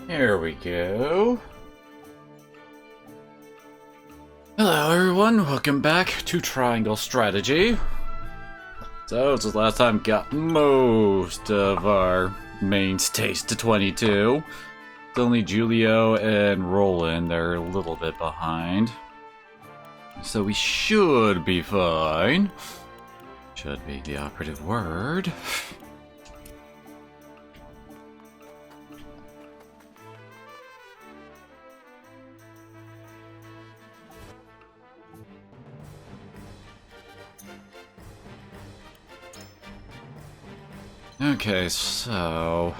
Here we go. Hello everyone, welcome back to Triangle Strategy. So, since last time got most of our mainstays to 22. It's only Julio and Roland, they're a little bit behind. So we should be fine. Should be the operative word. Okay, so...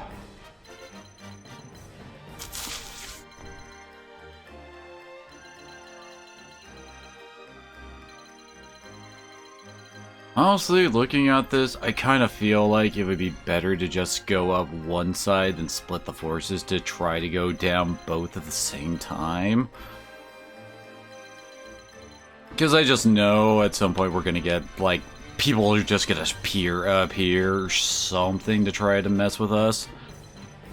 honestly, looking at this, I kind of feel like it would be better to just go up one side than split the forces to try to go down both at the same time. Because I just know at some point we're gonna get, like, people are just gonna appear up here or something to try to mess with us.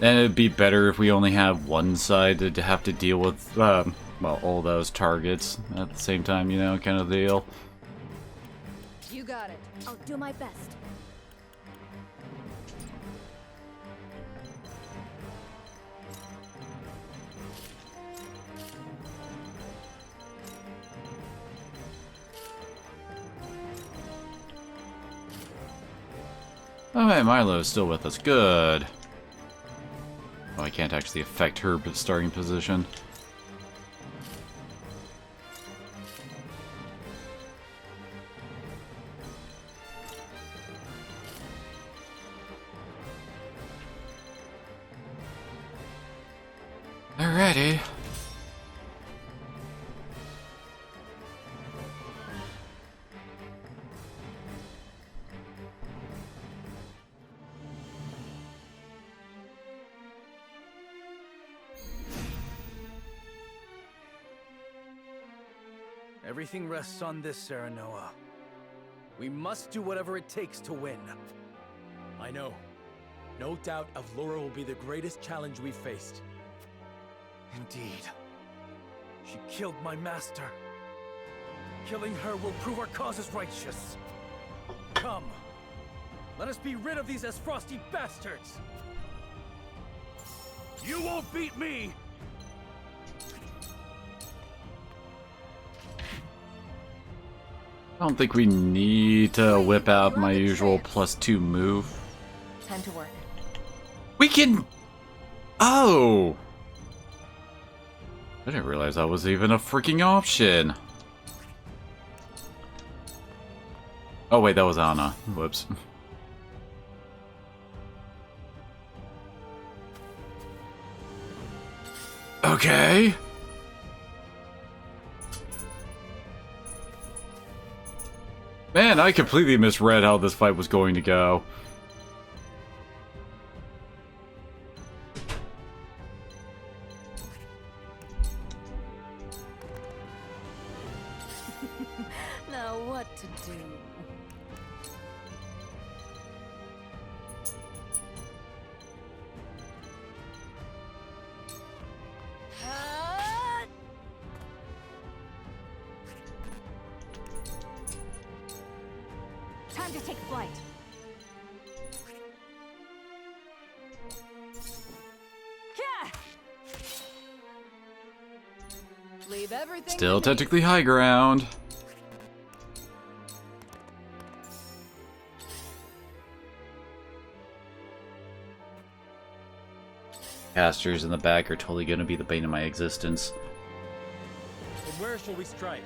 And it'd be better if we only have one side to have to deal with, well, all those targets at the same time, you know, kind of deal. You got it. I'll do my best. Oh, hey, Milo's still with us. Good. Oh, I can't actually affect her starting position. Alrighty. Everything rests on this, Serenoa. We must do whatever it takes to win. I know. No doubt Avlora will be the greatest challenge we've faced. Indeed. She killed my master. Killing her will prove our cause is righteous. Come. Let us be rid of these Frosty bastards. You won't beat me! I don't think we need to whip out my usual +2 move. Time to work. We can... oh! I didn't realize that was even a freaking option. Oh wait, that was Anna. Whoops. Okay. Man, I completely misread how this fight was going to go. Now what to do? Time to take flight. Leave everything. Still technically high ground. Casters in the back are totally gonna be the bane of my existence. But where shall we strike?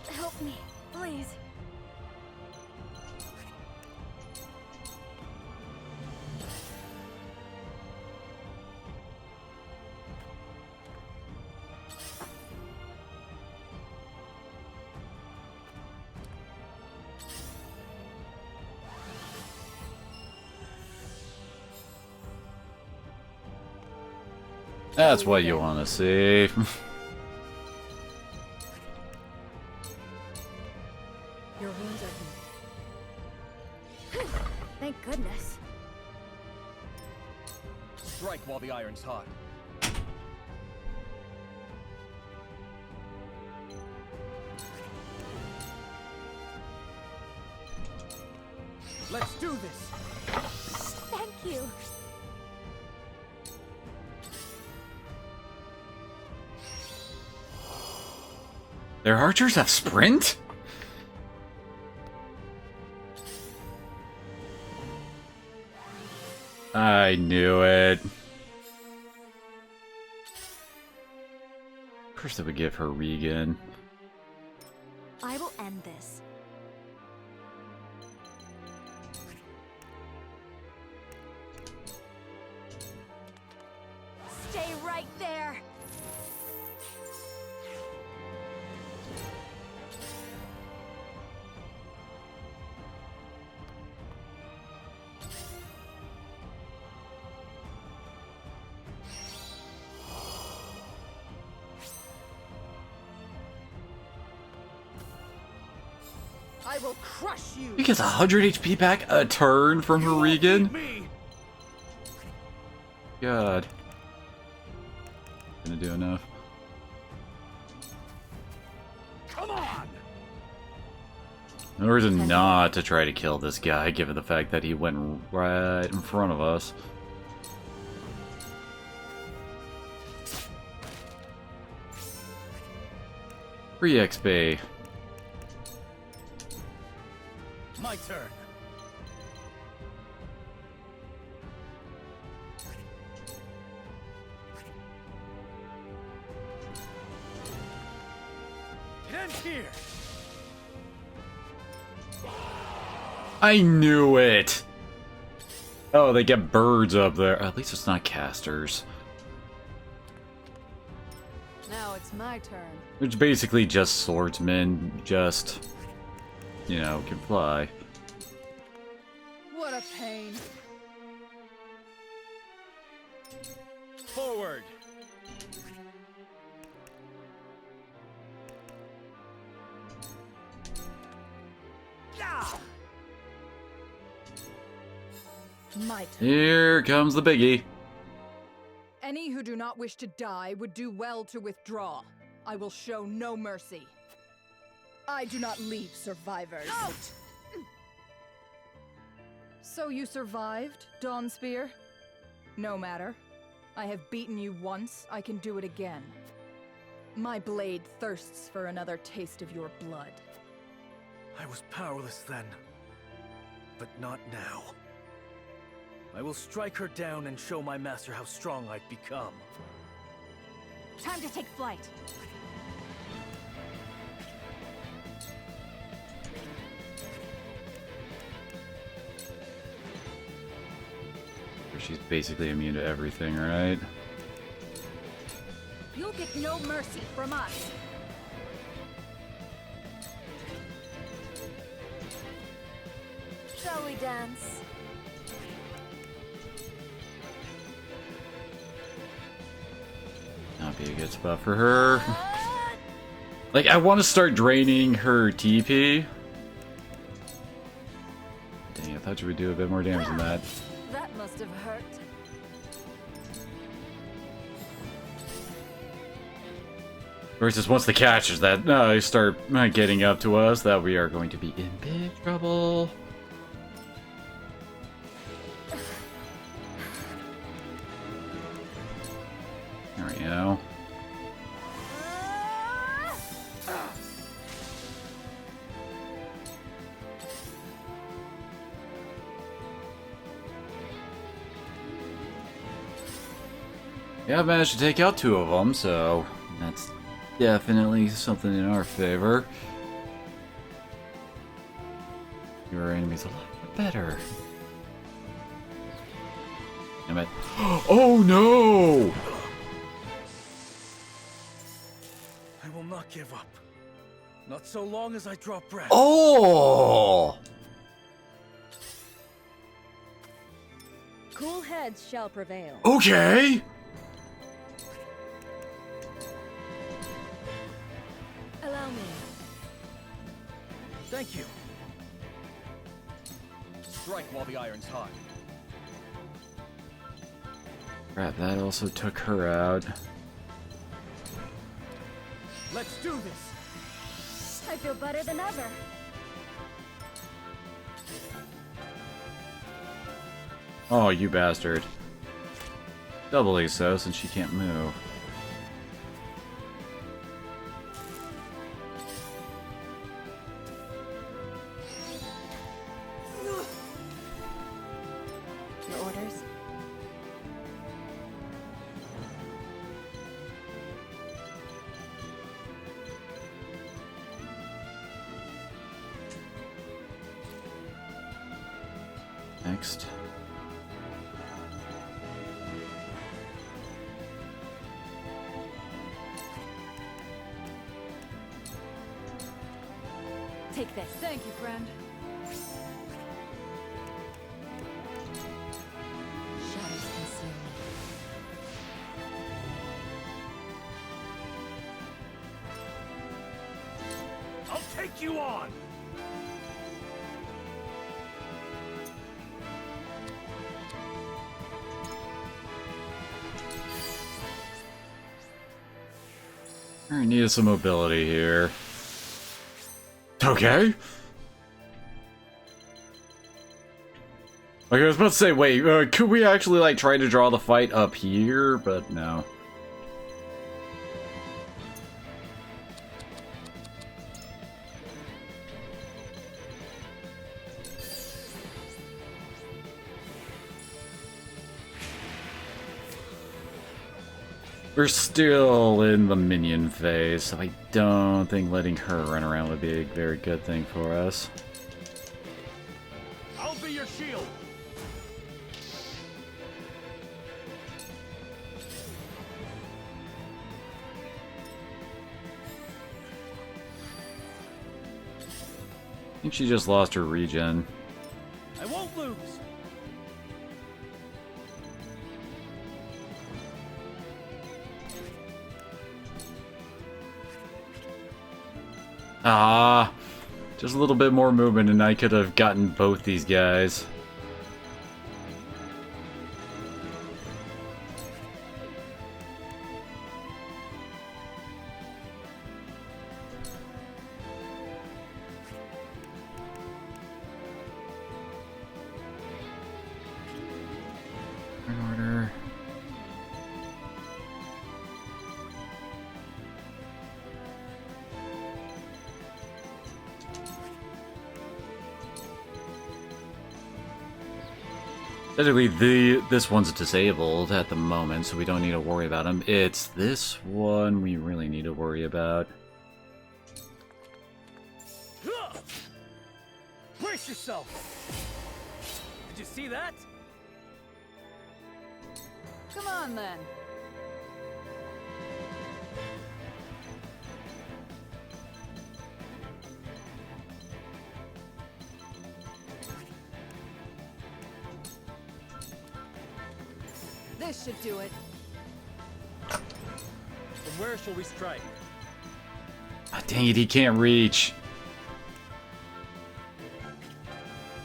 Help me, please. That's what you want to see. Thank goodness. Strike while the iron's hot. Let's do this! Thank you. Their archers have sprint? I knew it. Of course they would give her Regan. I will end this. Stay right there. I will crush you! He gets 100 HP back a turn from her Regan? Me! God. Gonna do enough. Come on! No reason not to try to kill this guy, given the fact that he went right in front of us. Free XP. My turn. It ends here. I knew it! Oh, they get birds up there. At least it's not casters. Now it's my turn. It's basically just swordsmen, just, you know, can fly. What a pain. Forward. Yeah. My turn. Here comes the biggie. Any who do not wish to die would do well to withdraw. I will show no mercy. I do not leave survivors. Out! So you survived, Dawnspear? No matter. I have beaten you once, I can do it again. My blade thirsts for another taste of your blood. I was powerless then, but not now. I will strike her down and show my master how strong I've become. Time to take flight. She's basically immune to everything, right? You'll get no mercy from us. Shall we dance? Not be a good spot for her. Like, I want to start draining her TP. Dang, I thought you would do a bit more damage than that. That must have hurt. Versus once the catchers that start getting up to us, that we are going to be in big trouble. There we go. Yeah, I've managed to take out 2 of them, so that's definitely something in our favor. Your enemy's a lot better. Damn it. Oh no! I will not give up. Not so long as I draw breath. Oh! Cool heads shall prevail. Okay! Allow me. Thank you. Strike while the iron's hot. Crap, that also took her out. Let's do this! I feel better than ever. Oh, you bastard. Doubly so, since she can't move. Your orders? Next. Take this. Thank you, friend. Shadows conceal me. I'll take you on! I needed some mobility here. Okay. Like I was about to say, wait, could we actually like try to draw the fight up here? But no. We're still in the minion phase, so I don't think letting her run around would be a very good thing for us. I'll be your shield! I think she just lost her regen. I won't lose! Ah, just a little bit more movement and I could have gotten both these guys. In order. Technically, this one's disabled at the moment, so we don't need to worry about him. It's this one we really need to worry about. Brace yourself! Did you see that? Come on, then. This should do it. From where shall we strike? Ah, dang it, he can't reach.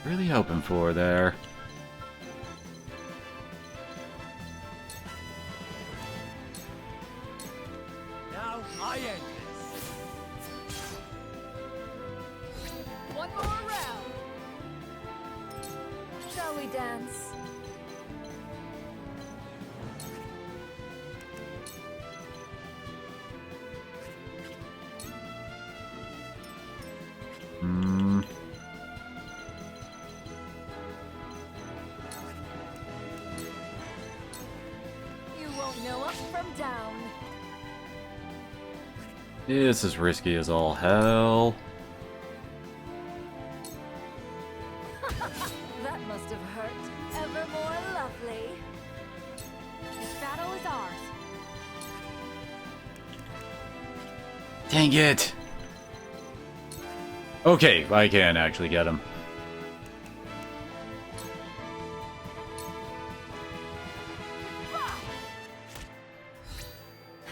Really hoping for there. Now I end this. One more round. Shall we dance? Hmm. You won't know up from down. This is risky as all hell. That must have hurt. Ever more lovely. This battle is ours. Dang it! Okay, I can actually get him.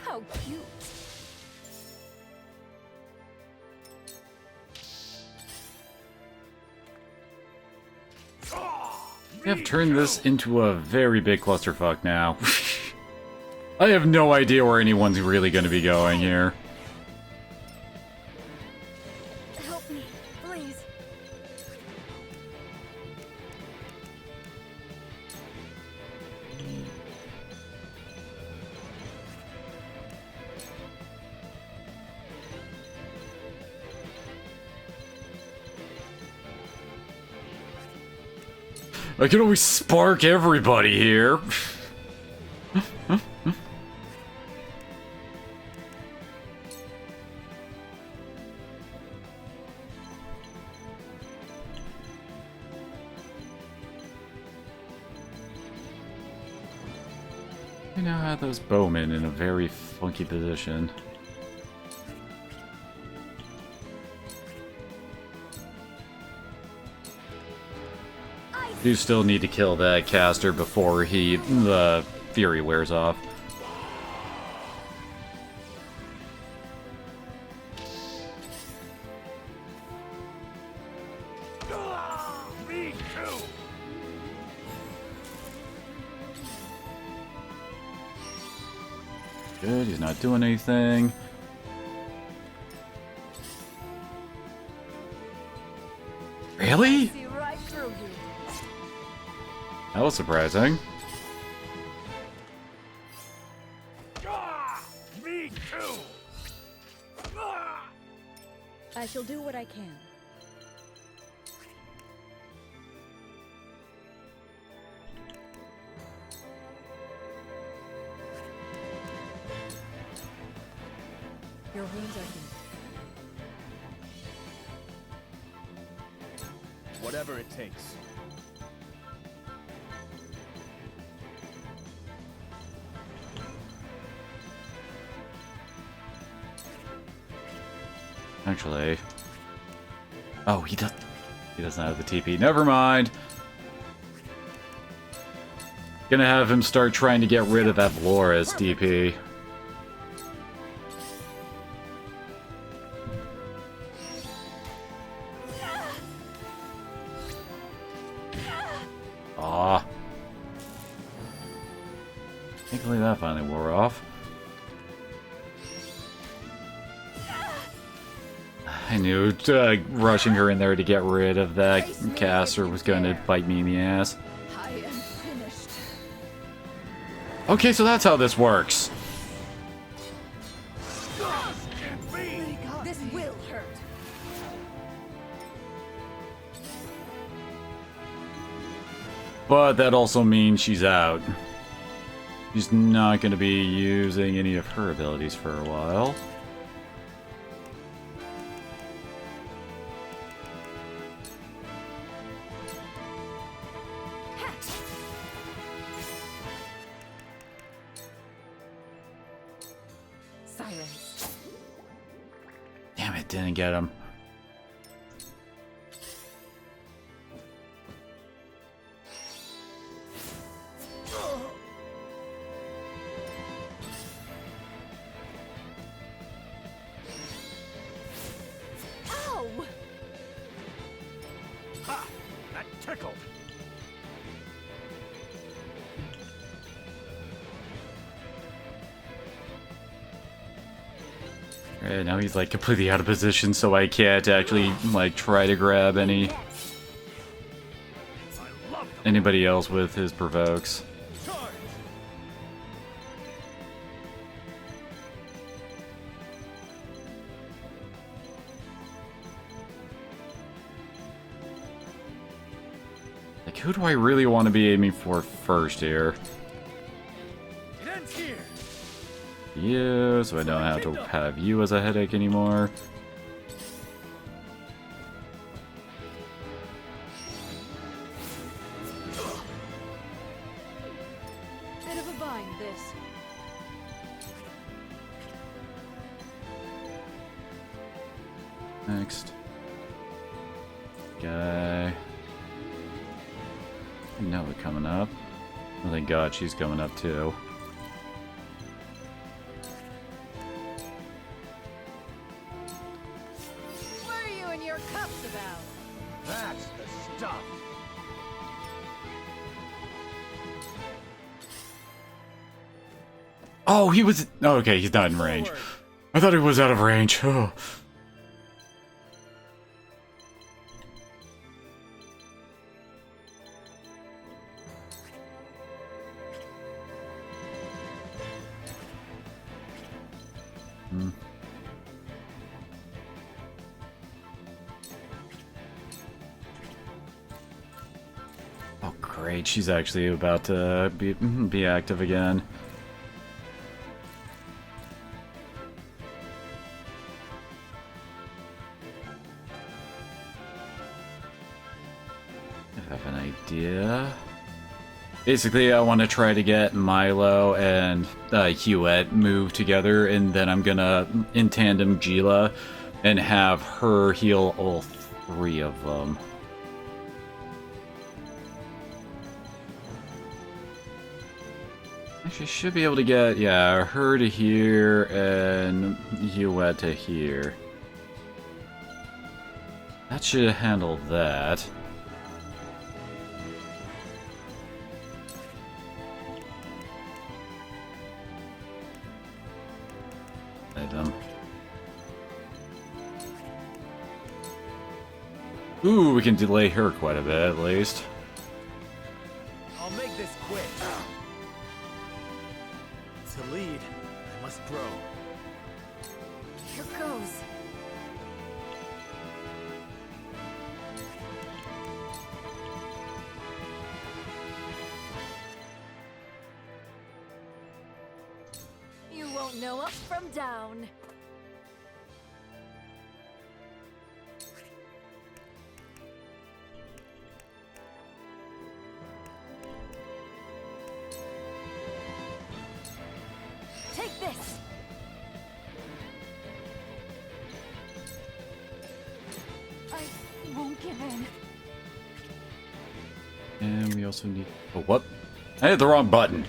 How cute. They have turned this into a very big clusterfuck now. I have no idea where anyone's really going to be going here. Help me, please. I can always spark everybody here. We now have those bowmen in a very funky position. Do still need to kill that caster before the fury wears off. Me too. Good, he's not doing anything. Really? See right through you. That was surprising. Me too. I shall do what I can. Your wounds are healed. Whatever it takes. Actually. Oh, he doesn't have the TP. Never mind. Gonna have him start trying to get rid of Avlora's DP. Aw. Can't believe that finally wore off. I knew rushing her in there to get rid of that caster was going to bite me in the ass. I am finished. Okay, so that's how this works. This will hurt. But that also means she's out. She's not going to be using any of her abilities for a while. Silence. Damn it, didn't get him. Ow! Ha! That tickled. Right, now he's like completely out of position, so I can't actually like try to grab anybody else with his provokes. Charge! Like, who do I really want to be aiming for first here? It ends here. You, so I don't have to have you as a headache anymore. Bit of a bind, this. Next. Guy. Nova coming up. Oh, thank God she's coming up too. What are you and your cups about? That's the stuff. Oh, he was... Oh, okay, he's not in range. I thought he was out of range. Oh. Oh, great. She's actually about to be active again. I have an idea. Basically, I want to try to get Milo and Huette moved together, and then I'm gonna, in tandem, Gila, and have her heal all three of them. She should be able to get, yeah, her to here, and Huette to here. That should handle that. Them. Ooh, we can delay her quite a bit, at least. I'll make this quick. To lead, I must grow. Here goes. You won't know up from down. Take this. I won't give in. And we also need... Oh, what? I hit the wrong button.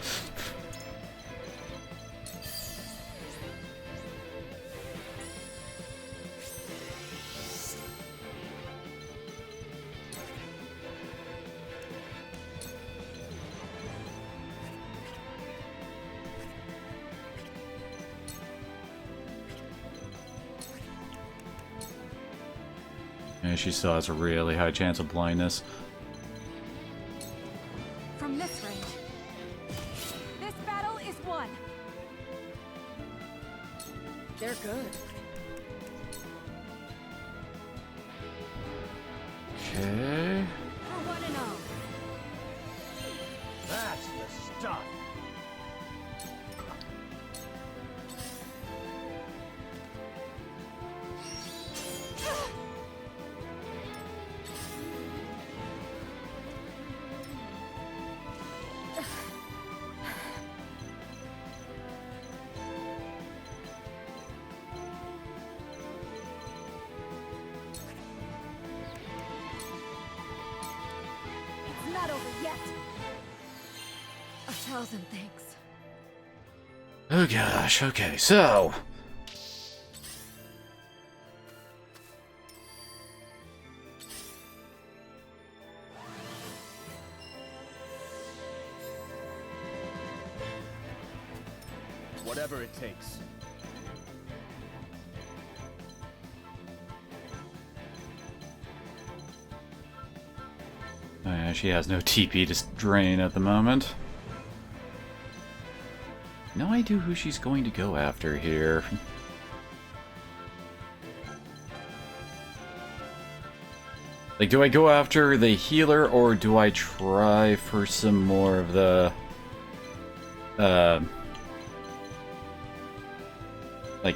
And she still has a really high chance of blindness. From this range. This battle is won. They're good. Okay. For one and all. That's the stuff. It's not over yet. 1,000 thanks. Oh gosh, okay, so... Whatever it takes. Oh yeah, she has no TP to drain at the moment. No idea who she's going to go after here. Like, do I go after the healer, or do I try for some more of the... like,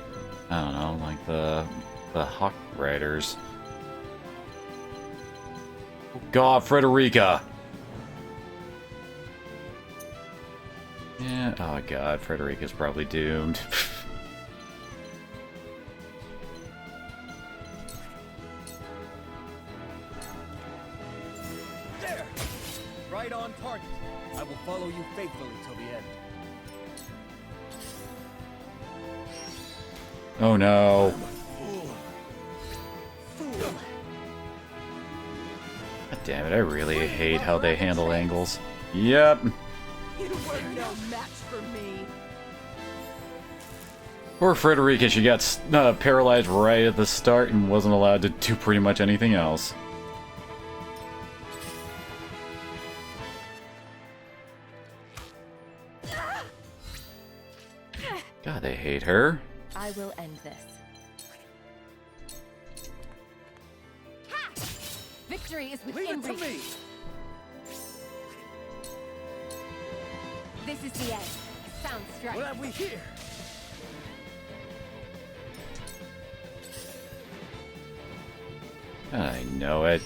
I don't know, like the Hawk Riders. Oh God, Frederica! Yeah, oh God, Frederica's probably doomed. There! Right on target. I will follow you faithfully till the end. Oh no. Fool. God damn it, I really hate how they handle angles. Yep. You were no match for me. Poor Frederica, she got paralyzed right at the start and wasn't allowed to do pretty much anything else. God, they hate her. I will end this. Ha! Victory is Leave within it to reach. me! This is the end. A sound strike. What have we here? I know it.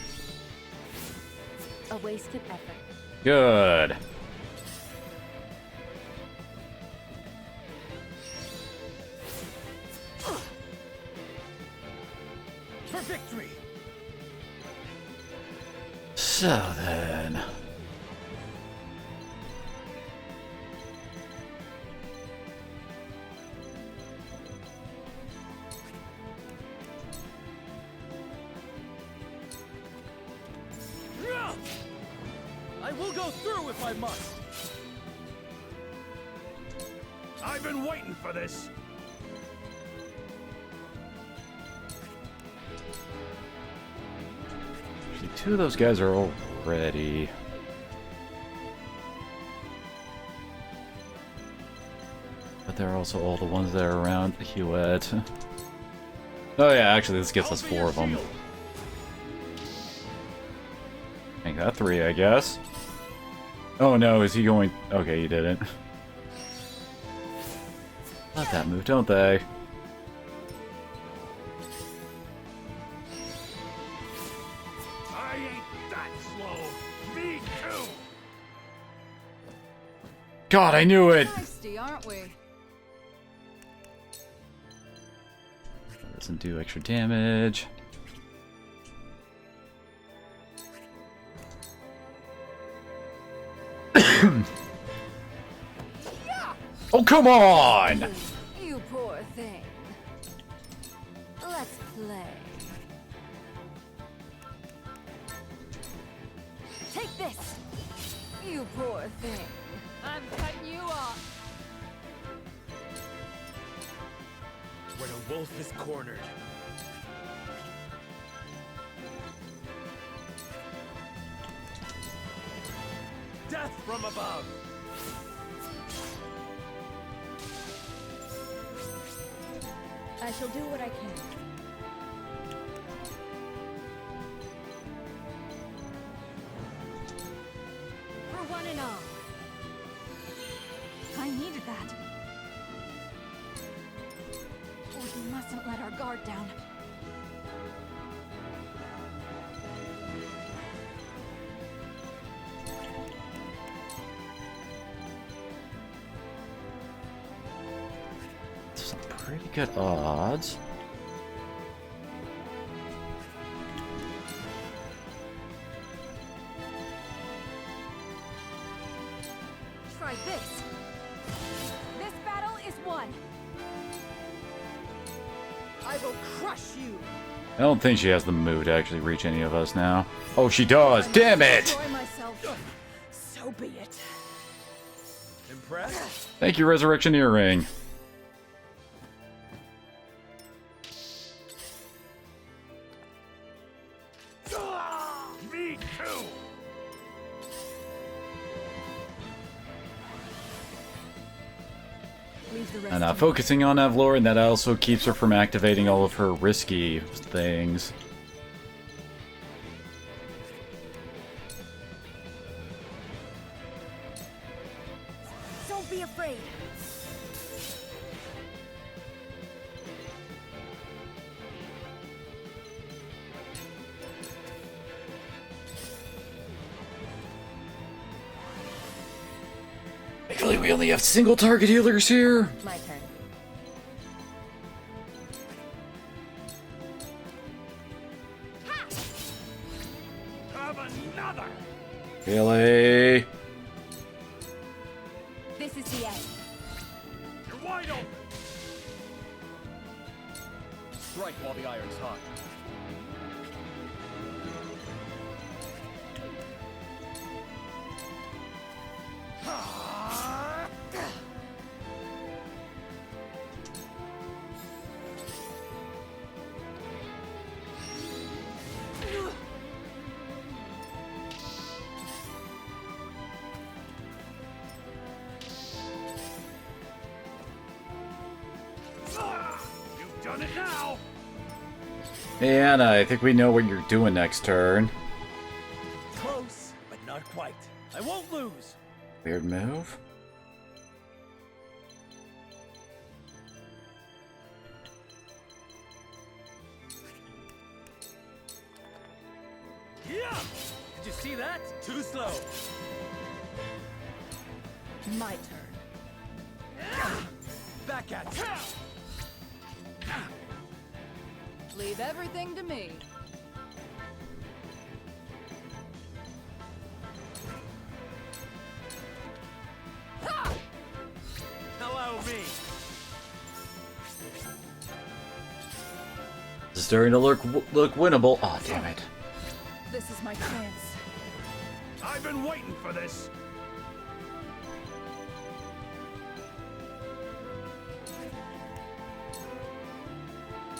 A wasted effort. Good. For victory! So then... I will go through if I must. I've been waiting for this. Actually, two of those guys are already... But they're also all the ones that are around Hewitt. Oh yeah, actually this gets us 4 of them. Make that 3, I guess. Oh no, is he going... Okay, he didn't. Love that move, don't they? I ain't that slow. Me too. God, I knew it! Feisty, aren't we? Doesn't do extra damage. Oh, come on! You poor thing. Let's play. Take this. You poor thing. I'm cutting you off. When a wolf is cornered, Death from above. I shall do what I can. For one and all. I needed that. We mustn't let our guard down. Some pretty good odds. Try this. This battle is won. I will crush you. I don't think she has the mood to actually reach any of us now. Oh, she does! Damn it! Destroy myself. So be it. Impressed? Thank you, Resurrection Earring. Me too. Leave the rest And to me. focusing on Avlora, and that also keeps her from activating all of her risky things. Don't be afraid. Actually, we only have single target healers here. My turn. Have another. Really? This is the end. You're wide open. strike while the iron's hot. now! And I think we know what you're doing next turn. Close, but not quite. I won't lose. Weird move. Yeah! Did you see that? Too slow. My turn. Back at you. Leave everything to me. Allow me. This is starting to look winnable. Oh, damn it. This is my chance. I've been waiting for this.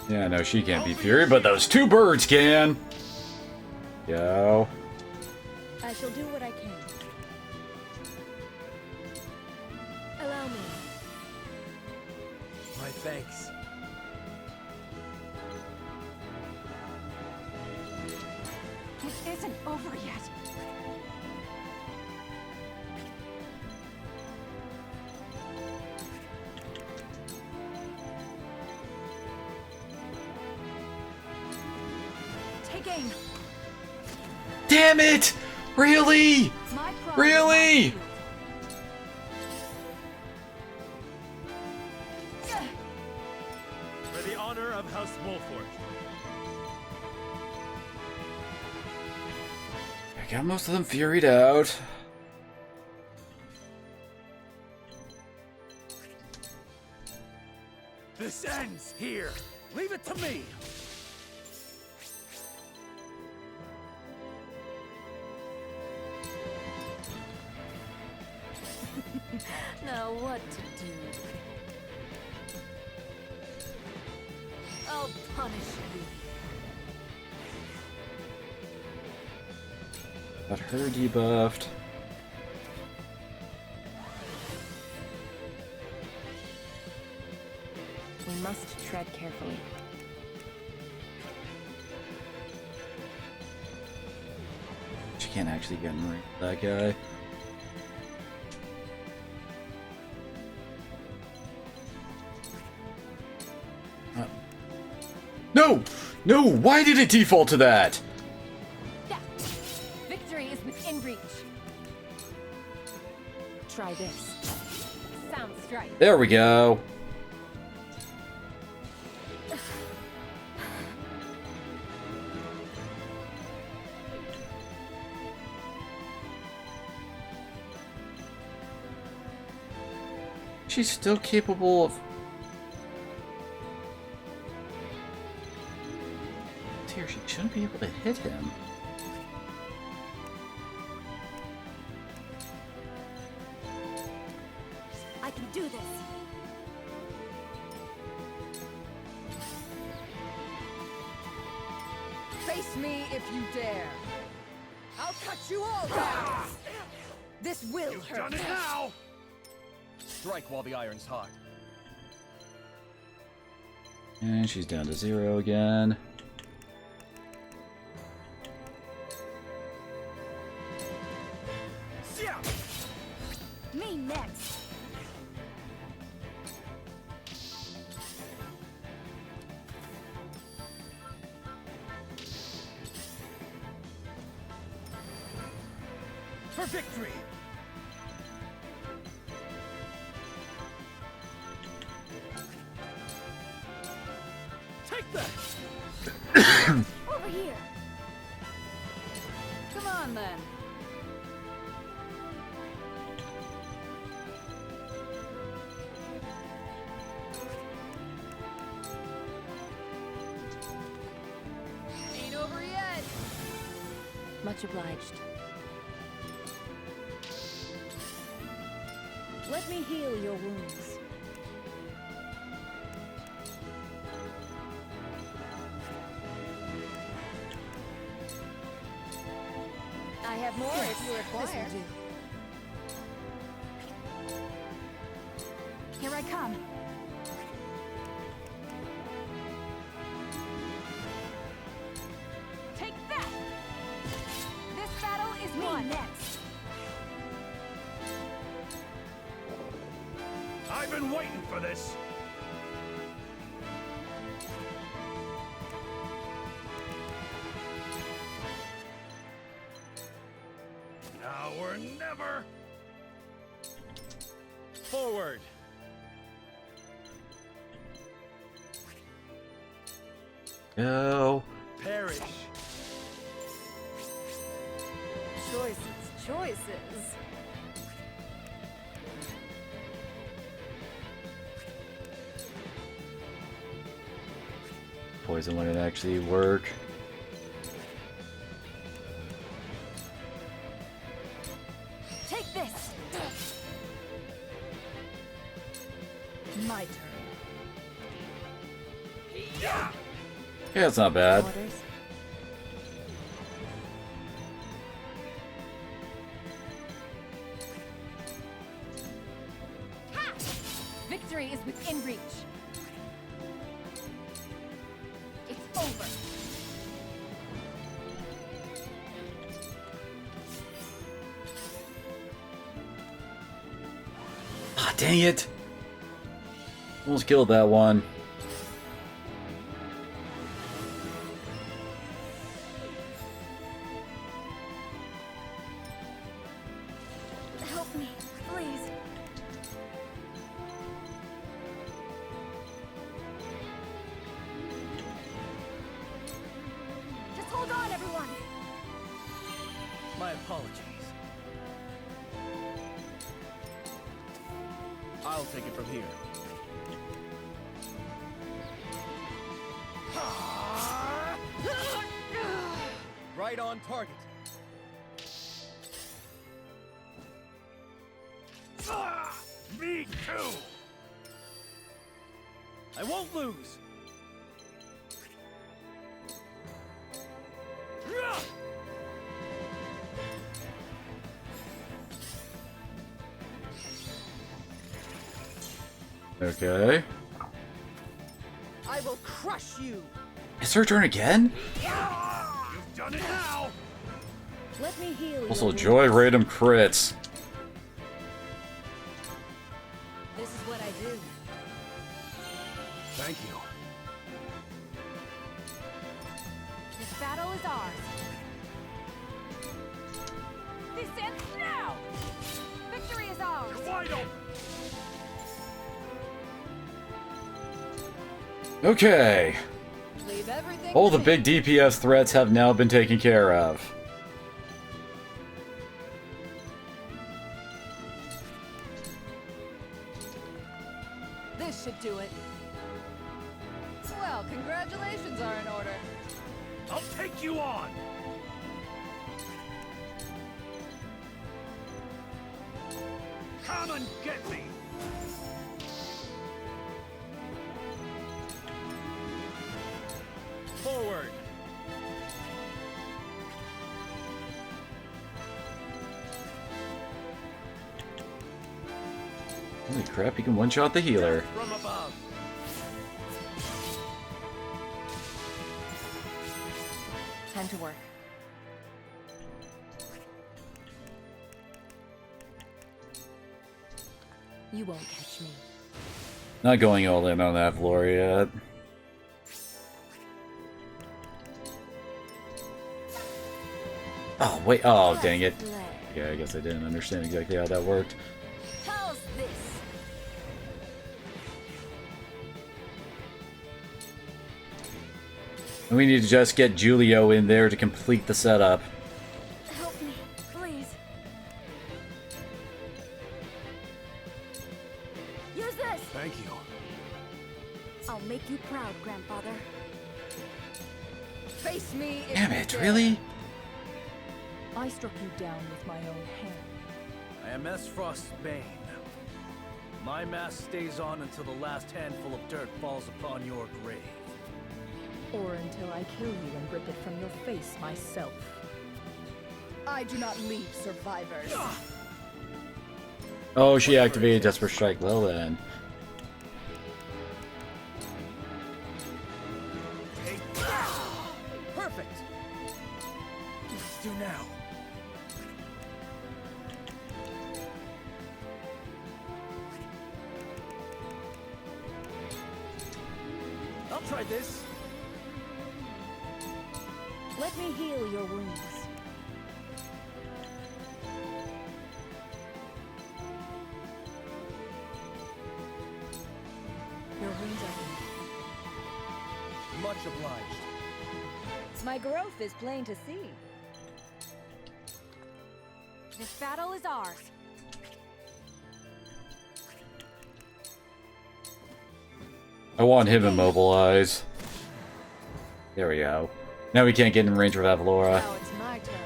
Yeah, no, she can't be Fury, but those two birds can. Go. I shall do what I can. Allow me. My thanks. It isn't over yet. Take aim. Damn it! Really? My pride Really? is my shield. For the honor of House Wolford. I got most of them Furied out. This ends here. Leave it to me. Now what to do? I'll punish you. Got her debuffed. We must tread carefully. She can't actually get in range with that guy. No! No! Why did it default to that? Yeah. Victory is within reach. Try this. Sound strike. There we go. She's still capable of... Here, she shouldn't be able to hit him. I can do this. Face me if you dare. I'll cut you all down. This will hurt. Done it now. Strike while the iron's hot. And she's down to 0 again. Me next. For victory. Take that. Over here. Come on, then. Ain't over yet. Much obliged. Let me heal your wounds. I have more if you require. This will do. Here I come. been waiting for this. Now or never. Forward! Go. Perish! Choices. Poison wouldn't actually work. Take this. My turn. Yeah, it's not bad. Orders. Ha! Victory is within reach. It's over. Ah, dang it! Almost killed that one. Help me, please. Just hold on, everyone. My apologies. I'll take it from here. Right on target. Me too. I won't lose. Okay. I will crush you. It's her turn again? You've done it now. Let me heal Also, you. Joy random crits. This is what I do. Thank you. This battle is ours. This ends now. Victory is ours. Wide open. Okay. Leave everything. All to the me. big DPS threats have now been taken care of. This should do it. Well, congratulations are in order. I'll take you on. Come and get me. Forward! Holy crap, you can one-shot the healer. From above! Time to work. You won't catch me. Not going all in on that Avlora yet. Oh, wait. Oh, dang it. Play. Yeah, I guess I didn't understand exactly how that worked. How's this? And we need to just get Julio in there to complete the setup. Help me, please. Use this. Thank you. I'll make you proud, grandfather. Face me. if Damn you it, dare. really? I struck you down with my own hand. I am S. Frost's bane. My mask stays on until the last handful of dirt falls upon your grave. Or until I kill you and rip it from your face myself. I do not leave survivors. Oh, she activated Desperate Strike. Well then. Take that. Perfect! Let's do now. try this. Let me heal your wounds. Your wounds are healed. Much obliged. My growth is plain to see. This battle is ours. I want him immobilized. There we go. Now we can't get in range of Avlora. Now it's my turn.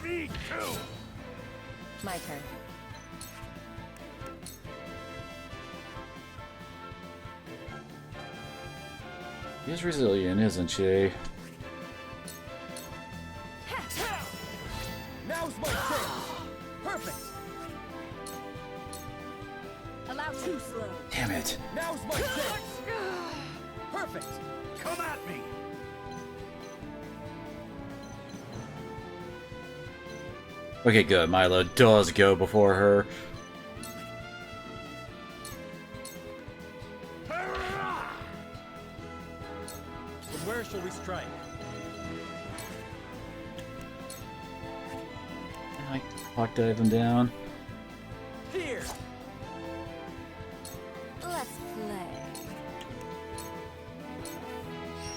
Me too. My turn. She's resilient, isn't she? Now's my chance. Perfect. Allow too slow. Damn it. Now's my chance. Perfect. Come at me. Okay, good. Milo does go before her. From where shall we strike? I hawk dive him down. Here. Let's play.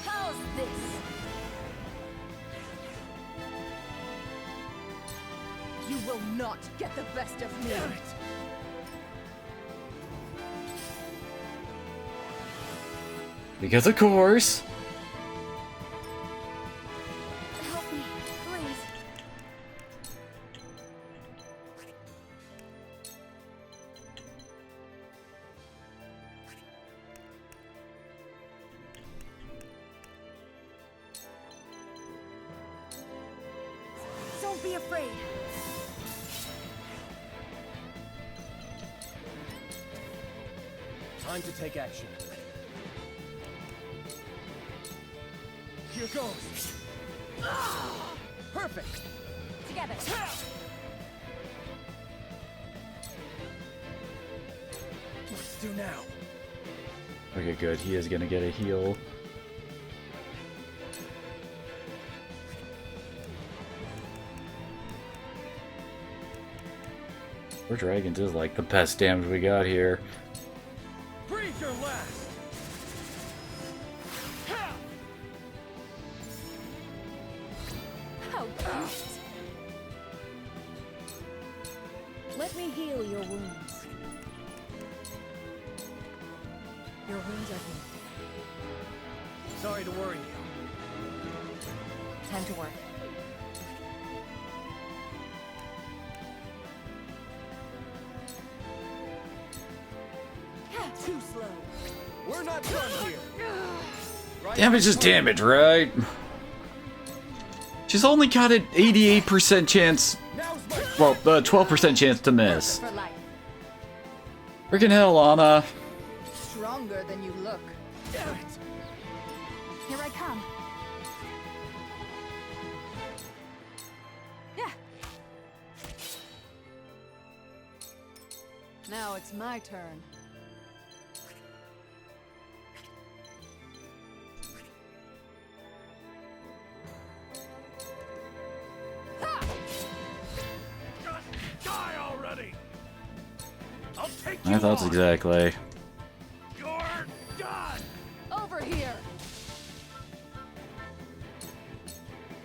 How's this? You will not get the best of me. Damn it. Because of course. Help me, please. Don't be afraid. Time to take action. Here goes. Perfect. Together. Let's do now. Okay, good. He is gonna get a heal. Four dragons is like the best damage we got here. Breathe your last. How cute. Let me heal your wounds. Your wounds are healed. Sorry to worry you. Time to work. Too slow. We're not done here. Right? Damage is damage, right? She's only got an 88% chance, Now's my well, 12% chance to miss. For life. Freaking hell, Anna. Stronger than you look. damn it. Here I come. Yeah. Now it's my turn. Just die already. I'll take you I thought on. exactly. You're done. Over here!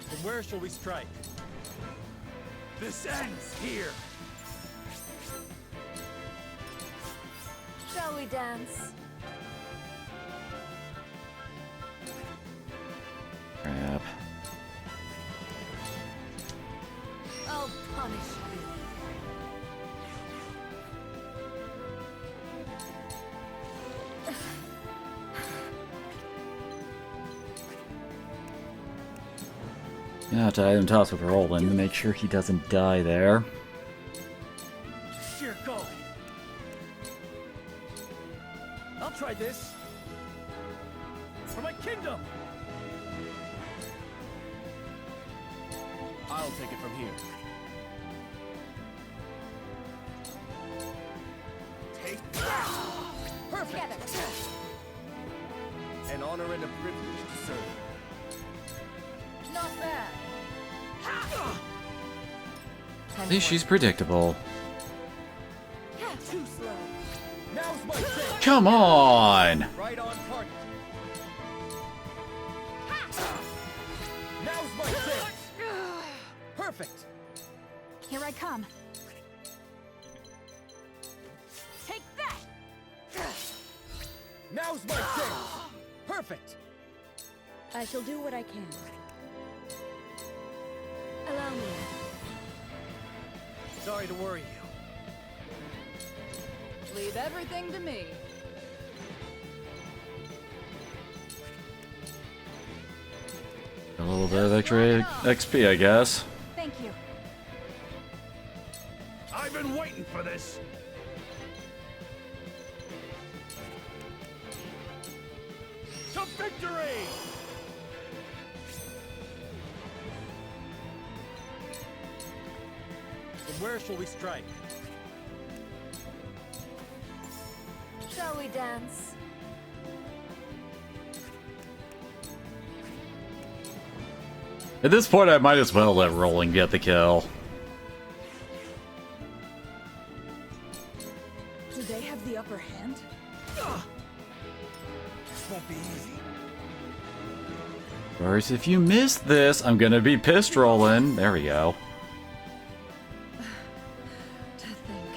From where shall we strike? This ends here. Shall we dance? Crap. I'll punish you. Yeah, have to item toss with Roland to make sure he doesn't die there. Sheer go. I'll try this. For my kingdom. I'll take it from here. Take perfect. Together. An honor and a privilege to serve. Not bad. At least she's predictable. Too slow. Now's my chance. Come on! Right on target. Now's my chance. Perfect. Here I come. Take that! Now's my chance. Perfect. I shall do what I can. Allow me. Sorry to worry you. Leave everything to me. A little bit of extra XP, I guess. Thank you. I've been waiting for this. To victory! From where shall we strike? Shall we dance? At this point, I might as well let Rolling get the kill. Do they have the upper hand? This won't be easy. Of course, if you miss this, I'm gonna be pissed, Rolling. There we go. To think,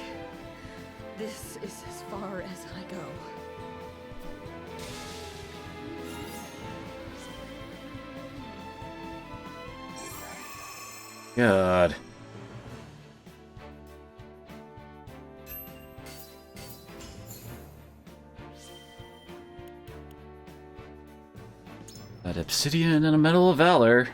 this is as far as I go. God. That obsidian and a medal of valor.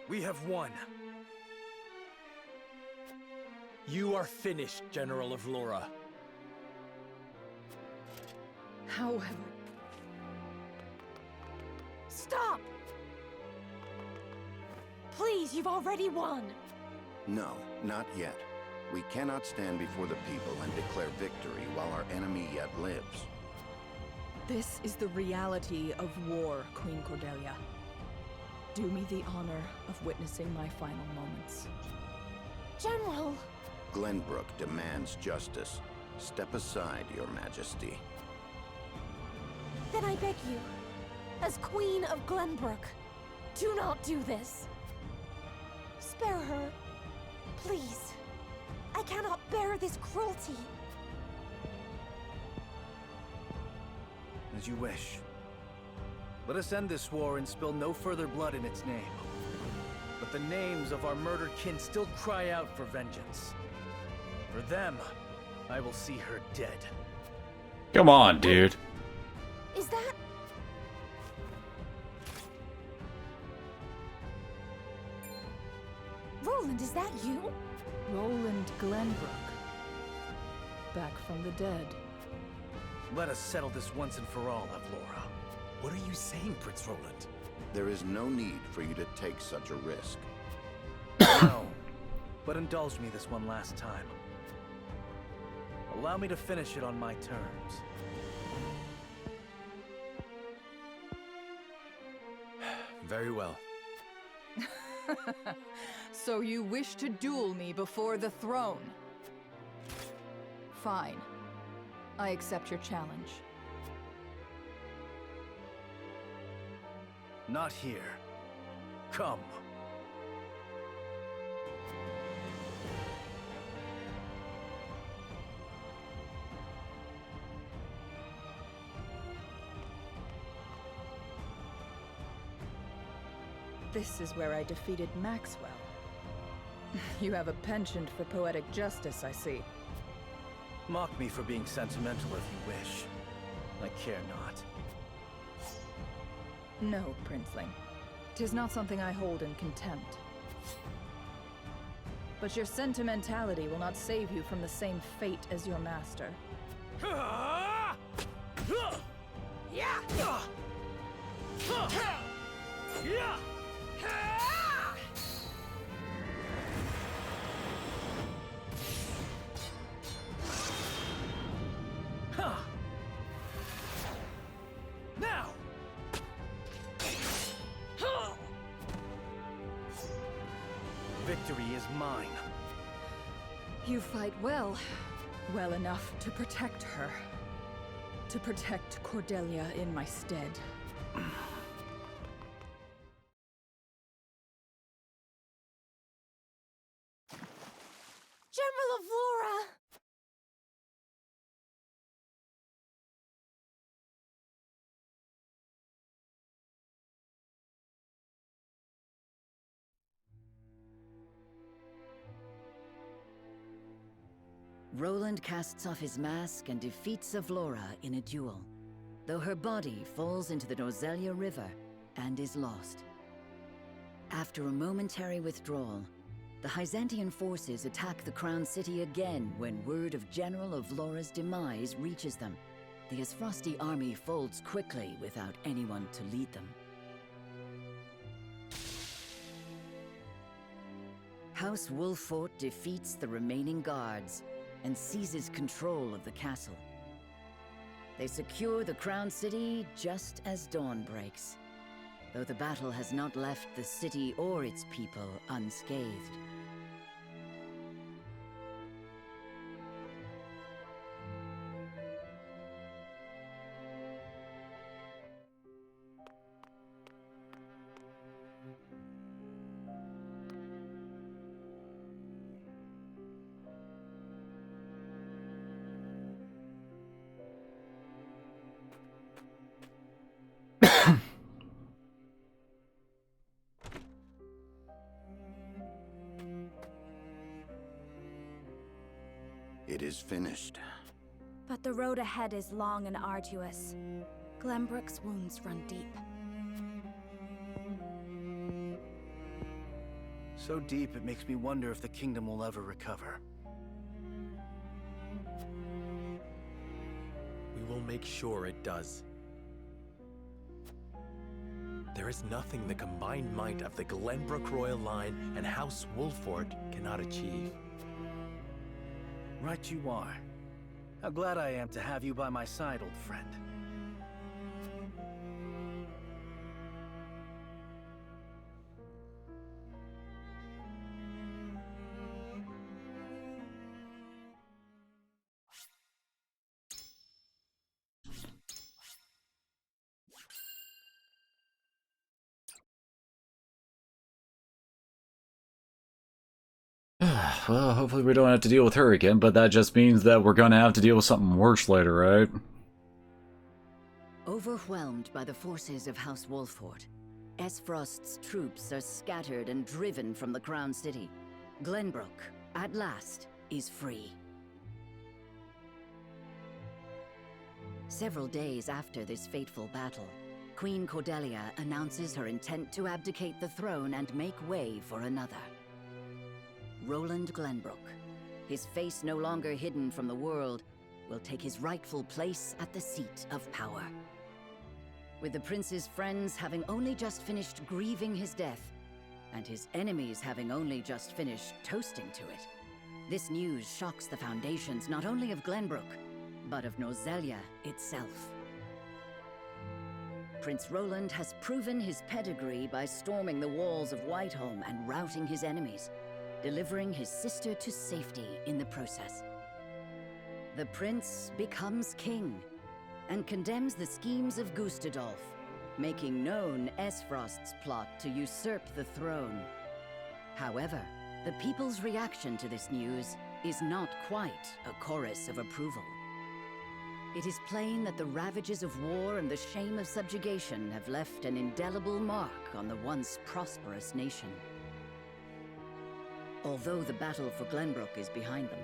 We have won. You are finished, General Avlora. However, Stop! Please, you've already won. No, not yet. We cannot stand before the people and declare victory while our enemy yet lives. this is the reality of war, Queen Cordelia. Do me the honor of witnessing my final moments. General! Glenbrook demands justice. Step aside, Your Majesty. Then I beg you, as Queen of Glenbrook, do not do this. Spare her, please. I cannot bear this cruelty. As you wish. Let us end this war and spill no further blood in its name. But the names of our murdered kin still cry out for vengeance. For them, I will see her dead. Come on, dude. Is that... Roland, is that you? Roland Glenbrook. Back from the dead. Let us settle this once and for all, Avlora. What are you saying, Prince Roland? There is no need for you to take such a risk. No, but indulge me this one last time. Allow me to finish it on my terms. Very well. So you wish to duel me before the throne? Fine. I accept your challenge. Not here. Come. This is where I defeated Maxwell. You have a penchant for poetic justice, I see. Mock me for being sentimental if you wish. I care not. No, Princeling. 'Tis not something I hold in contempt. But your sentimentality will not save you from the same fate as your master. Now! Victory is mine. You fight well. Well enough to protect her. To protect Cordelia in my stead. General Avlora! Roland casts off his mask and defeats Avlora in a duel, though her body falls into the Nozelia River and is lost. After a momentary withdrawal, the Hyzantian forces attack the Crown City again when word of General Avlora's demise reaches them. The Asfrosti army folds quickly without anyone to lead them. House Wolffort defeats the remaining guards and seizes control of the castle. They secure the Crown City just as dawn breaks, though the battle has not left the city or its people unscathed. It is finished. But the road ahead is long and arduous. Glenbrook's wounds run deep. So deep it makes me wonder if the kingdom will ever recover. We will make sure it does. There is nothing the combined might of the Glenbrook royal line and House Wolffort cannot achieve. Right you are. How glad I am to have you by my side, old friend. Well, hopefully we don't have to deal with her again, but that just means that we're gonna have to deal with something worse later, right? Overwhelmed by the forces of House Wolffort, Esfrost's troops are scattered and driven from the Crown City. Glenbrook, at last, is free. Several days after this fateful battle, Queen Cordelia announces her intent to abdicate the throne and make way for another. Roland Glenbrook, his face no longer hidden from the world, will take his rightful place at the seat of power. With the prince's friends having only just finished grieving his death, and his enemies having only just finished toasting to it, this news shocks the foundations not only of Glenbrook, but of Nozelia itself. Prince Roland has proven his pedigree by storming the walls of Whiteholm and routing his enemies, delivering his sister to safety in the process. The prince becomes king, and condemns the schemes of Gustadolf, making known Esfrost's plot to usurp the throne. However, the people's reaction to this news is not quite a chorus of approval. It is plain that the ravages of war and the shame of subjugation have left an indelible mark on the once prosperous nation. Although the battle for Glenbrook is behind them,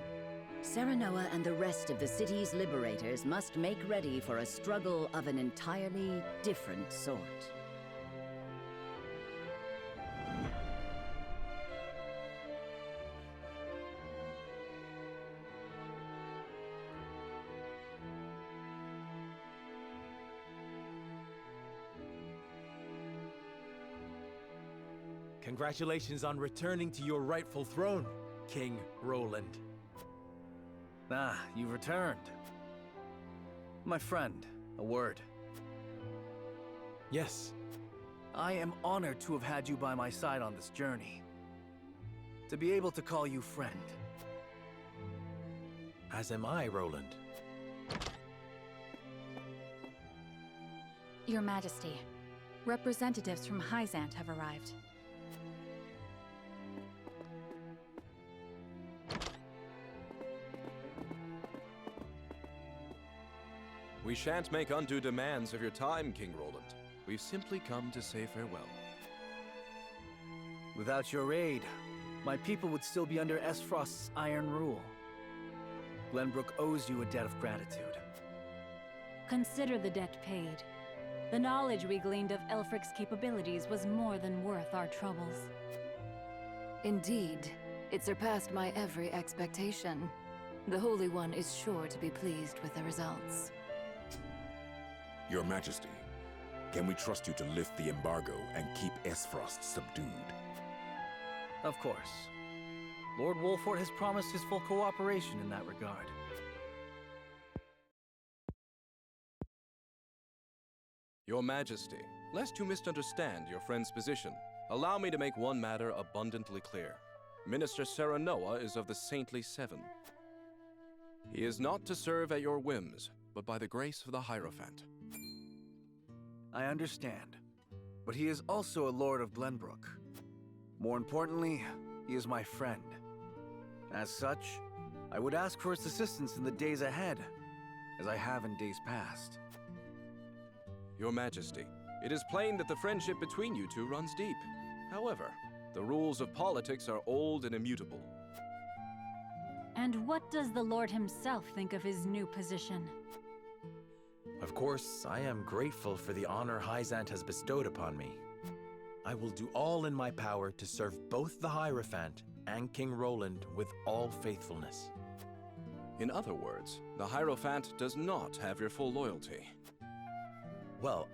Serenoa and the rest of the city's liberators must make ready for a struggle of an entirely different sort. Congratulations on returning to your rightful throne, King Roland. Ah, you've returned. My friend, a word. Yes, I am honored to have had you by my side on this journey. To be able to call you friend. as am I, Roland. Your Majesty, representatives from Hyzant have arrived. We shan't make undue demands of your time, King Roland. We've simply come to say farewell. Without your aid, my people would still be under Esfrost's iron rule. Glenbrook owes you a debt of gratitude. Consider the debt paid. The knowledge we gleaned of Elfric's capabilities was more than worth our troubles. Indeed, it surpassed my every expectation. The Holy One is sure to be pleased with the results. Your Majesty, can we trust you to lift the embargo and keep Esfrost subdued? Of course. Lord Wolfort has promised his full cooperation in that regard. Your Majesty, lest you misunderstand your friend's position, allow me to make one matter abundantly clear. Minister Serenoa is of the Saintly Seven. He is not to serve at your whims, but by the grace of the Hierophant. I understand, but he is also a Lord of Glenbrook. More importantly, he is my friend. As such, I would ask for his assistance in the days ahead, as I have in days past. Your Majesty, it is plain that the friendship between you two runs deep. However, the rules of politics are old and immutable. And what does the Lord himself think of his new position? Of course, I am grateful for the honor Hyzant has bestowed upon me. I will do all in my power to serve both the Hierophant and King Roland with all faithfulness. In other words, the Hierophant does not have your full loyalty. Well,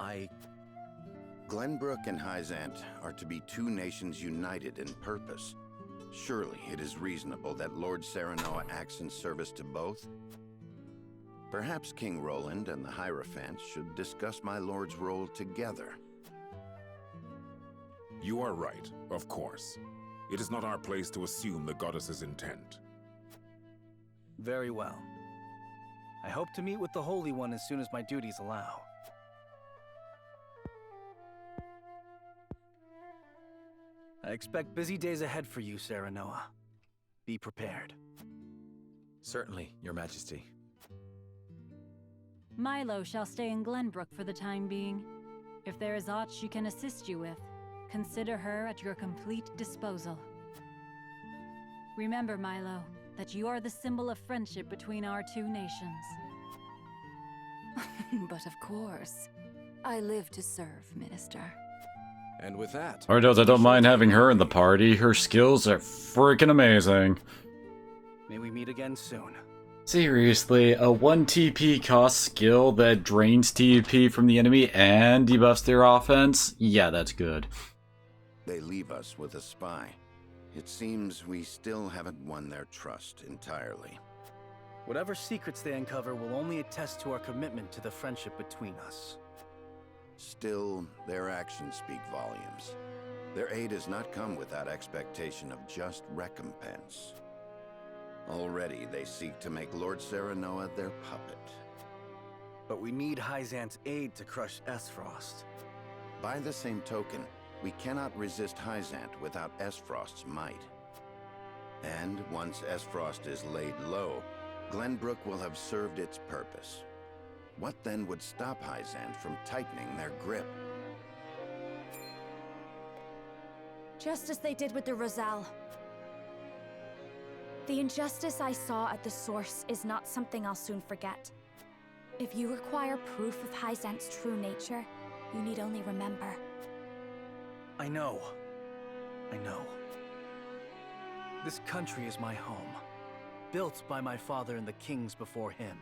Glenbrook and Hyzant are to be two nations united in purpose. Surely it is reasonable that Lord Serenoa acts in service to both? Perhaps King Roland and the Hierophant should discuss my lord's role together. You are right, of course. It is not our place to assume the goddess's intent. Very well. I hope to meet with the Holy One as soon as my duties allow. I expect busy days ahead for you, Serenoa. Be prepared. Certainly, Your Majesty. Milo shall stay in Glenbrook for the time being. If there is aught she can assist you with, consider her at your complete disposal. Remember, Milo, that you are the symbol of friendship between our two nations. But of course, I live to serve, Minister. And with that... I don't mind having her in the party. Her skills are freaking amazing. May we meet again soon. Seriously, a 1 TP cost skill that drains TP from the enemy and debuffs their offense? Yeah, that's good. They leave us with a spy. It seems we still haven't won their trust entirely. Whatever secrets they uncover will only attest to our commitment to the friendship between us. Still, their actions speak volumes. Their aid has not come without expectation of just recompense. Already, they seek to make Lord Serenoa their puppet. But we need Hyzant's aid to crush Esfrost. By the same token, we cannot resist Hyzant without Esfrost's might. And once Esfrost is laid low, Glenbrook will have served its purpose. What then would stop Hyzant from tightening their grip? Just as they did with the Rosal. The injustice I saw at the source is not something I'll soon forget. If you require proof of Hyzant's true nature, you need only remember. I know. This country is my home. Built by my father and the kings before him.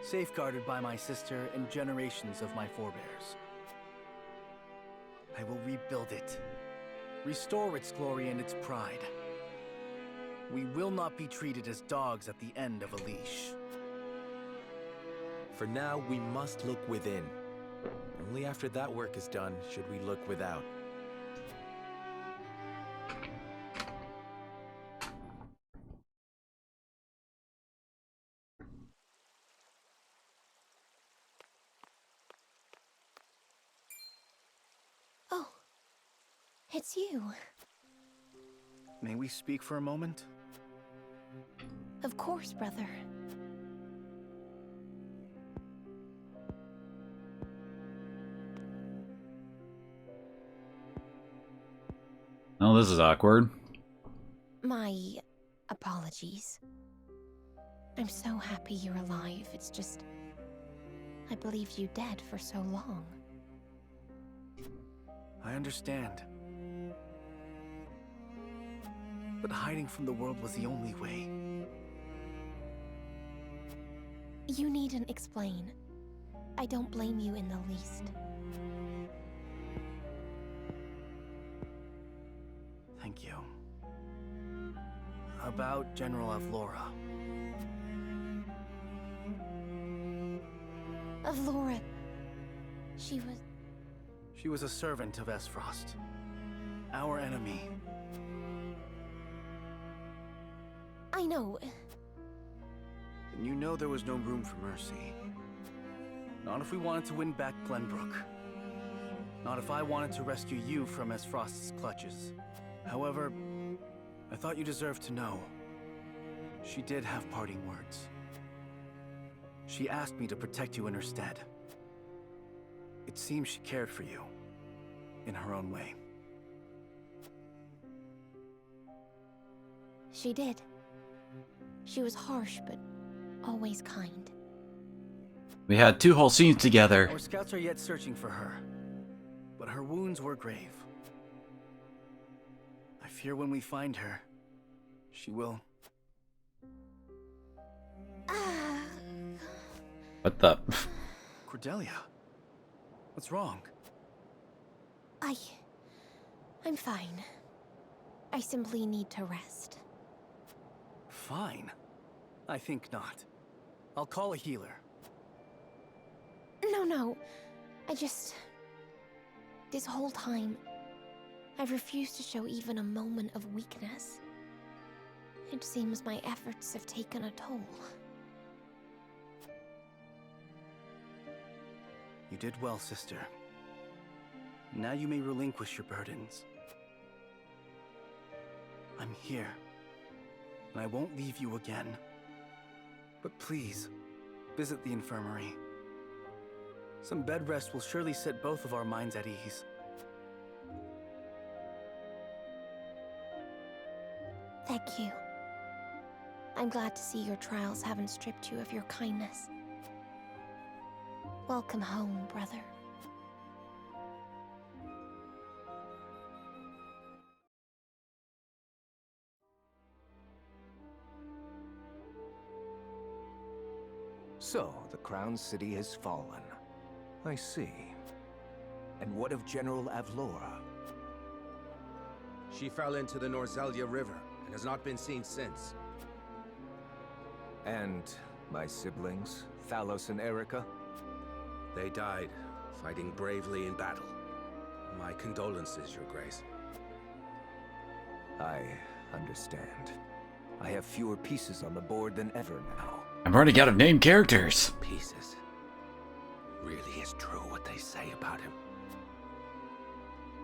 Safeguarded by my sister and generations of my forebears. I will rebuild it. Restore its glory and its pride. We will not be treated as dogs at the end of a leash. For now, we must look within. Only after that work is done should we look without. Oh, it's you. May we speak for a moment? Of course, brother. Oh, this is awkward. My apologies. I'm so happy you're alive. It's just, I believed you dead for so long. I understand. But hiding from the world was the only way. You needn't explain. I don't blame you in the least. Thank you. About General Avlora. Avlora, she was a servant of Esfrost. Our enemy. I know. And you know there was no room for mercy. Not if we wanted to win back Glenbrook. Not if I wanted to rescue you from Esfrost's clutches. However, I thought you deserved to know. She did have parting words. She asked me to protect you in her stead. It seems she cared for you, in her own way. She did. She was harsh, but always kind. We had 2 whole scenes together. Our scouts are yet searching for her, but her wounds were grave. I fear when we find her, she will... What the? Cordelia, what's wrong? I'm fine. I simply need to rest. Fine. I think not. I'll call a healer. No. This whole time, I've refused to show even a moment of weakness. It seems my efforts have taken a toll. You did well, sister. Now you may relinquish your burdens. I'm here, and I won't leave you again. But please, visit the infirmary. Some bed rest will surely set both of our minds at ease. Thank you. I'm glad to see your trials haven't stripped you of your kindness. Welcome home, brother. So, the Crown City has fallen. I see. And what of General Avlora? She fell into the Norzelia River and has not been seen since. And my siblings, Thalos and Erica? They died, fighting bravely in battle. My condolences, Your Grace. I understand. I have fewer pieces on the board than ever now. I'm running out of named characters. Pieces. Really is true what they say about him.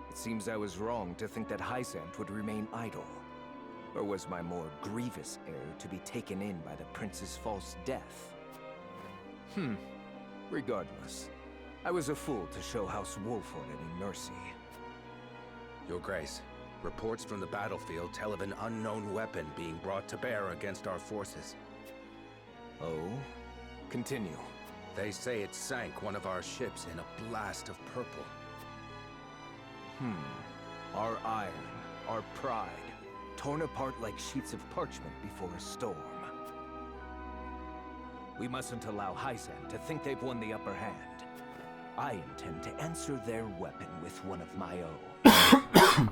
It seems I was wrong to think that Hyzant would remain idle. Or was my more grievous error to be taken in by the prince's false death? Regardless, I was a fool to show House Wolford any mercy. Your Grace, reports from the battlefield tell of an unknown weapon being brought to bear against our forces. Oh? Continue. They say it sank one of our ships in a blast of purple. Our iron, our pride, torn apart like sheets of parchment before a storm. We mustn't allow Hyzant to think they've won the upper hand. I intend to answer their weapon with one of my own.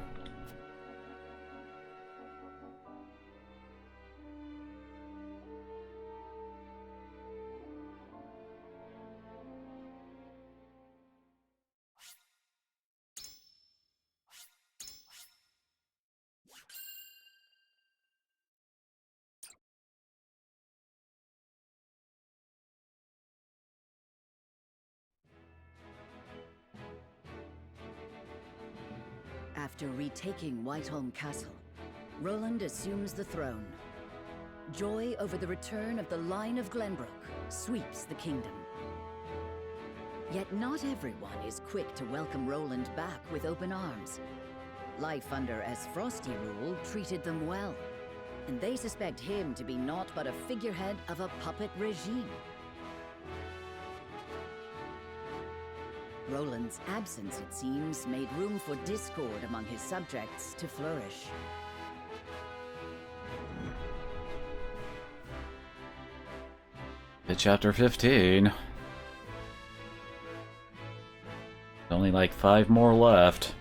After retaking Whiteholm Castle, Roland assumes the throne. Joy over the return of the line of Glenbrook sweeps the kingdom. Yet not everyone is quick to welcome Roland back with open arms. Life under Frosty rule treated them well, and they suspect him to be naught but a figurehead of a puppet regime. Roland's absence, it seems, made room for discord among his subjects to flourish. Chapter 15. Only like 5 more left.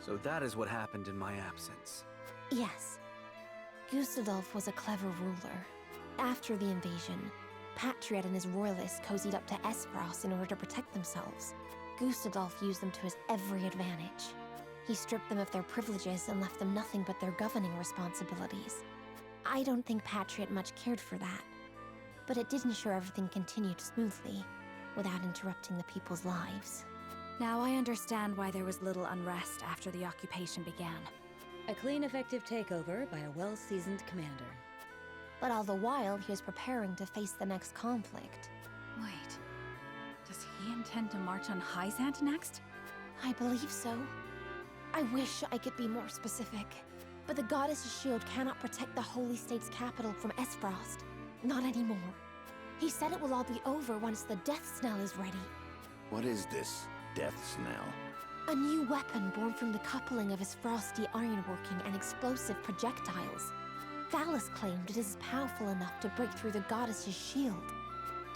So that is what happened in my absence. Yes. Gustadolf was a clever ruler. After the invasion, Patriot and his royalists cozied up to Esfrost in order to protect themselves. Gustadolf used them to his every advantage. He stripped them of their privileges and left them nothing but their governing responsibilities. I don't think Patriot much cared for that, but it did ensure everything continued smoothly, without interrupting the people's lives. Now I understand why there was little unrest after the occupation began. A clean, effective takeover by a well-seasoned commander. But all the while, he was preparing to face the next conflict. Wait, does he intend to march on Hyzant next? I believe so. I wish I could be more specific, but the Goddess's shield cannot protect the Holy State's capital from Esfrost. Not anymore. He said it will all be over once the Death Snell is ready. What is this Death Snell? A new weapon born from the coupling of his frosty ironworking and explosive projectiles. Valis claimed it is powerful enough to break through the Goddess's shield.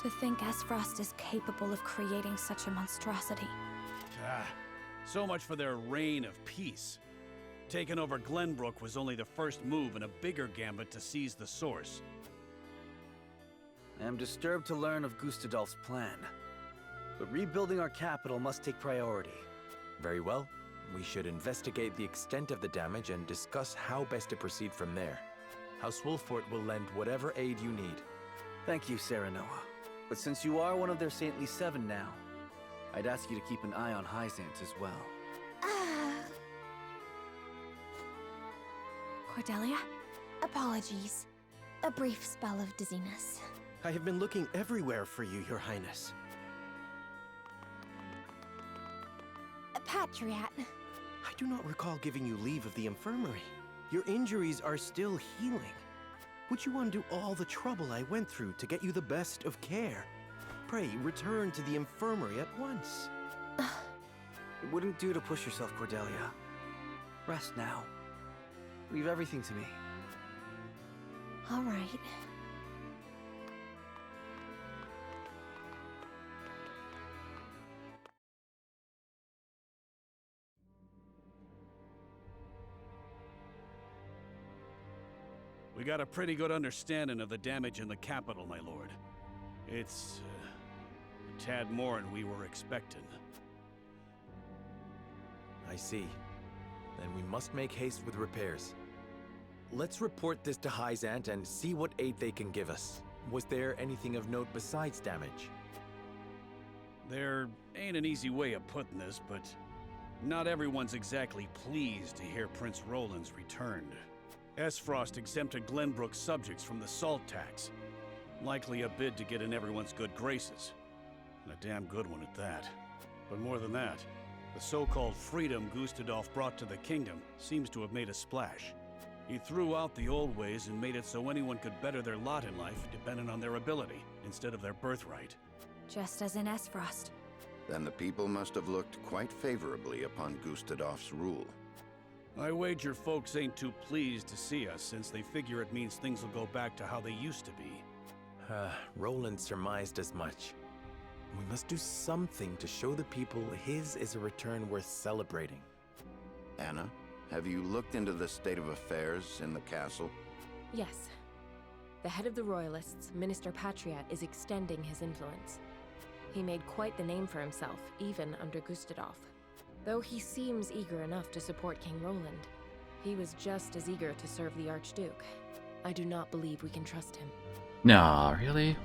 To think Esfrost is capable of creating such a monstrosity. So much for their reign of peace. Taking over Glenbrook was only the first move in a bigger gambit to seize the source. I am disturbed to learn of Gustadolf's plan, but rebuilding our capital must take priority. Very well. We should investigate the extent of the damage and discuss how best to proceed from there. House Wolfort will lend whatever aid you need. Thank you, Serenoa. But since you are one of their Saintly Seven now, I'd ask you to keep an eye on Hyzant as well. Cordelia? Apologies. A brief spell of dizziness. I have been looking everywhere for you, Your Highness. Patriot. I do not recall giving you leave of the infirmary. Your injuries are still healing. Would you undo all the trouble I went through to get you the best of care? Pray, return to the infirmary at once. It wouldn't do to push yourself, Cordelia. Rest now. Leave everything to me. All right. We got a pretty good understanding of the damage in the capital, my lord. It's a tad more than we were expecting. I see. Then we must make haste with repairs. Let's report this to Hyzant and see what aid they can give us. Was there anything of note besides damage? There ain't an easy way of putting this, but not everyone's exactly pleased to hear Prince Roland's returned. Esfrost exempted Glenbrook's subjects from the salt tax. Likely a bid to get in everyone's good graces. And a damn good one at that. But more than that, the so-called freedom Gustadolf brought to the kingdom seems to have made a splash. He threw out the old ways and made it so anyone could better their lot in life depending on their ability, instead of their birthright. Just as in Esfrost. Then the people must have looked quite favorably upon Gustadolf's rule. I wager folks ain't too pleased to see us, since they figure it means things will go back to how they used to be. Roland surmised as much. We must do something to show the people his is a return worth celebrating. Anna, have you looked into the state of affairs in the castle? Yes. The head of the Royalists, Minister Patriot, is extending his influence. He made quite the name for himself, even under Gustadolf. Though he seems eager enough to support King Roland, he was just as eager to serve the Archduke. I do not believe we can trust him. Nah, really?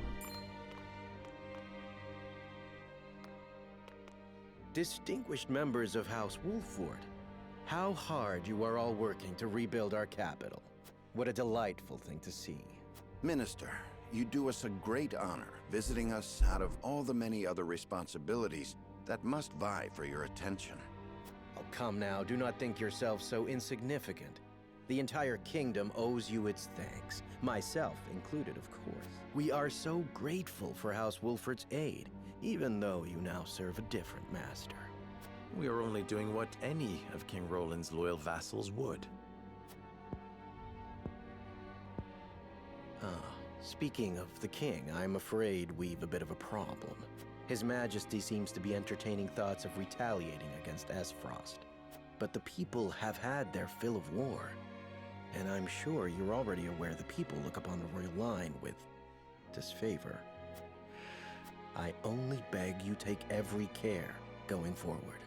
distinguished members of House Wolford. How hard you are all working to rebuild our capital. What a delightful thing to see. Minister, you do us a great honor visiting us out of all the many other responsibilities that must vie for your attention. Oh, come now, do not think yourself so insignificant. The entire kingdom owes you its thanks, myself included, of course. We are so grateful for House Wolford's aid, even though you now serve a different master. We are only doing what any of King Roland's loyal vassals would. Speaking of the king, I'm afraid we've a bit of a problem. His Majesty seems to be entertaining thoughts of retaliating against Esfrost. But the people have had their fill of war. And I'm sure you're already aware the people look upon the royal line with disfavor. I only beg you take every care going forward.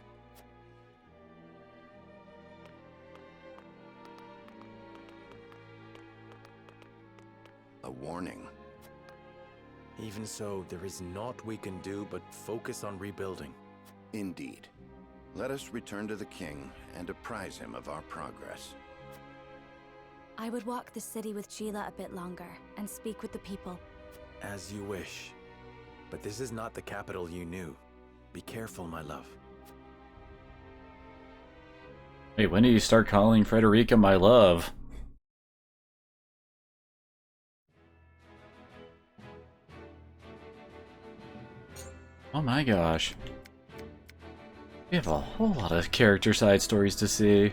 A warning. Even so, there is naught we can do but focus on rebuilding. Indeed. Let us return to the king and apprise him of our progress. I would walk the city with Sheila a bit longer and speak with the people. As you wish. But this is not the capital you knew. Be careful, my love. Wait, when do you start calling Frederica my love? Oh my gosh. We have a whole lot of character side stories to see.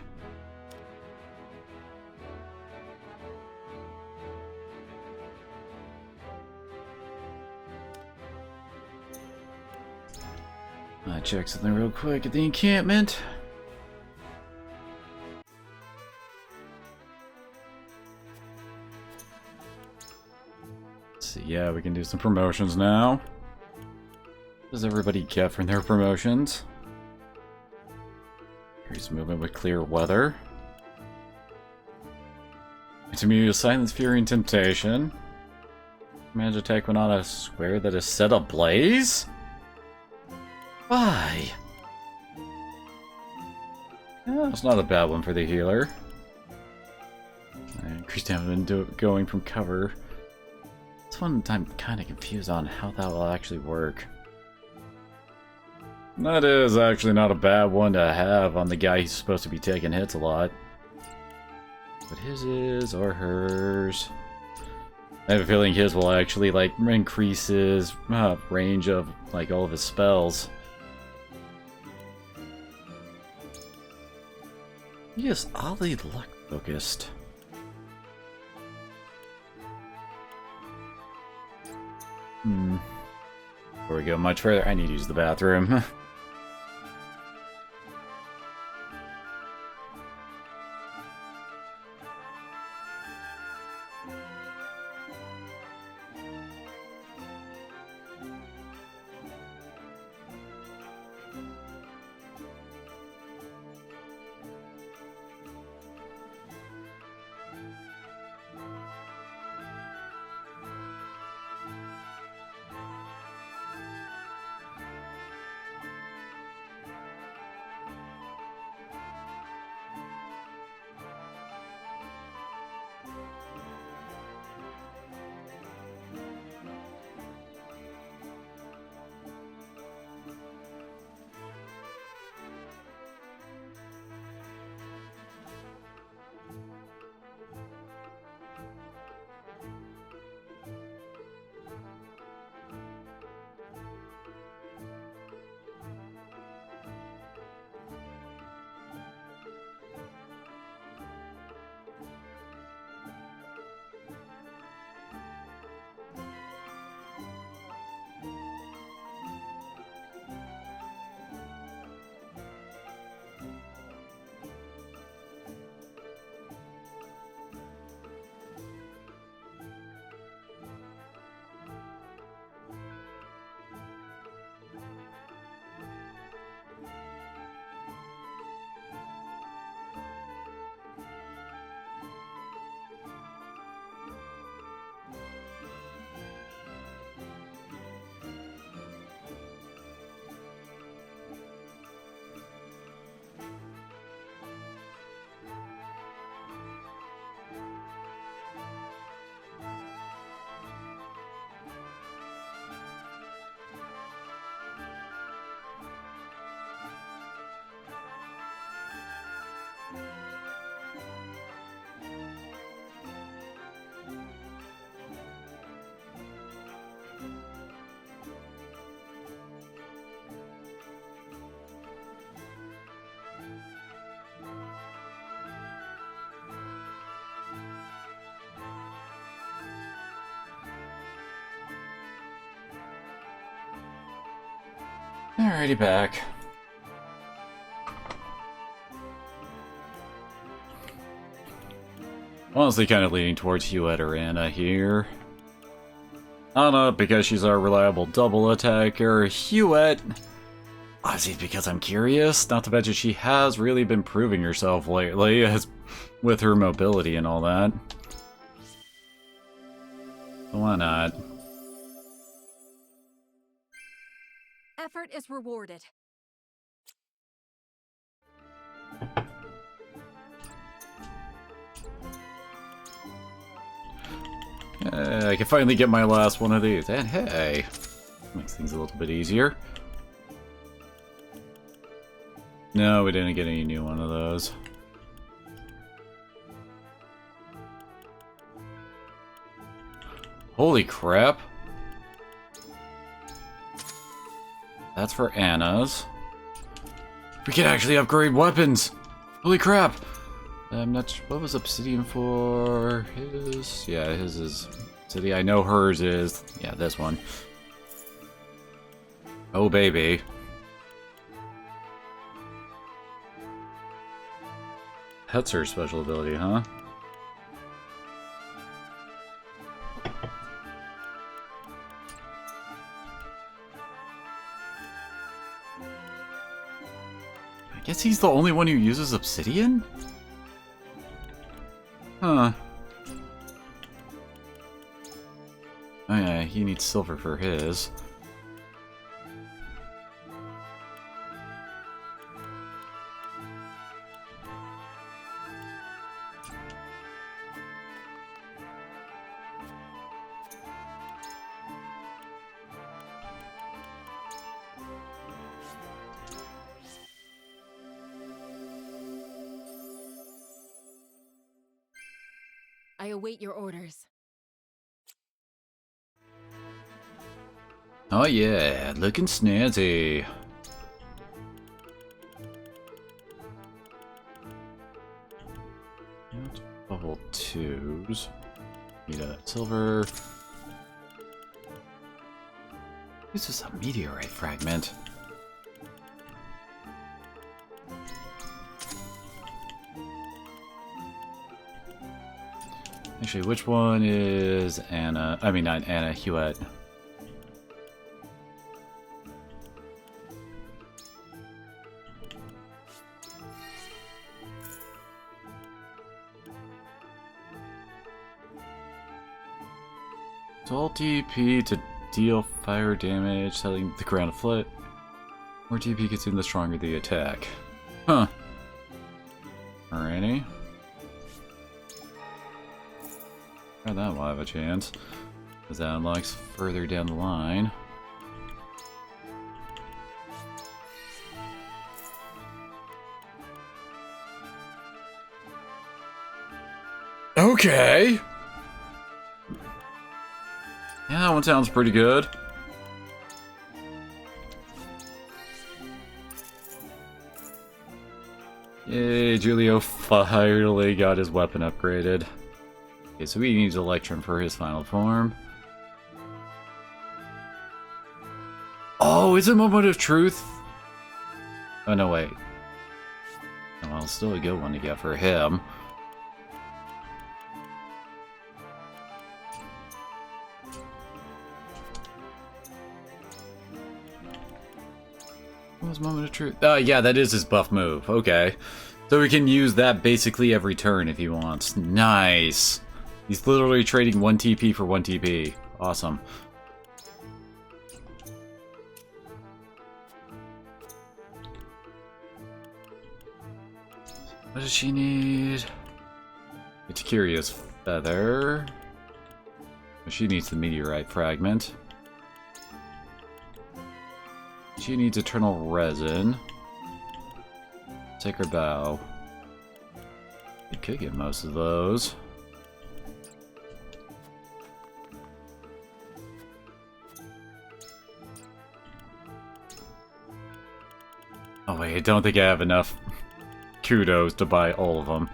Check something real quick at the encampment. Let's see, yeah, we can do some promotions now. What does everybody get from their promotions? Increased movement with clear weather. Intermediate silence, fury, and temptation. Manage attack when on a square that is set ablaze? Why? Yeah, it's not a bad one for the healer. Increased damage going from cover. This one I'm kind of confused on how that will actually work. That is actually not a bad one to have on the guy who's supposed to be taking hits a lot. But his is, or hers. I have a feeling his will actually, like, increase his range of, like, all of his spells. He is oddly luck focused. Before we go much further, I need to use the bathroom. Alrighty, back. Honestly, kind of leaning towards Huette or Anna here. Anna, because she's our reliable double attacker. Huette, obviously because I'm curious. Not to mention she has really been proving herself lately, with her mobility and all that. So why not? Effort is rewarded. I can finally get my last one of these. And hey, makes things a little bit easier. No, we didn't get any new one of those. Holy crap. That's for Anna's. We can actually upgrade weapons! Holy crap! I'm not sure. What was Obsidian for? His? Yeah, his is Obsidian. I know hers is. Yeah, this one. Oh, baby. That's her special ability, huh? I guess he's the only one who uses Obsidian? Huh. Oh yeah, he needs silver for his. I await your orders. Oh yeah, looking snazzy. Level 2s. Need a silver. This is a meteorite fragment. Actually, which one is Anna? I mean, not Anna, Huette. All TP to deal fire damage, setting the ground afloat. More TP gets in, the stronger the attack. Huh. Alrighty. Try that while I have a chance. Because that unlocks further down the line. Okay! Yeah, that one sounds pretty good. Yay, Julio finally got his weapon upgraded. Okay, so he needs Electrum for his final form. Oh, is it Moment of Truth? Oh, no, wait. Oh, well, still a good one to get for him. What was Moment of Truth? Yeah, that is his buff move. Okay. So we can use that basically every turn if he wants. Nice. He's literally trading 1 TP for 1 TP. Awesome. What does she need? It's Curious Feather. She needs the Meteorite Fragment. She needs Eternal Resin. Sacred Bow. You could get most of those. Oh wait, I don't think I have enough kudos to buy all of them.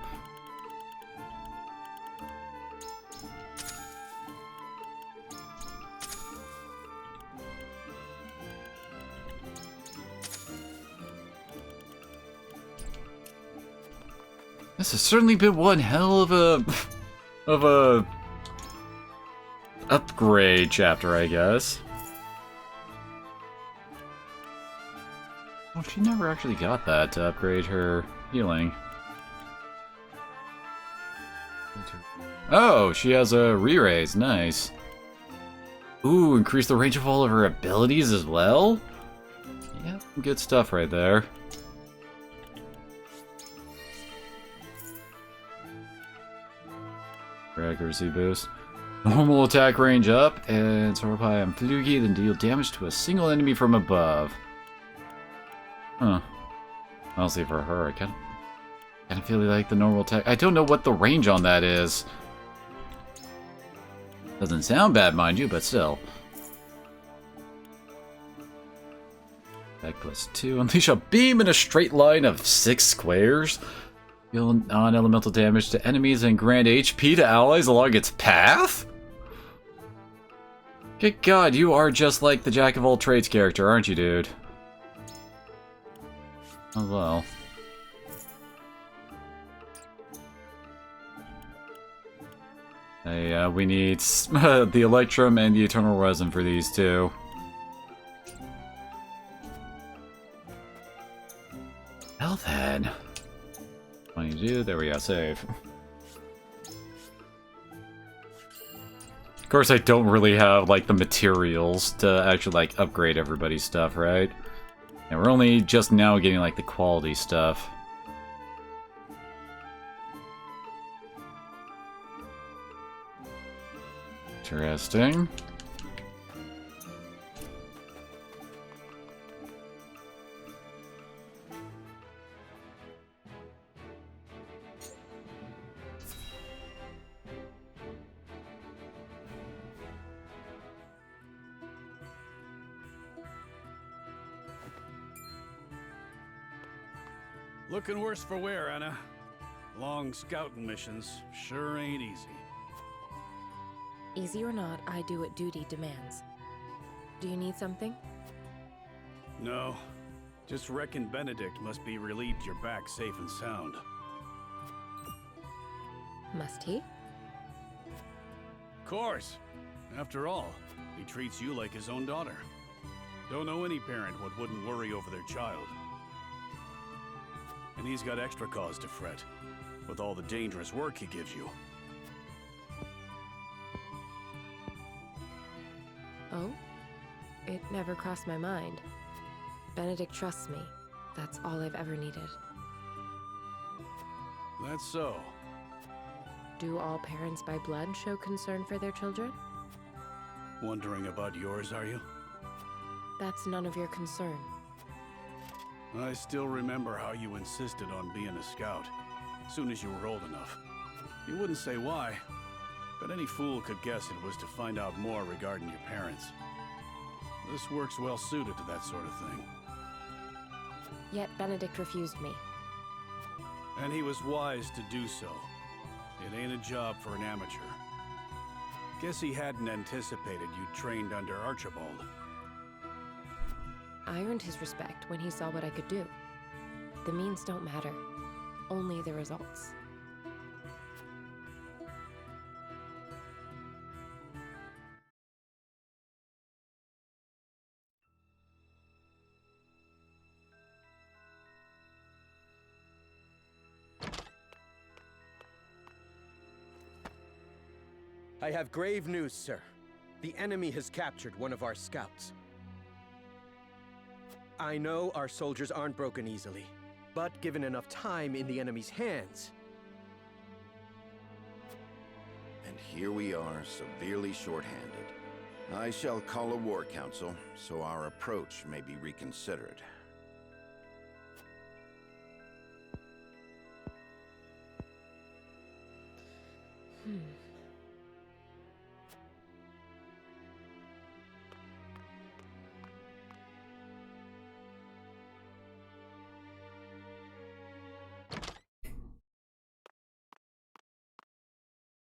This has certainly been one hell of a upgrade chapter, I guess. Well, she never actually got that to upgrade her healing. Oh, she has a re-raise. Nice. Ooh, increase the range of all of her abilities as well? Yeah, good stuff right there. Accuracy boost. Normal attack range up, and sort of high on Flugy, then deal damage to a single enemy from above. Huh. Honestly, for her, I kind of feel like the normal attack. I don't know what the range on that is. Doesn't sound bad, mind you, but still. Attack +2. Unleash a beam in a straight line of 6 squares. Deal non-elemental damage to enemies and grant HP to allies along its path? Good God, you are just like the Jack of all trades character, aren't you, dude? Oh well. Hey, we need the Electrum and the Eternal Resin for these two. Well then. 22, there we go, save. Of course, I don't really have, like, the materials to actually, like, upgrade everybody's stuff, right? And we're only just now getting, like, the quality stuff. Interesting. Looking worse for wear, Anna. Long scouting missions sure ain't easy. Easy or not, I do what duty demands. Do you need something? No. Just reckon Benedict must be relieved you're back safe and sound. Must he? Course. After all, he treats you like his own daughter. Don't know any parent what wouldn't worry over their child. And he's got extra cause to fret, with all the dangerous work he gives you. Oh? It never crossed my mind. Benedict trusts me. That's all I've ever needed. That's so. Do all parents by blood show concern for their children? Wondering about yours, are you? That's none of your concern. I still remember how you insisted on being a scout, as soon as you were old enough. You wouldn't say why, but any fool could guess it was to find out more regarding your parents. This work's well suited to that sort of thing. Yet Benedict refused me. And he was wise to do so. It ain't a job for an amateur. Guess he hadn't anticipated you'd trained under Archibald. I earned his respect when he saw what I could do. The means don't matter, only the results. I have grave news, sir. The enemy has captured one of our scouts. I know our soldiers aren't broken easily, but given enough time in the enemy's hands... And here we are, severely short-handed. I shall call a war council, so our approach may be reconsidered.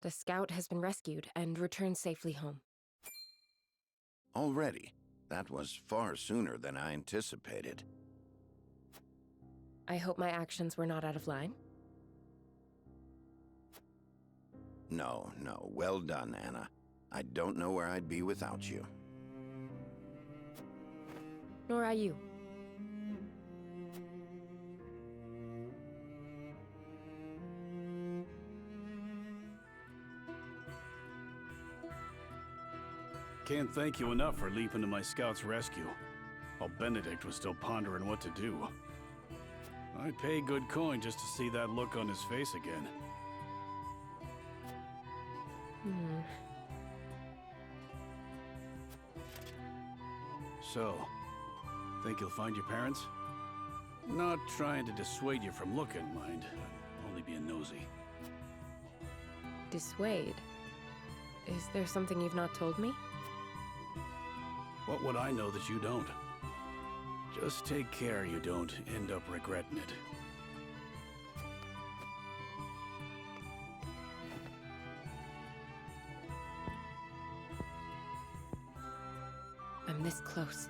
The scout has been rescued and returned safely home. Already? That was far sooner than I anticipated. I hope my actions were not out of line. No, no. Well done, Anna. I don't know where I'd be without you. Nor are you. Can't thank you enough for leaping to my scout's rescue, while Benedict was still pondering what to do. I'd pay good coin just to see that look on his face again. So, think you'll find your parents? Not trying to dissuade you from looking, mind. I'm only being nosy. Dissuade? Is there something you've not told me? What would I know that you don't? Just take care you don't end up regretting it. I'm this close.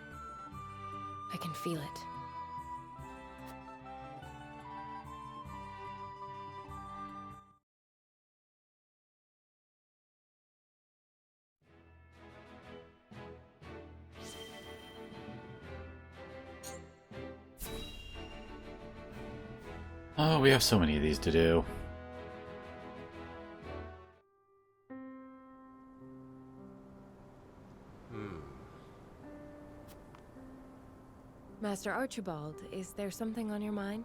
I can feel it. Oh, we have so many of these to do. Master Archibald, is there something on your mind?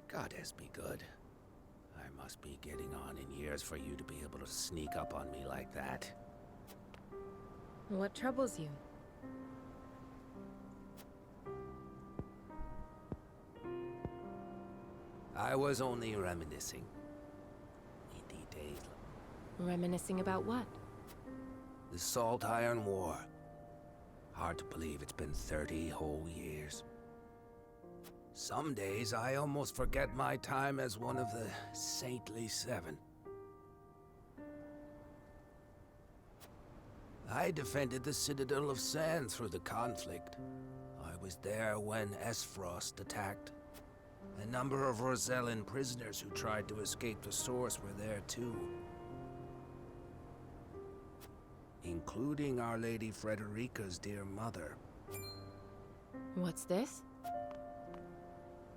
Goddess be good. I must be getting on in years for you to be able to sneak up on me like that. What troubles you? I was only reminiscing. Indeed, days. Reminiscing about what? The Salt Iron War. Hard to believe it's been 30 whole years. Some days I almost forget my time as one of the Saintly Seven. I defended the Citadel of Sand through the conflict. I was there when Esfrost attacked. A number of Rosellan prisoners who tried to escape the source were there too. Including Our Lady Frederica's dear mother. What's this?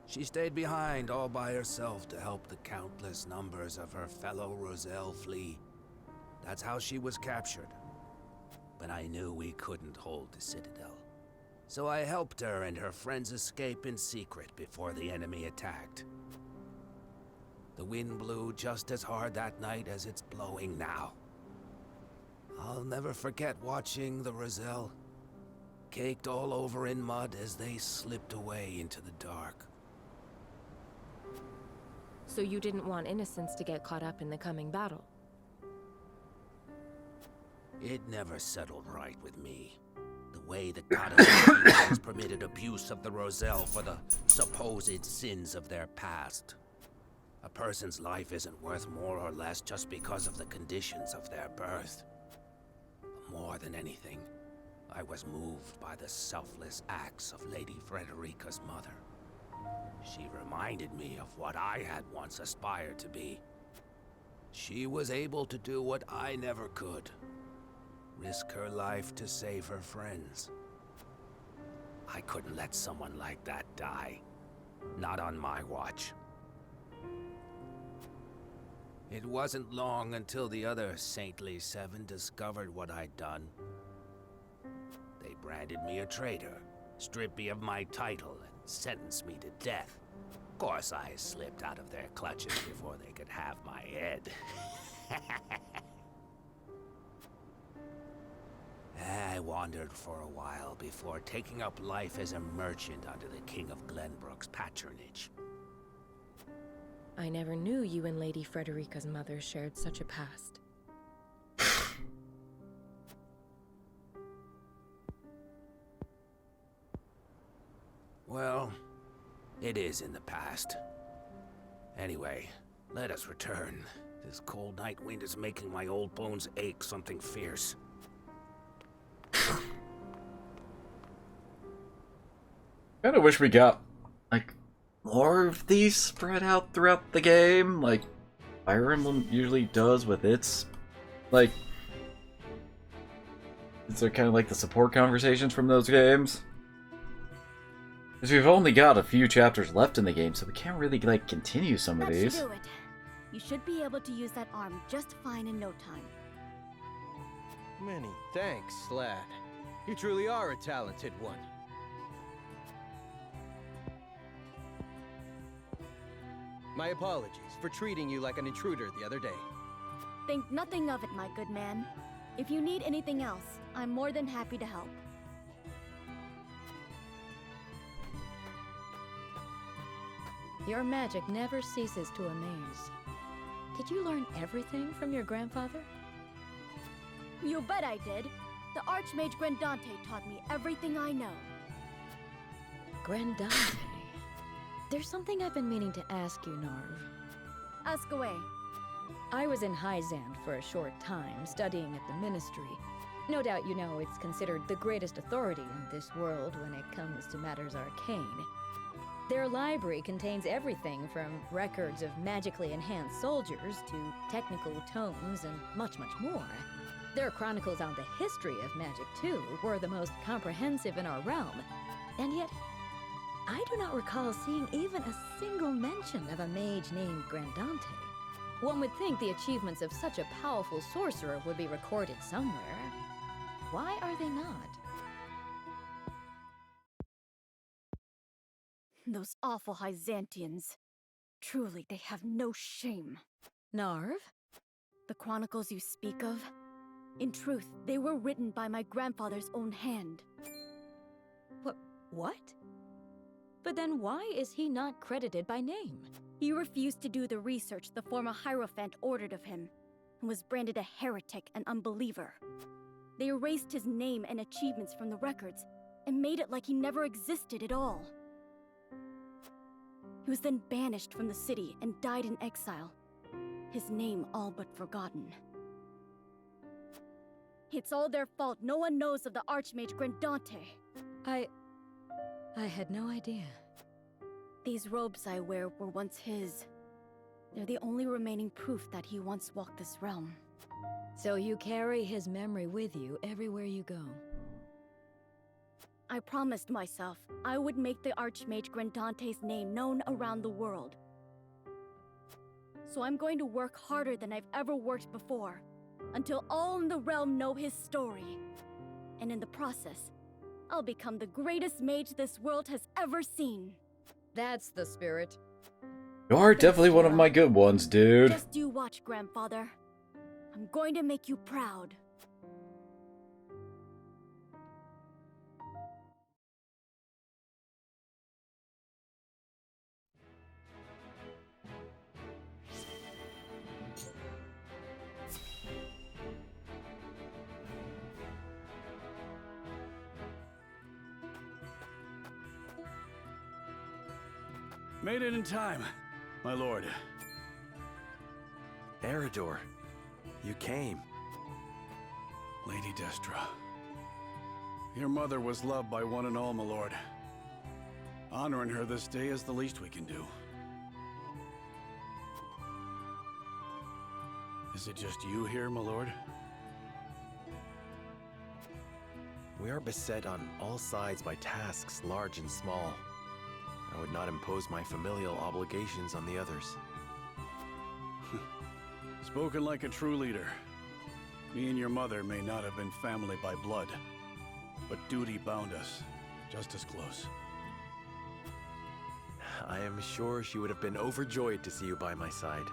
She stayed behind all by herself to help the countless numbers of her fellow Roselle flee. That's how she was captured. But I knew we couldn't hold the Citadel. So I helped her and her friends escape in secret before the enemy attacked. The wind blew just as hard that night as it's blowing now. I'll never forget watching the Roselle, caked all over in mud as they slipped away into the dark. So you didn't want innocents to get caught up in the coming battle? It never settled right with me. The way the goddess has permitted abuse of the Roselle for the supposed sins of their past. A person's life isn't worth more or less just because of the conditions of their birth. More than anything, I was moved by the selfless acts of Lady Frederica's mother. She reminded me of what I had once aspired to be. She was able to do what I never could. Risk her life to save her friends. I couldn't let someone like that die. Not on my watch. It wasn't long until the other Saintly Seven discovered what I'd done. They branded me a traitor, stripped me of my title, and sentenced me to death. Of course, I slipped out of their clutches before they could have my head. I wandered for a while before taking up life as a merchant under the King of Glenbrook's patronage. I never knew you and Lady Frederica's mother shared such a past. Well, it is in the past. Anyway, let us return. This cold night wind is making my old bones ache something fierce. Kinda wish we got, like, more of these spread out throughout the game, like Fire Emblem usually does with its, like, it's kind of like the support conversations from those games. Because we've only got a few chapters left in the game, so we can't really, like, continue some of these. That should do it. You should be able to use that arm just fine in no time. Many thanks, lad. You truly are a talented one. My apologies for treating you like an intruder the other day. Think nothing of it, my good man. If you need anything else, I'm more than happy to help. Your magic never ceases to amaze. Did you learn everything from your grandfather? You bet I did. The Archmage Grandante taught me everything I know. Grandante. There's something I've been meaning to ask you, Narv. Ask away. I was in Hyzand for a short time, studying at the Ministry. No doubt you know it's considered the greatest authority in this world when it comes to matters arcane. Their library contains everything from records of magically enhanced soldiers to technical tomes and much, much more. Their chronicles on the history of magic, too, were the most comprehensive in our realm. And yet, I do not recall seeing even a single mention of a mage named Grandante. One would think the achievements of such a powerful sorcerer would be recorded somewhere. Why are they not? Those awful Hyzantians. Truly, they have no shame. Narv? The chronicles you speak of? In truth, they were written by my grandfather's own hand. What? But then why is he not credited by name? He refused to do the research the former Hierophant ordered of him, and was branded a heretic and unbeliever. They erased his name and achievements from the records, and made it like he never existed at all. He was then banished from the city and died in exile, his name all but forgotten. It's all their fault no one knows of the Archmage Grandante. I had no idea. These robes I wear were once his. They're the only remaining proof that he once walked this realm. So you carry his memory with you everywhere you go. I promised myself I would make the Archmage Grandante's name known around the world. So I'm going to work harder than I've ever worked before, until all in the realm know his story. And in the process, I'll become the greatest mage this world has ever seen. That's the spirit. You are definitely one of my good ones, dude. Just you watch, Grandfather. I'm going to make you proud. Made it in time, my lord. Eridor, you came. Lady Destra. Your mother was loved by one and all, my lord. Honoring her this day is the least we can do. Is it just you here, my lord? We are beset on all sides by tasks large and small. I would not impose my familial obligations on the others. Spoken like a true leader. Me and your mother may not have been family by blood, but duty bound us just as close. I am sure she would have been overjoyed to see you by my side.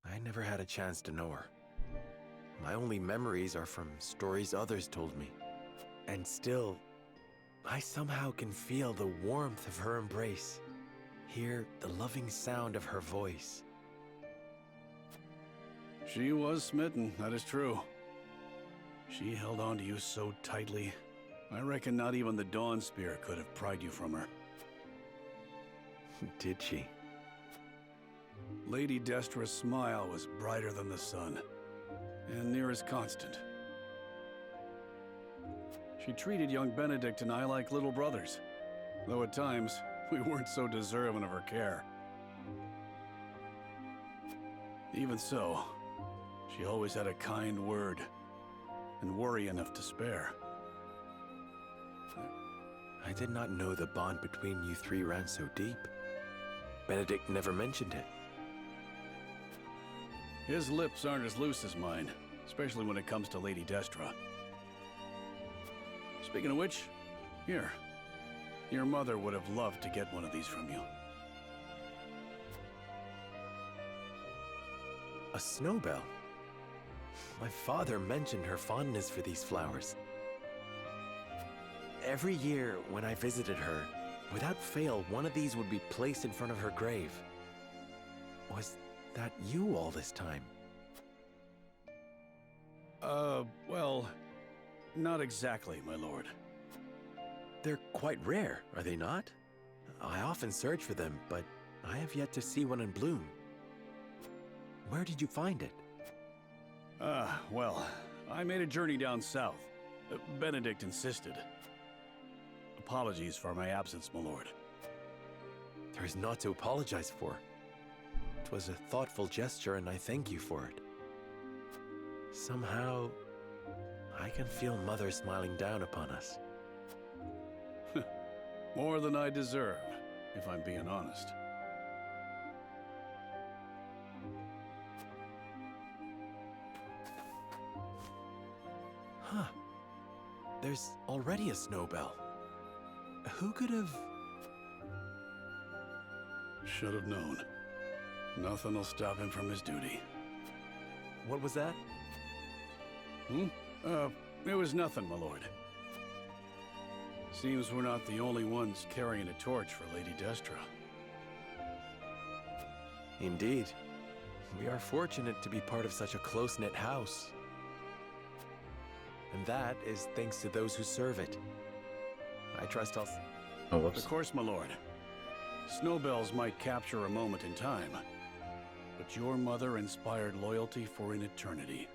I never had a chance to know her. My only memories are from stories others told me. And still, I somehow can feel the warmth of her embrace, hear the loving sound of her voice. She was smitten, that is true. She held on to you so tightly, I reckon not even the Dawn Spear could have pried you from her. Did she? Lady Destra's smile was brighter than the sun, and near as constant. She treated young Benedict and I like little brothers, though at times we weren't so deserving of her care. Even so, she always had a kind word and worry enough to spare. I did not know the bond between you three ran so deep. Benedict never mentioned it. His lips aren't as loose as mine, especially when it comes to Lady Destra. Speaking of which, here. Your mother would have loved to get one of these from you. A snowbell? My father mentioned her fondness for these flowers. Every year when I visited her, without fail, one of these would be placed in front of her grave. Was that you all this time? Well, not exactly, my lord. They're quite rare, are they not? I often search for them, but I have yet to see one in bloom. Where did you find it? Well, I made a journey down south. Benedict insisted. Apologies for my absence, my lord. There is naught to apologize for. It was a thoughtful gesture, and I thank you for it. Somehow, I can feel Mother smiling down upon us. More than I deserve, if I'm being honest. Huh. There's already a snowbell. Who could have... Should have known. Nothing will stop him from his duty. What was that? It was nothing, my lord. Seems we're not the only ones carrying a torch for Lady Destra. Indeed. We are fortunate to be part of such a close-knit house. And that is thanks to those who serve it. I trust us. Oh, whoops. Of course, my lord. Snowbells might capture a moment in time, but your mother inspired loyalty for an eternity.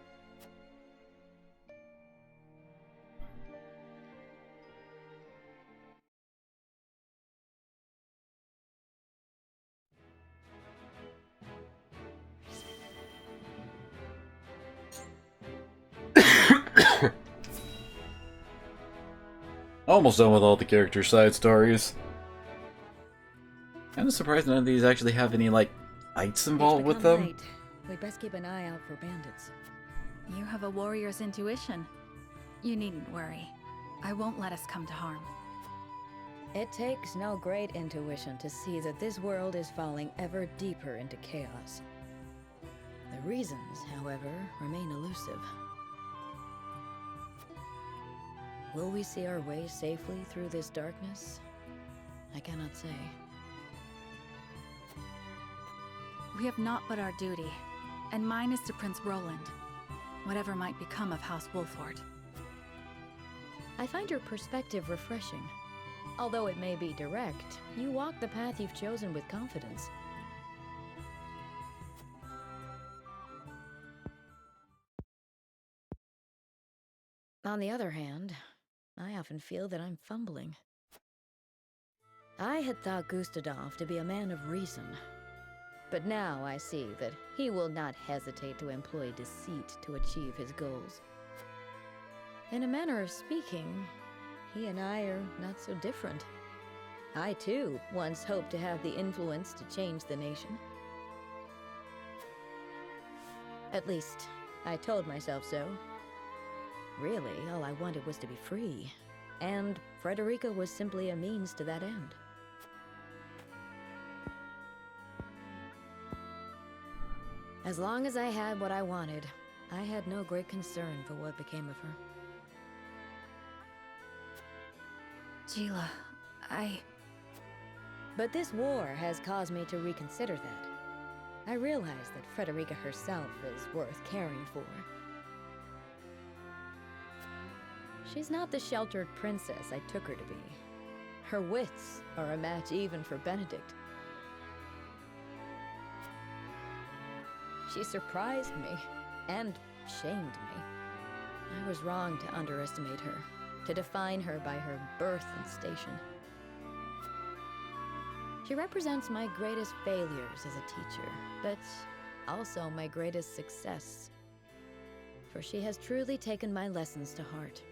Almost done with all the character side stories. Kind of surprised none of these actually have any, like, fights involved with them. Late. We'd best keep an eye out for bandits. You have a warrior's intuition. You needn't worry. I won't let us come to harm. It takes no great intuition to see that this world is falling ever deeper into chaos. The reasons, however, remain elusive. Will we see our way safely through this darkness? I cannot say. We have naught but our duty, and mine is to Prince Roland, whatever might become of House Wolford. I find your perspective refreshing. Although it may be direct, you walk the path you've chosen with confidence. On the other hand, I often feel that I'm fumbling. I had thought Gustadolf to be a man of reason, but now I see that he will not hesitate to employ deceit to achieve his goals. In a manner of speaking, he and I are not so different. I, too, once hoped to have the influence to change the nation. At least, I told myself so. Really, all I wanted was to be free, and Frederica was simply a means to that end. As long as I had what I wanted, I had no great concern for what became of her. Gila, But this war has caused me to reconsider that. I realize that Frederica herself is worth caring for. She's not the sheltered princess I took her to be. Her wits are a match even for Benedict. She surprised me and shamed me. I was wrong to underestimate her, to define her by her birth and station. She represents my greatest failures as a teacher, but also my greatest success. For she has truly taken my lessons to heart.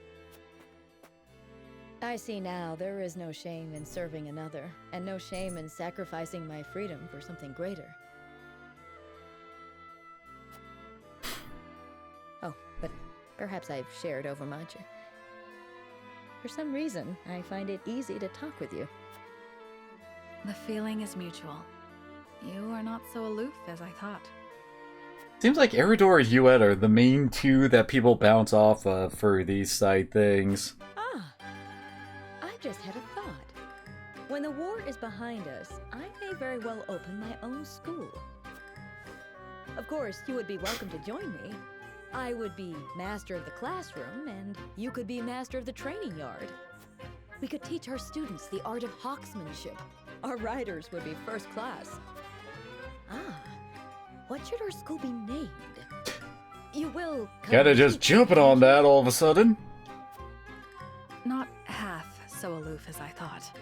I see now there is no shame in serving another, and no shame in sacrificing my freedom for something greater. Oh, but perhaps I've shared overmuch. For some reason, I find it easy to talk with you. The feeling is mutual. You are not so aloof as I thought. Seems like Eridor and Yuet are the main two that people bounce off of for these side things. Ah, I just had a thought. When the war is behind us, I may very well open my own school. Of course, you would be welcome to join me. I would be master of the classroom, and you could be master of the training yard. We could teach our students the art of hawksmanship. Our riders would be first class. Ah, what should our school be named? You will... Kinda just jumping on that all of a sudden. Not half so aloof as I thought.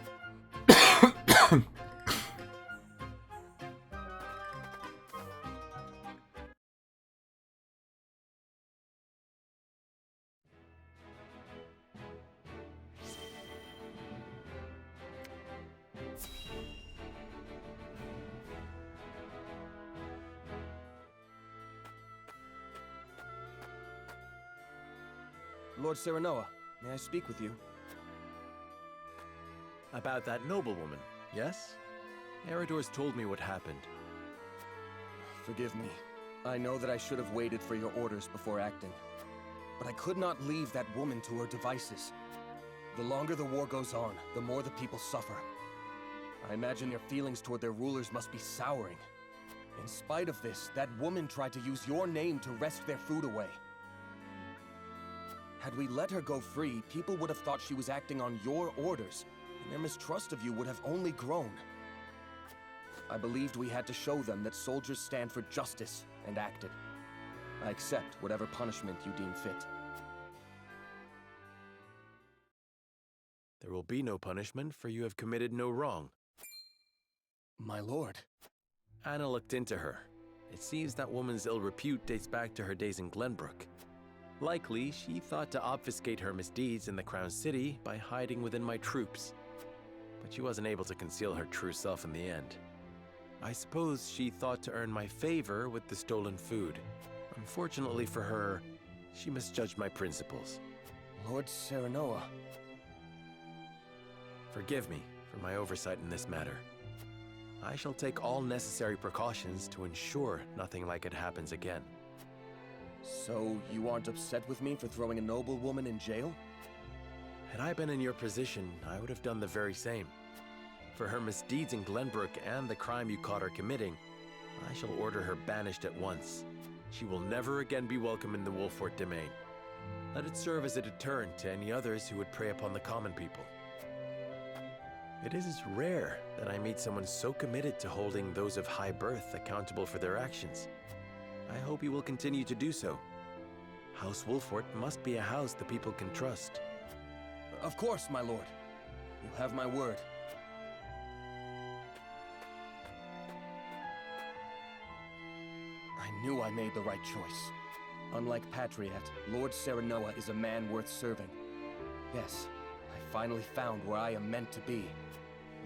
Lord Serenoa, may I speak with you? About that noblewoman, yes? Eridor's told me what happened. Forgive me. I know that I should have waited for your orders before acting. But I could not leave that woman to her devices. The longer the war goes on, the more the people suffer. I imagine their feelings toward their rulers must be souring. In spite of this, that woman tried to use your name to wrest their food away. Had we let her go free, people would have thought she was acting on your orders, and their mistrust of you would have only grown. I believed we had to show them that soldiers stand for justice, and acted. I accept whatever punishment you deem fit. There will be no punishment, for you have committed no wrong. My lord. Anna looked into her. It seems that woman's ill repute dates back to her days in Glenbrook. Likely, she thought to obfuscate her misdeeds in the Crown City by hiding within my troops. But she wasn't able to conceal her true self in the end. I suppose she thought to earn my favor with the stolen food. Unfortunately for her, she misjudged my principles. Lord Serenoa. Forgive me for my oversight in this matter. I shall take all necessary precautions to ensure nothing like it happens again. So, you aren't upset with me for throwing a noblewoman in jail? Had I been in your position, I would have done the very same. For her misdeeds in Glenbrook and the crime you caught her committing, I shall order her banished at once. She will never again be welcome in the Wolfort domain. Let it serve as a deterrent to any others who would prey upon the common people. It is rare that I meet someone so committed to holding those of high birth accountable for their actions. I hope you will continue to do so. House Wolfort must be a house the people can trust. Of course, my lord. You have my word. I knew I made the right choice. Unlike Patriot, Lord Serenoa is a man worth serving. Yes, I finally found where I am meant to be.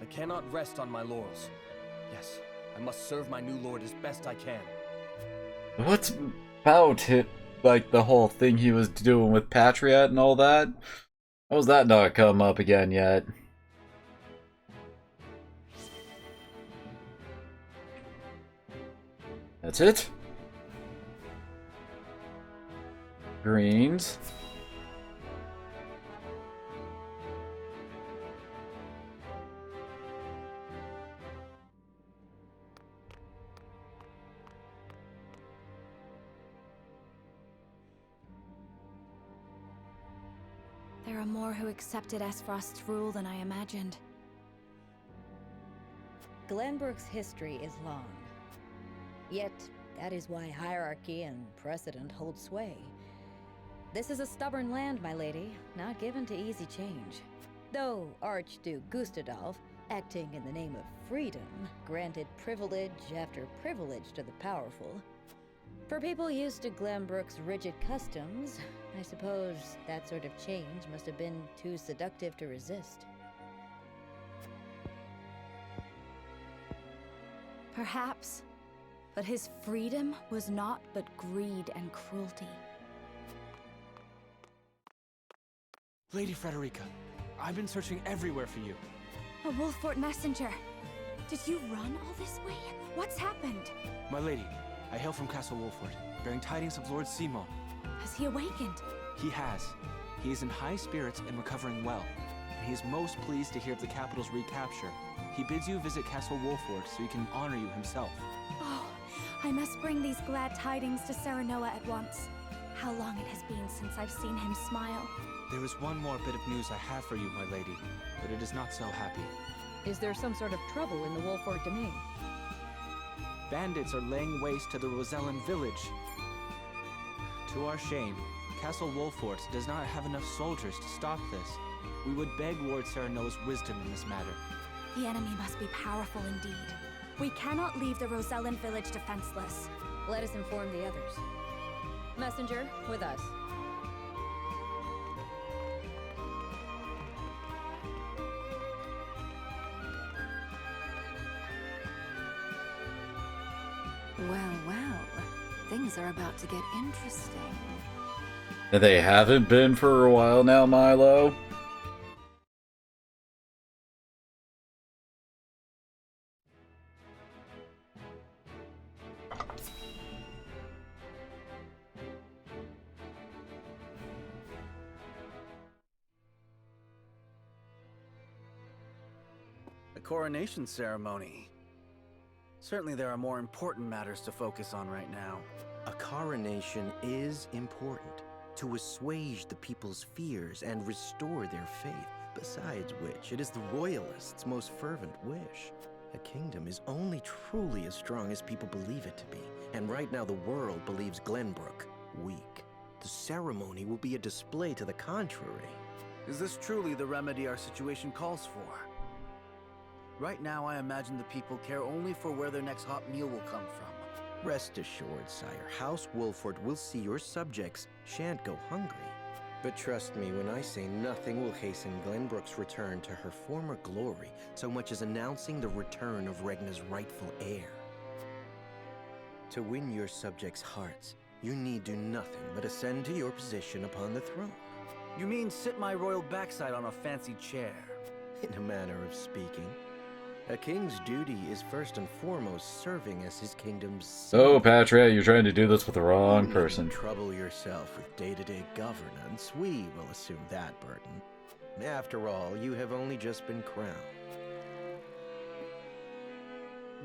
I cannot rest on my laurels. Yes, I must serve my new lord as best I can. What's about it, like the whole thing he was doing with Patriot and all that? How's that not come up again yet? That's it? Greens. There are more who accepted Esfrost's rule than I imagined. Glenbrook's history is long. Yet, that is why hierarchy and precedent hold sway. This is a stubborn land, my lady, not given to easy change. Though Archduke Gustadolf, acting in the name of freedom, granted privilege after privilege to the powerful. For people used to Glenbrook's rigid customs, I suppose that sort of change must have been too seductive to resist. Perhaps. But his freedom was naught but greed and cruelty. Lady Frederica, I've been searching everywhere for you. A Wolffort messenger. Did you run all this way? What's happened? My lady, I hail from Castle Wolffort, bearing tidings of Lord Simon. Has he awakened? He has. He is in high spirits and recovering well, and he is most pleased to hear of the capital's recapture. He bids you visit Castle Wolffort so he can honor you himself. Oh, I must bring these glad tidings to Serenoa at once. How long it has been since I've seen him smile. There is one more bit of news I have for you, my lady, but it is not so happy. Is there some sort of trouble in the Wolffort domain? Bandits are laying waste to the Rosellan village. To our shame, Castle Wolffort does not have enough soldiers to stop this. We would beg Lord Serenoa's wisdom in this matter. The enemy must be powerful indeed. We cannot leave the Rosellan village defenseless. Let us inform the others. Messenger, with us. Well, well. Things are about to get interesting. They haven't been for a while now, Milo. A coronation ceremony. Certainly there are more important matters to focus on right now. A coronation is important to assuage the people's fears and restore their faith. Besides which, it is the royalists' most fervent wish. A kingdom is only truly as strong as people believe it to be, and right now the world believes Glenbrook weak. The ceremony will be a display to the contrary. Is this truly the remedy our situation calls for? Right now, I imagine the people care only for where their next hot meal will come from. Rest assured, sire, House Wolffort will see your subjects shan't go hungry. But trust me when I say nothing will hasten Glenbrook's return to her former glory so much as announcing the return of Regna's rightful heir. To win your subjects' hearts, you need do nothing but ascend to your position upon the throne. You mean sit my royal backside on a fancy chair? In a manner of speaking. A king's duty is first and foremost serving as his kingdom's... Oh, Patria, you're trying to do this with the wrong person. Don't trouble yourself with day-to-day governance. We will assume that burden. After all, you have only just been crowned.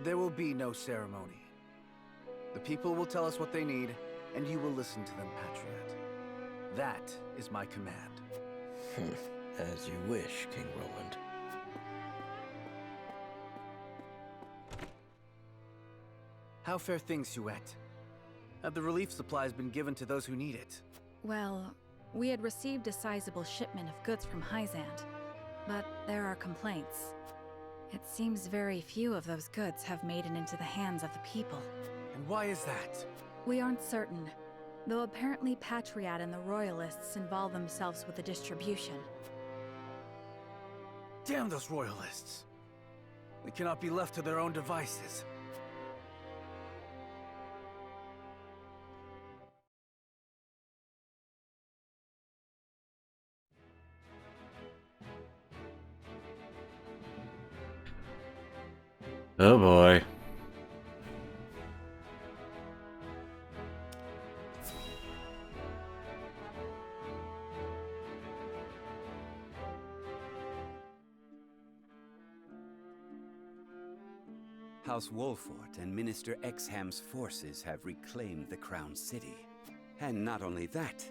There will be no ceremony. The people will tell us what they need, and you will listen to them, Patriot. That is my command. As you wish, King Roland. How fare things, Huette? Have the relief supplies been given to those who need it? Well, we had received a sizable shipment of goods from Hyzant, but there are complaints. It seems very few of those goods have made it into the hands of the people. And why is that? We aren't certain, though apparently Patriot and the Royalists involve themselves with the distribution. Damn those Royalists! They cannot be left to their own devices. Oh boy. House Wolffort and Minister Exham's forces have reclaimed the Crown City. And not only that,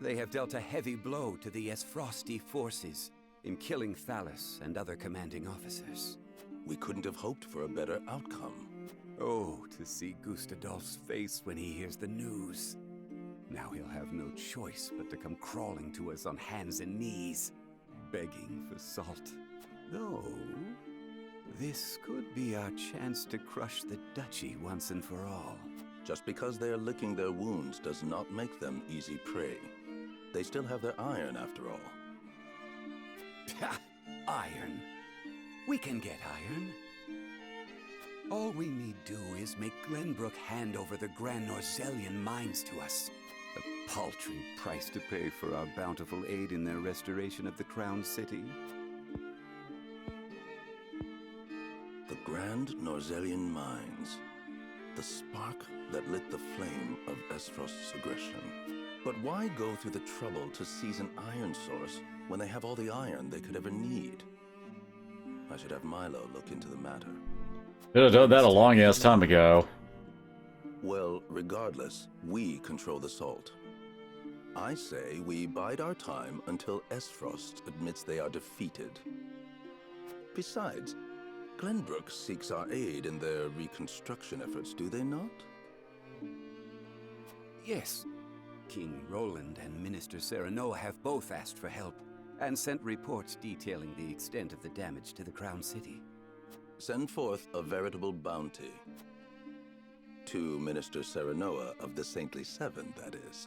they have dealt a heavy blow to the Esfrosti forces in killing Thallus and other commanding officers. We couldn't have hoped for a better outcome. Oh, to see Gustadolf's face when he hears the news. Now he'll have no choice but to come crawling to us on hands and knees, begging for salt. Though, this could be our chance to crush the duchy once and for all. Just because they are licking their wounds does not make them easy prey. They still have their iron, after all. Ha! Iron. We can get iron. All we need do is make Glenbrook hand over the Grand Norzelian mines to us. A paltry price to pay for our bountiful aid in their restoration of the Crown City. The Grand Norzelian mines. The spark that lit the flame of Esfrost's aggression. But why go through the trouble to seize an iron source when they have all the iron they could ever need? I should have Milo look into the matter. Could have done that a long ass time ago. Well, regardless, we control the salt. I say we bide our time until Esfrost admits they are defeated. Besides, Glenbrook seeks our aid in their reconstruction efforts, do they not? Yes. King Roland and Minister Serenoa have both asked for help, and sent reports detailing the extent of the damage to the Crown City. Send forth a veritable bounty. To Minister Serenoa of the Saintly Seven, that is.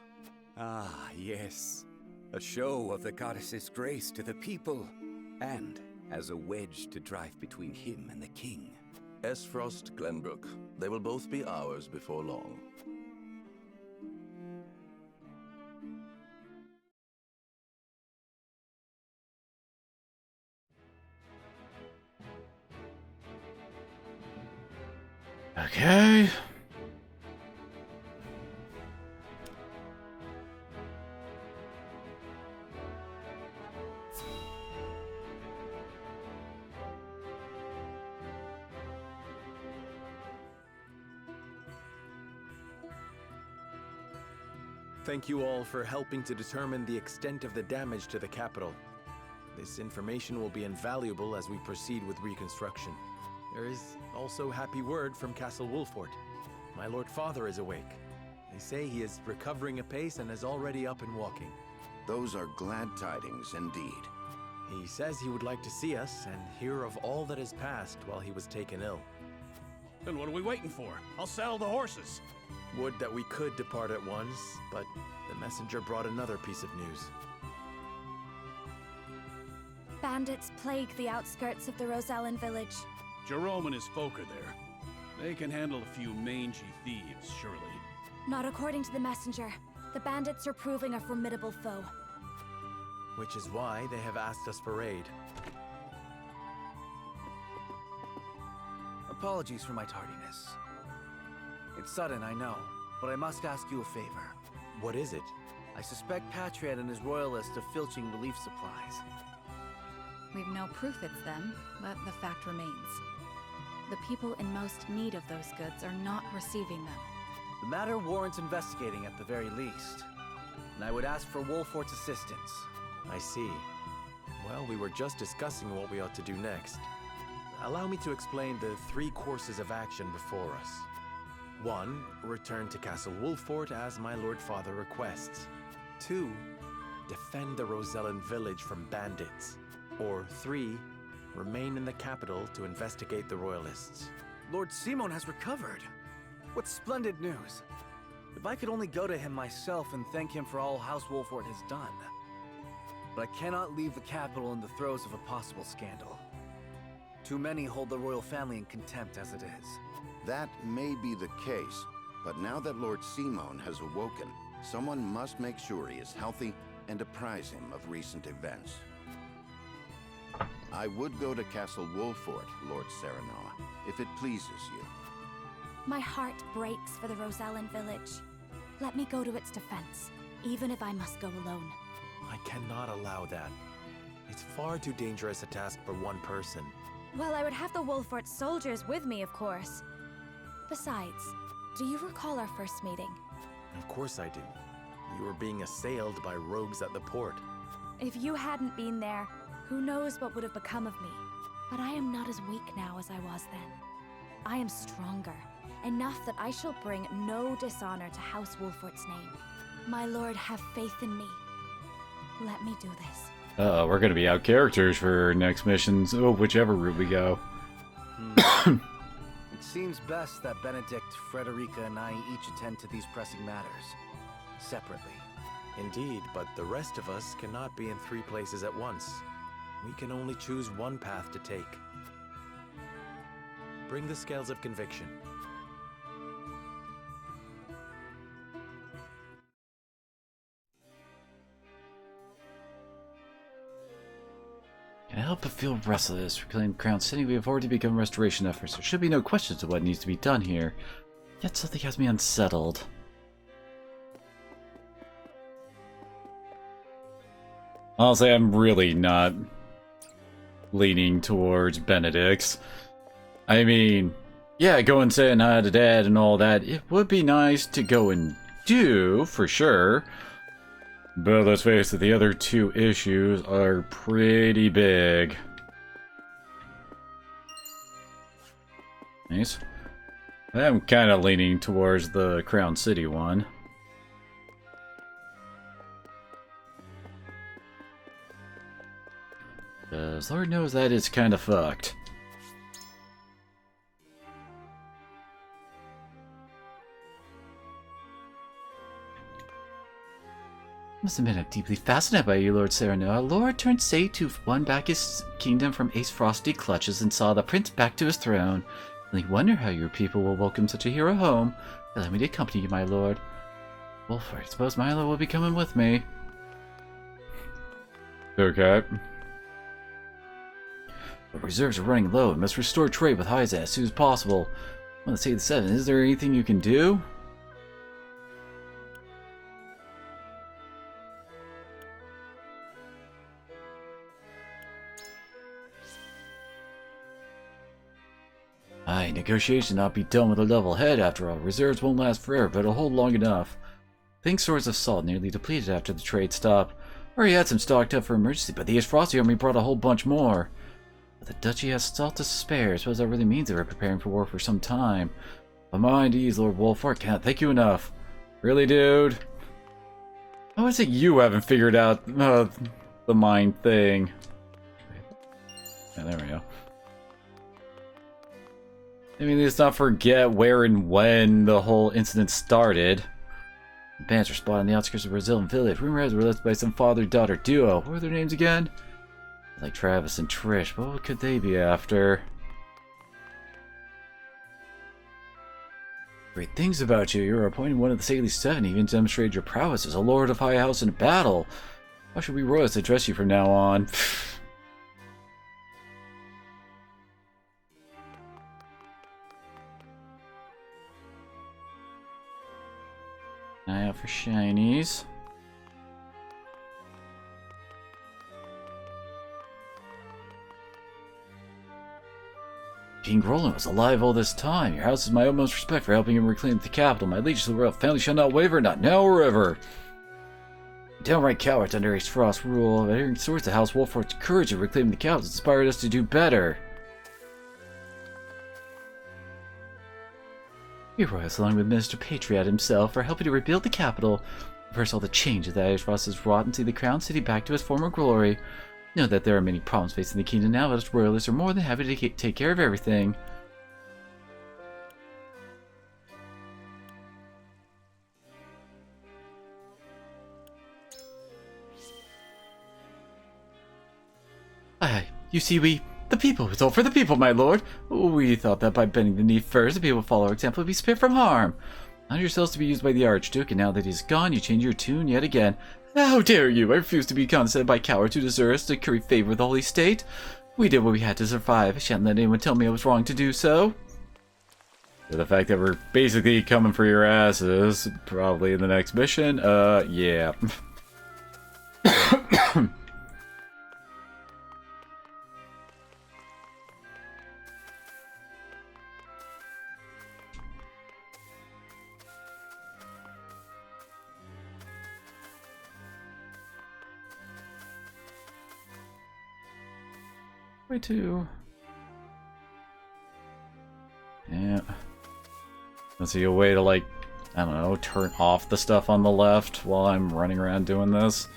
Ah, yes. A show of the goddess's grace to the people, and as a wedge to drive between him and the king. Esfrost, Glenbrook. They will both be ours before long. Okay. Thank you all for helping to determine the extent of the damage to the capital. This information will be invaluable as we proceed with reconstruction. There is also happy word from Castle Wolfort. My Lord Father is awake. They say he is recovering apace and is already up and walking. Those are glad tidings indeed. He says he would like to see us and hear of all that has passed while he was taken ill. Then what are we waiting for? I'll saddle the horses. Would that we could depart at once, but the messenger brought another piece of news. Bandits plague the outskirts of the Rosellan village. Jerome and his folk are there. They can handle a few mangy thieves, surely. Not according to the messenger. The bandits are proving a formidable foe. Which is why they have asked us for aid. Apologies for my tardiness. It's sudden, I know, but I must ask you a favor. What is it? I suspect Patriot and his royalists of filching relief supplies. We've no proof it's them, but the fact remains. The people in most need of those goods are not receiving them. The matter warrants investigating at the very least, and I would ask for Wolfort's assistance. I see. Well, we were just discussing what we ought to do next. Allow me to explain the 3 courses of action before us. 1. Return to Castle Wolfort as my Lord Father requests. 2. Defend the Rosellan village from bandits. Or 3. Remain in the capital to investigate the royalists. Lord Simon has recovered. What splendid news. If I could only go to him myself and thank him for all House Wolfort has done. But I cannot leave the capital in the throes of a possible scandal. Too many hold the royal family in contempt as it is. That may be the case, but now that Lord Simon has awoken, someone must make sure he is healthy and apprise him of recent events. I would go to Castle Wolfort, Lord Serenoa, if it pleases you. My heart breaks for the Rosellan village. Let me go to its defense, even if I must go alone. I cannot allow that. It's far too dangerous a task for one person. Well, I would have the Wolfort soldiers with me, of course. Besides, do you recall our first meeting? Of course I do. You were being assailed by rogues at the port. If you hadn't been there, who knows what would have become of me. But I am not as weak now as I was then. I am stronger, enough that I shall bring no dishonor to House Wolfort's name. My lord, have faith in me. Let me do this. We're gonna be out characters for next missions. Oh, whichever route we go. It seems best that Benedict, Frederica, and I each attend to these pressing matters. Separately. Indeed, but the rest of us cannot be in 3 places at once. We can only choose one path to take. Bring the scales of conviction. Can't help but feel restless. Reclaim Crown City, we have already begun restoration efforts. There should be no questions of what needs to be done here. Yet something has me unsettled. Honestly, I'm really not leaning towards Benedict's. I mean, yeah, go and say hi to Dad and all that. It would be nice to go and do, for sure. But let's face it, the other 2 issues are pretty big. Nice. I'm kind of leaning towards the Crown City one. Because Lord knows that is kind of fucked. Must admit, I'm deeply fascinated by you, Lord Sereno. Lord turned Say to won back his kingdom from Ace Frosty clutches and saw the prince back to his throne. I wonder how your people will welcome such a hero home. Allow me to accompany you, my lord. Wolford, I suppose Milo will be coming with me. Okay. But reserves are running low and must restore trade with Hyza as soon as possible. I want to say the 7. Is there anything you can do? Aye, negotiations not be done with a level head after all. Reserves won't last forever, but it'll hold long enough. Think stores of salt nearly depleted after the trade stop. Already had some stocked up for emergency, but the Ace Frosty army brought a whole bunch more. But the duchy has salt to spare. I suppose that really means they were preparing for war for some time. But mind ease, Lord Wolford, can't thank you enough. Really, dude? How is it you haven't figured out the mind thing? Yeah, there we go. I mean, let's not forget where and when the whole incident started. The bands were spotted on the outskirts of Brazil village. Rumor has it were led by some father-daughter duo. What were their names again? Like Travis and Trish. What could they be after? Great things about you. You were appointed one of the Saley 7. Even demonstrated your prowess as a lord of high house in battle. How should we royals address you from now on? Eye out for shinies. King Roland was alive all this time. Your house is my utmost respect for helping him reclaim the capital. My allegiance to the royal family shall not waver, not now or ever. Downright cowards under Ace Frost's rule. Adhering swords to House Wolford's courage in reclaiming the capital inspired us to do better. We royals, along with Minister Patriot himself, are helping to rebuild the capital, reverse all the changes that Ace Frost has wrought, and see the Crown City back to its former glory. Know that there are many problems facing the kingdom now, but us royalists are more than happy to take care of everything. Aye, you see, the people, it's all for the people, my lord. We thought that by bending the knee first, the people follow our example would be spared from harm. Honor yourselves to be used by the Archduke, and now that he's gone, you change your tune yet again. How dare you! I refuse to be condescended by cowards who deserve us to curry favor with the Holy State. We did what we had to survive. I shan't let anyone tell me I was wrong to do so. So the fact that we're basically coming for your asses, probably in the next mission, yeah. Where to? Yeah. Let's see a way to, like, I don't know, turn off the stuff on the left while I'm running around doing this.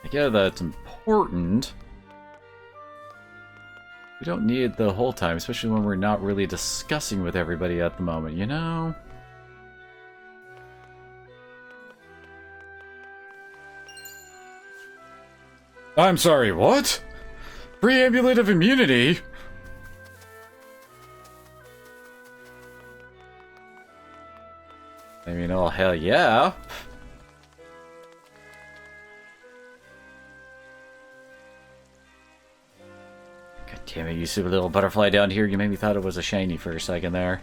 I get that's important. We don't need it the whole time, especially when we're not really discussing with everybody at the moment, you know? I'm sorry, what? Pre-amulet of immunity? I mean, oh, hell yeah. God damn it, you stupid little butterfly down here. You made me thought it was a shiny for a second there.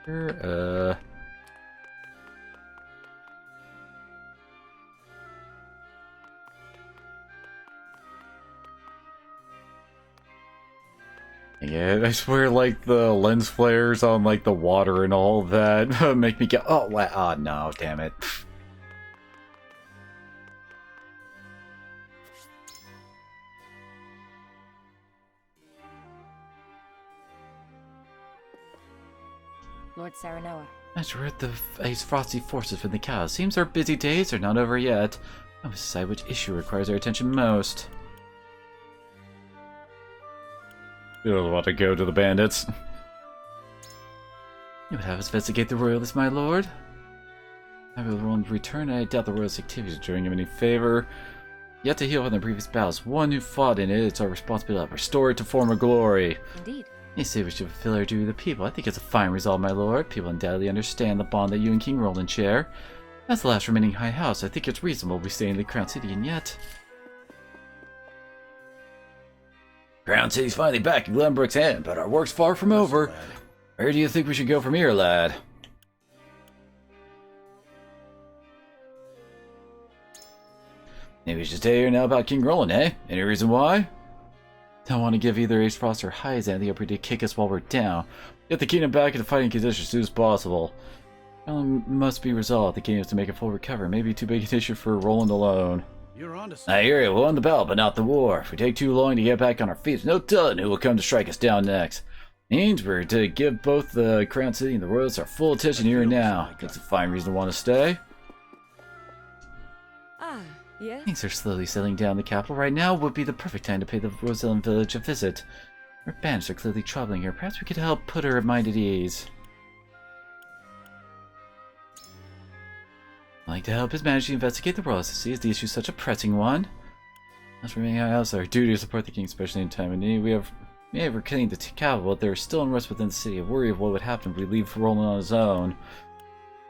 Here, yeah, I swear, like, the lens flares on, like, the water and all that make me go, oh, wow, oh, no, damn it. Lord Saranoa. As we're at the Ace Frosty forces from the cows, seems our busy days are not over yet. I must decide which issue requires our attention most. You don't want to go to the bandits. You would have us investigate the royalists, my lord? I will return, and I doubt the royalist activities are doing him any favor. Yet to heal from the previous battles, one who fought in it, it's our responsibility to restore it to former glory. Indeed. You say we should fulfill our duty to the people. I think it's a fine resolve, my lord. People undoubtedly understand the bond that you and King Roland share. As the last remaining high house, I think it's reasonable we stay in the Crown City, and yet... Crown City's finally back in Glenbrook's hand, but our work's far from over. Where do you think we should go from here, lad? Maybe we should stay here now about King Roland, eh? Any reason why? Don't want to give either Ace Frost or Hyzan the opportunity to kick us while we're down. Get the kingdom back into fighting condition as soon as possible. Problem must be resolved. The kingdom has to make a full recovery. Maybe too big an issue for Roland alone. You're on to I hear you. We won the battle, but not the war. If we take too long to get back on our feet, there's no telling who will come to strike us down next. Means we're to give both the Crown City and the Royals our full attention here and now. That's a fine reason to want to stay. Ah, yes? Things are slowly settling down in the capital. Right now would be the perfect time to pay the Rosellan village a visit. Our bandits are clearly troubling her. Perhaps we could help put her mind at ease. I'd like to help His Majesty investigate the Royals to see if the issue is such a pressing one. As for anything else, our duty to support the king, especially in time of need. We may have reclaimed the capital, but there is still unrest within the city. A worry of what would happen if we leave Roland on his own.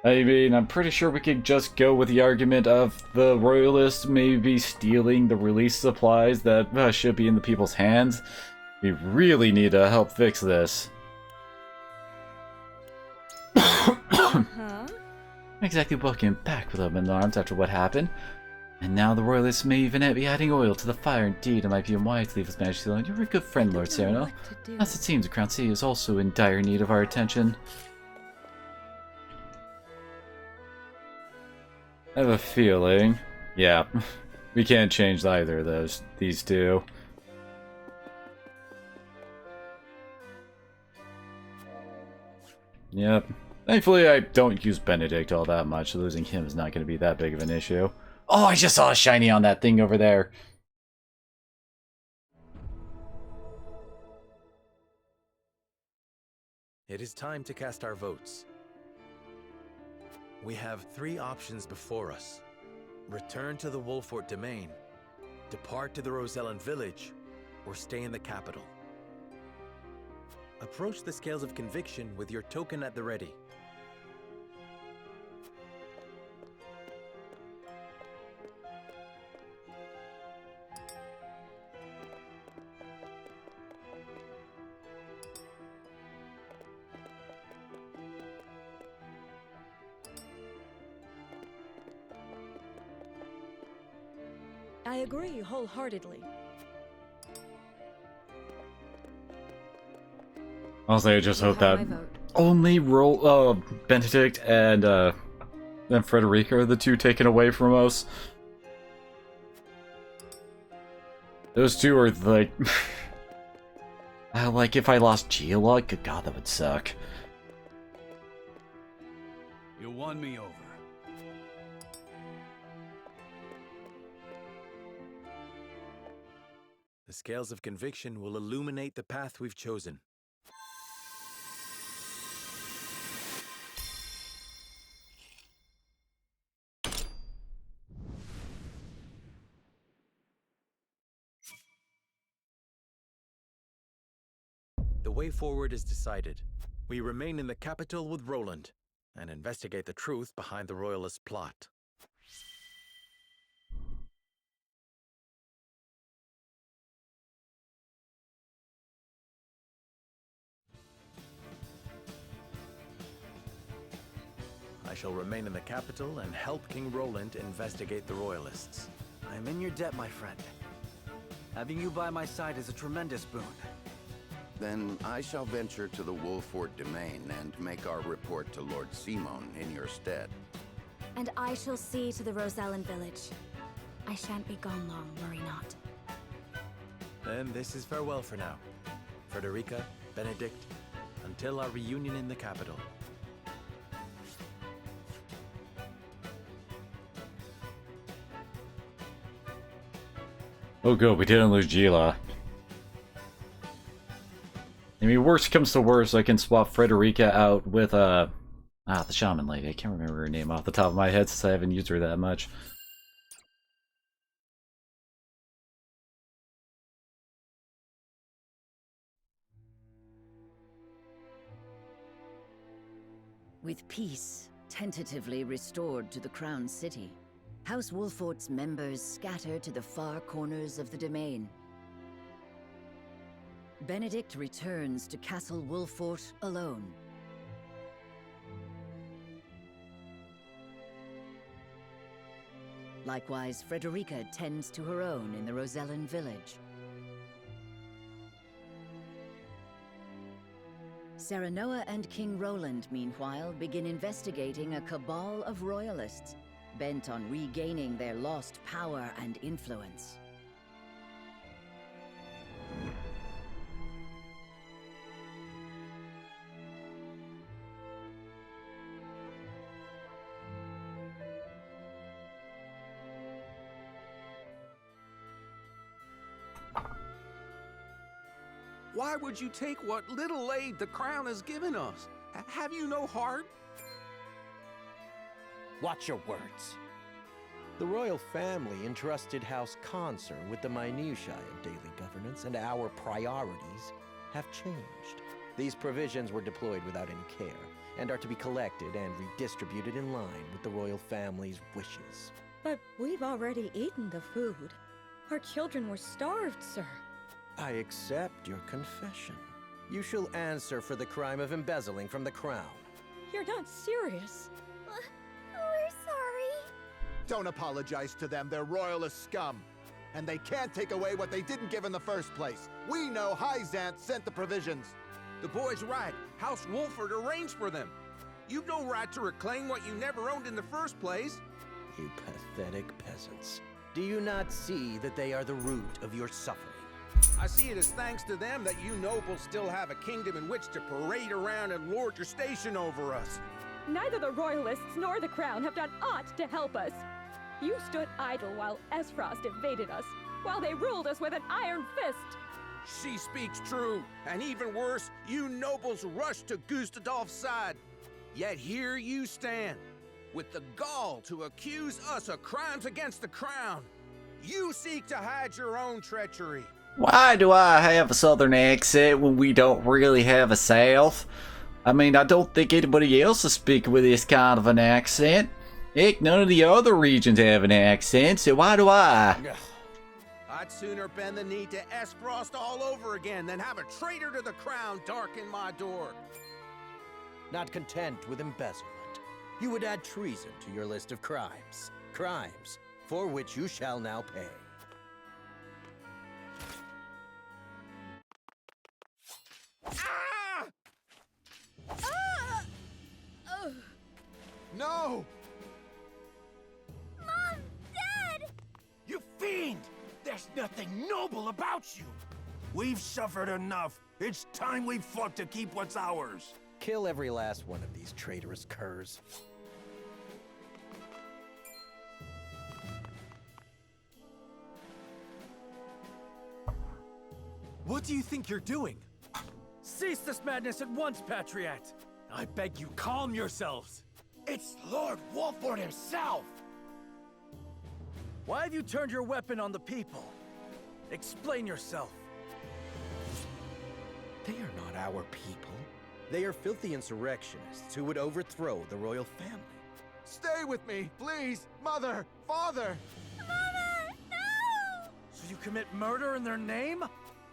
I mean, I'm pretty sure we could just go with the argument of the royalists maybe stealing the release supplies that should be in the people's hands. We really need to help fix this. Exactly what came back with open arms after what happened. And now the royalists may even be adding oil to the fire. Indeed, it might be unwise to leave His Majesty alone. You're a good friend, Lord Cyrano. As it seems, the Crown City is also in dire need of our attention. I have a feeling. Yeah, we can't change either of these two. Yep. Thankfully, I don't use Benedict all that much, so losing him is not going to be that big of an issue. Oh, I just saw a shiny on that thing over there. It is time to cast our votes. We have 3 options before us. Return to the Wolfort domain, depart to the Rosellan village, or stay in the capital. Approach the scales of conviction with your token at the ready. I agree wholeheartedly. Honestly, I just You hope have that my vote. only Benedict and Frederica are the two taken away from us. Those two are like... like, if I lost Gila, good god, that would suck. You won me over. The scales of conviction will illuminate the path we've chosen. The way forward is decided. We remain in the capital with Roland and investigate the truth behind the Royalist plot. I shall remain in the capital and help King Roland investigate the Royalists. I'm in your debt, my friend. Having you by my side is a tremendous boon. Then I shall venture to the Wolfort domain and make our report to Lord Simon in your stead. And I shall see to the Rosellen village. I shan't be gone long, worry not. Then this is farewell for now. Frederica, Benedict, until our reunion in the capital. Oh good, we didn't lose Gila. I mean, worst comes to worst, I can swap Frederica out with, the shaman lady. I can't remember her name off the top of my head since I haven't used her that much. With peace tentatively restored to the Crown City, House Wolfort's members scatter to the far corners of the domain. Benedict returns to Castle Wolfort alone. Likewise, Frederica tends to her own in the Rosellen village. Serenoa and King Roland, meanwhile, begin investigating a cabal of royalists, bent on regaining their lost power and influence. Why would you take what little aid the crown has given us? Have you no heart? Watch your words. The royal family entrusted House Consort with the minutiae of daily governance, and our priorities have changed. These provisions were deployed without any care, and are to be collected and redistributed in line with the royal family's wishes. But we've already eaten the food. Our children were starved, sir. I accept your confession. You shall answer for the crime of embezzling from the crown. You're not serious. We're sorry. Don't apologize to them, they're royalist scum. And they can't take away what they didn't give in the first place. We know Hyzant sent the provisions. The boy's right. House Wolford arranged for them. You've no right to reclaim what you never owned in the first place. You pathetic peasants. Do you not see that they are the root of your suffering? I see it as thanks to them that you nobles still have a kingdom in which to parade around and lord your station over us. Neither the Royalists nor the Crown have done aught to help us. You stood idle while Esfrost invaded us, while they ruled us with an iron fist. She speaks true, and even worse, you nobles rushed to Gustadolf's side. Yet here you stand, with the gall to accuse us of crimes against the Crown. You seek to hide your own treachery. Why do I have a southern accent when we don't really have a south? I mean, I don't think anybody else is speaking with this kind of an accent. Heck, none of the other regions have an accent, so why do I? I'd sooner bend the knee to Esfrost all over again than have a traitor to the Crown darken my door. Not content with embezzlement, you would add treason to your list of crimes. Crimes for which you shall now pay. No! Mom! Dad! You fiend! There's nothing noble about you! We've suffered enough. It's time we fought to keep what's ours. Kill every last one of these traitorous curs. What do you think you're doing? Cease this madness at once, Patriot! I beg you, calm yourselves! It's Lord Wolford himself! Why have you turned your weapon on the people? Explain yourself. They are not our people. They are filthy insurrectionists who would overthrow the royal family. Stay with me, please! Mother! Father! Mother! No! So you commit murder in their name?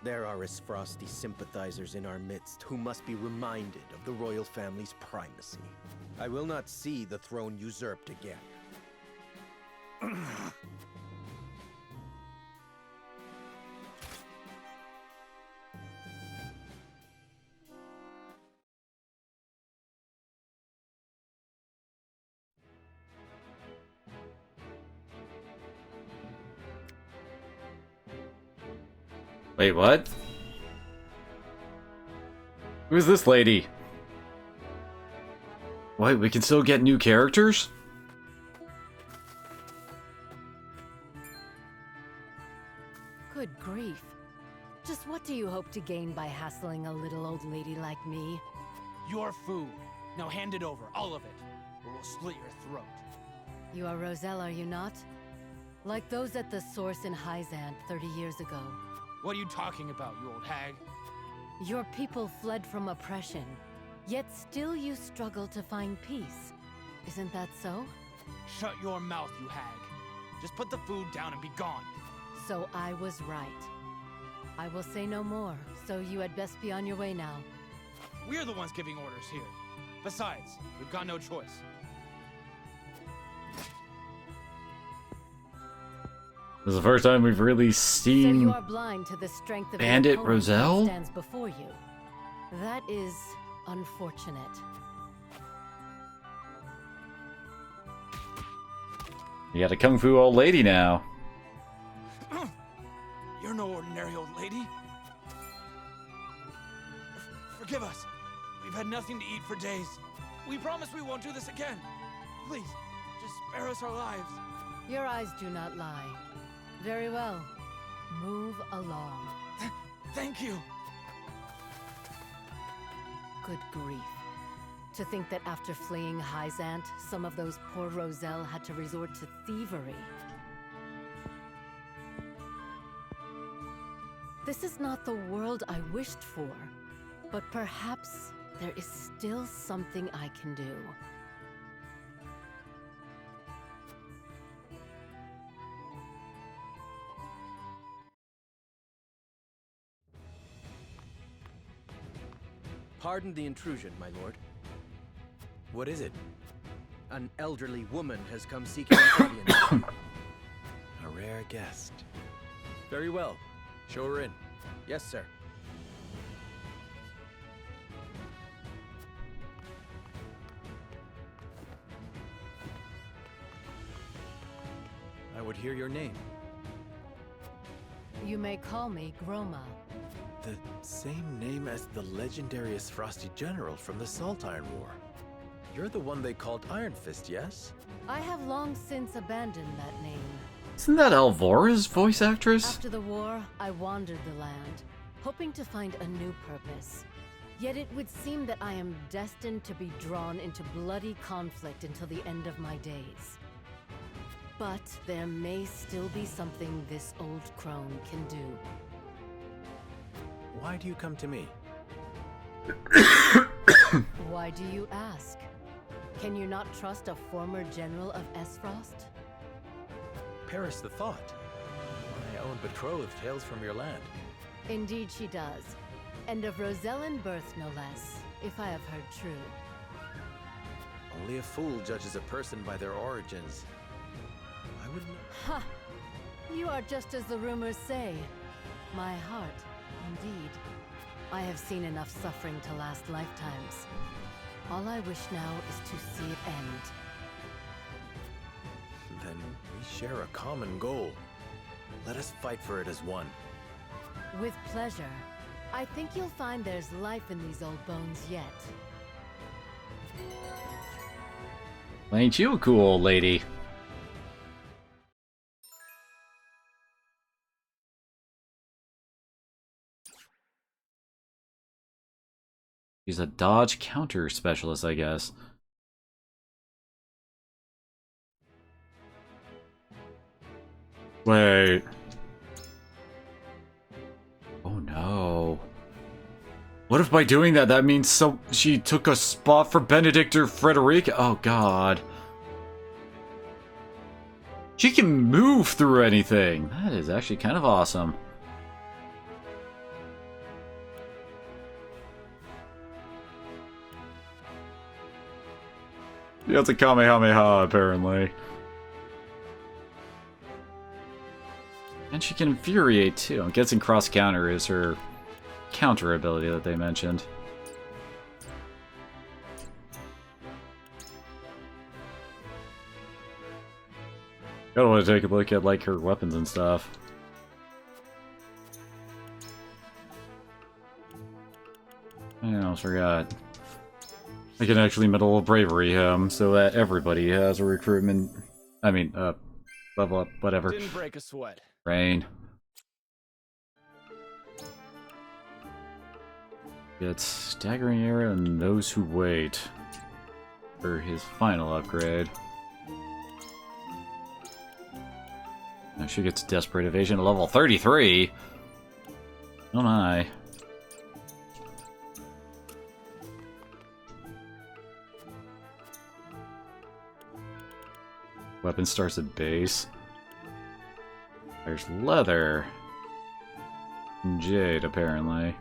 There are Esfrosti sympathizers in our midst who must be reminded of the royal family's primacy. I will not see the throne usurped again. Wait, what? Who's this lady? Wait, we can still get new characters? Good grief. Just what do you hope to gain by hassling a little old lady like me? Your food. Now hand it over, all of it, or we'll split your throat. You are Roselle, are you not? Like those at the source in Hyzant 30 years ago. What are you talking about, you old hag? Your people fled from oppression, yet still you struggle to find peace. Isn't that so? Shut your mouth, you hag. Just put the food down and be gone. So I was right. I will say no more, so you had best be on your way now. We're the ones giving orders here. Besides, we've got no choice. This is the first time we've really seen So you are blind to the strength of Bandit the opponent Roselle? that stands before you. That is unfortunate. You got a kung fu old lady now. You're no ordinary old lady. Forgive us. We've had nothing to eat for days. We promise we won't do this again. Please, just spare us our lives. Your eyes do not lie. Very well. Move along. Thank you. Good grief. To think that after fleeing Hyzant, some of those poor Roselle had to resort to thievery. This is not the world I wished for, but perhaps there is still something I can do. Pardon the intrusion, my lord. What is it? An elderly woman has come seeking an audience. A rare guest. Very well. Show her in. Yes, sir. I would hear your name. You may call me Groma. The same name as the legendary Frosty General from the Salt Iron War. You're the one they called Iron Fist, yes? I have long since abandoned that name. Isn't that Avlora's voice actress? After the war, I wandered the land, hoping to find a new purpose. Yet it would seem that I am destined to be drawn into bloody conflict until the end of my days. But there may still be something this old crone can do. Why do you come to me? Why do you ask? Can you not trust a former general of Esfrost? Perish the thought. My own betrothed hails from your land. Indeed she does. And of Rosellan birth, no less, if I have heard true. Only a fool judges a person by their origins. I would know. Ha! You are just as the rumors say. My heart, indeed. I have seen enough suffering to last lifetimes. All I wish now is to see it end. share a common goal. Let us fight for it as one. With pleasure. I think you'll find there's life in these old bones yet. Ain't you a cool old lady? He's a dodge counter specialist, I guess. Wait. Oh no. What if by doing that, that means she took a spot for Benedict or Frederica? Oh god. She can move through anything. That is actually kind of awesome. You have to Kamehameha, apparently. And she can infuriate, too. I'm guessing cross-counter is her counter ability that they mentioned. Gotta want to take a look at, like, her weapons and stuff. I almost forgot. I can actually medal bravery him so that everybody has a recruitment. I mean, level up, whatever. Didn't break a sweat. Rain. Gets staggering area and those who wait for his final upgrade. Now she gets desperate evasion at level 33. Oh my. Weapon starts at base. There's leather. And jade, apparently.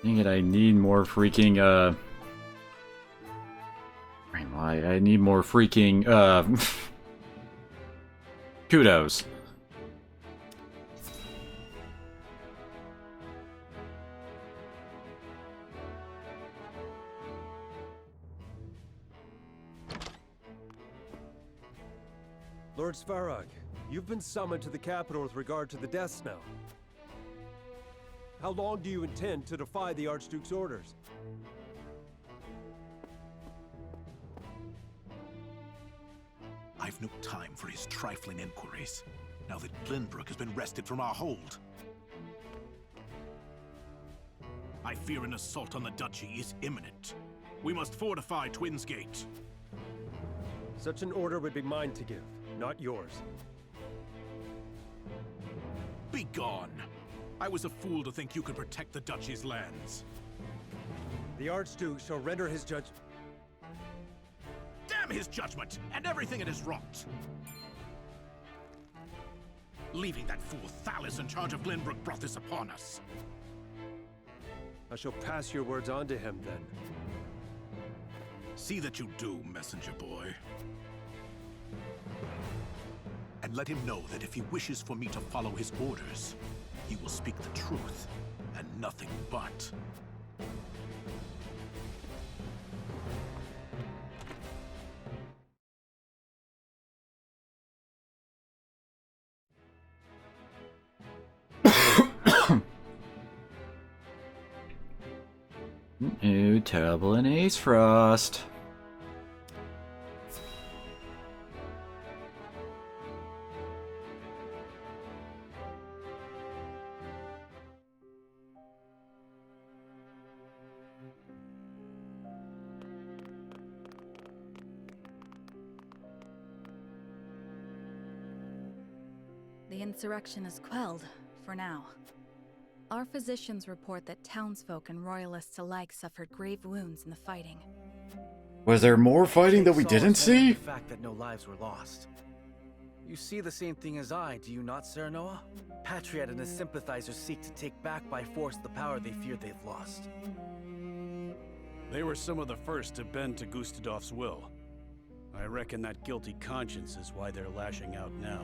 Dang it, I need more freaking, I need more freaking, kudos. Lord Svarog, you've been summoned to the capital with regard to the death knell. How long do you intend to defy the Archduke's orders? I've no time for his trifling inquiries, now that Glenbrook has been wrested from our hold. I fear an assault on the duchy is imminent. We must fortify Twins Gate. Such an order would be mine to give, not yours. Be gone! I was a fool to think you could protect the duchy's lands. The Archduke shall render his judgment. Damn his judgment, and everything it has wrought! Leaving that fool Thalys in charge of Glenbrook brought this upon us. I shall pass your words on to him, then. See that you do, messenger boy. And let him know that if he wishes for me to follow his orders, he will speak the truth, and nothing but. Ooh, terrible and Ace Frost. The insurrection is quelled, for now. Our physicians report that townsfolk and royalists alike suffered grave wounds in the fighting. Was there more fighting that we didn't see? The fact that no lives were lost. You see the same thing as I, do you not, Sir Noah? Patriot and his sympathizers seek to take back by force the power they fear they've lost. They were some of the first to bend to Gustadov's will. I reckon that guilty conscience is why they're lashing out now.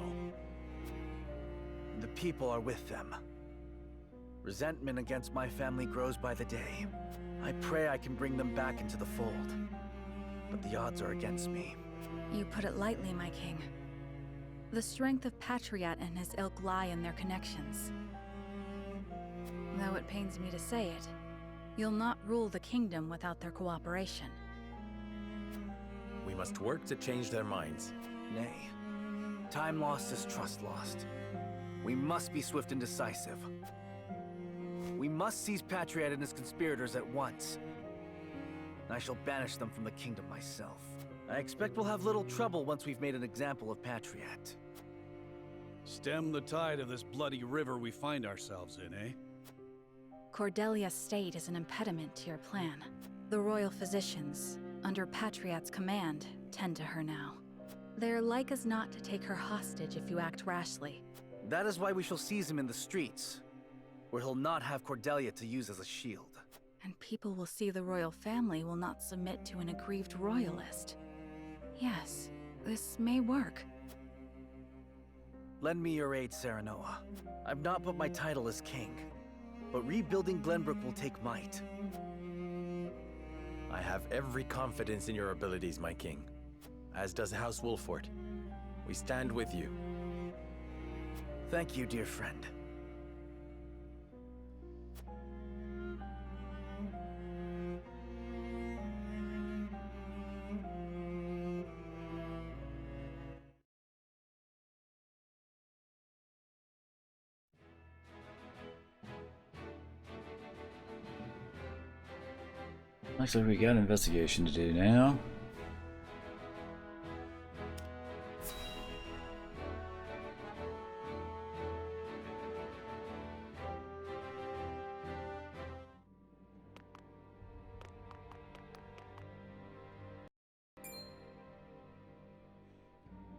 The people are with them. Resentment against my family grows by the day. I pray I can bring them back into the fold. But the odds are against me. You put it lightly, my king. The strength of Patriot and his ilk lie in their connections. Though it pains me to say it, you'll not rule the kingdom without their cooperation. We must work to change their minds. Nay. Time lost is trust lost. We must be swift and decisive. We must seize Patriot and his conspirators at once. I shall banish them from the kingdom myself. I expect we'll have little trouble once we've made an example of Patriot. Stem the tide of this bloody river we find ourselves in, eh? Cordelia's state is an impediment to your plan. The royal physicians, under Patriot's command, tend to her now. They're like as not to take her hostage if you act rashly. That is why we shall seize him in the streets, where he'll not have Cordelia to use as a shield. And people will see the royal family will not submit to an aggrieved royalist. Yes, this may work. Lend me your aid, Serenoa. I've not put my title as king, but rebuilding Glenbrook will take might. I have every confidence in your abilities, my king. As does House Wolfort. We stand with you. Thank you, dear friend. Looks like we got an investigation to do now.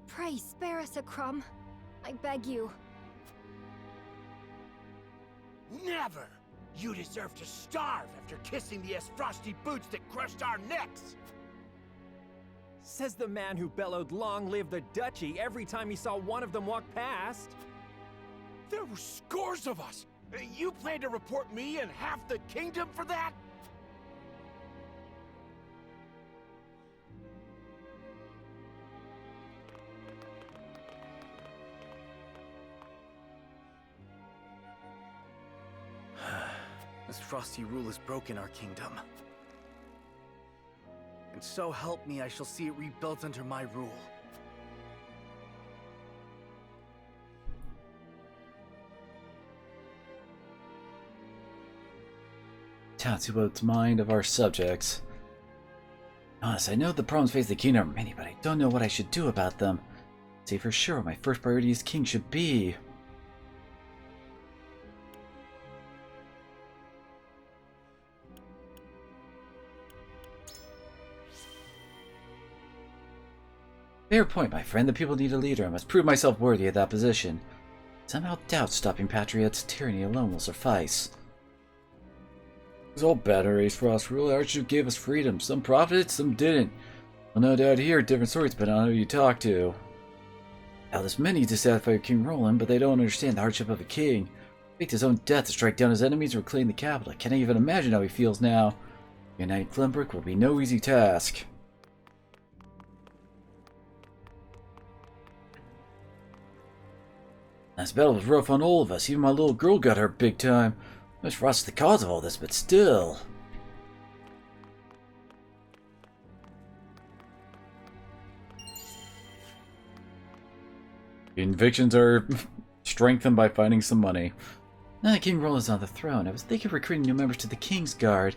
Pray spare us a crumb. I beg you. Never! You deserve to starve after kissing the frosty boots that crushed our necks! Says the man who bellowed "Long live the Duchy" every time he saw one of them walk past. There were scores of us! You plan to report me and half the kingdom for that? This frosty rule has broken our kingdom. And so help me, I shall see it rebuilt under my rule. Tatsu what's mind of our subjects. Honest, I know the problems facing the kingdom are many, but I don't know what I should do about them. Say for sure what my first priority as king should be. Fair point, my friend. The people need a leader. I must prove myself worthy of that position. Somehow doubt stopping Patriot's tyranny alone will suffice. It was all bad our Ace Frost rule. Archduke gave us freedom. Some profited, some didn't. Well, no doubt here, different stories depending on who you talk to. Now, there's many dissatisfied with King Roland, but they don't understand the hardship of a king. He faked his own death to strike down his enemies and reclaim the capital. I can't even imagine how he feels now. Uniting Glenbrook will be no easy task. This battle was rough on all of us. Even my little girl got hurt big time. Miss Frost is the cause of all this, but still. Convictions are strengthened by finding some money. Now that King Roland's on the throne, I was thinking of recruiting new members to the King's Guard.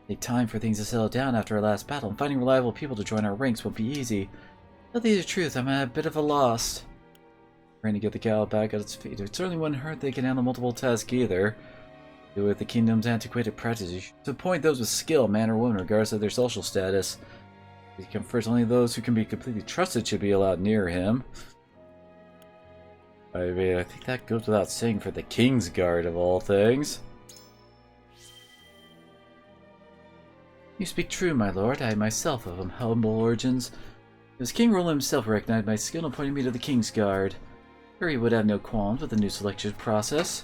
Take time for things to settle down after our last battle, and finding reliable people to join our ranks won't be easy. To tell you the truth, I'm at a bit of a loss. Trying to get the capital back at its feet. It certainly wouldn't hurt they can handle multiple tasks either. With the kingdom's antiquated practices, to appoint those with skill, man or woman, regardless of their social status. He confers only those who can be completely trusted should be allowed near him. I mean, I think that goes without saying for the King's Guard of all things. You speak true, my lord. I myself of humble origins. It was King Roland himself who recognized my skill and appointed me to the King's Guard. Sure, he would have no qualms with the new selection process.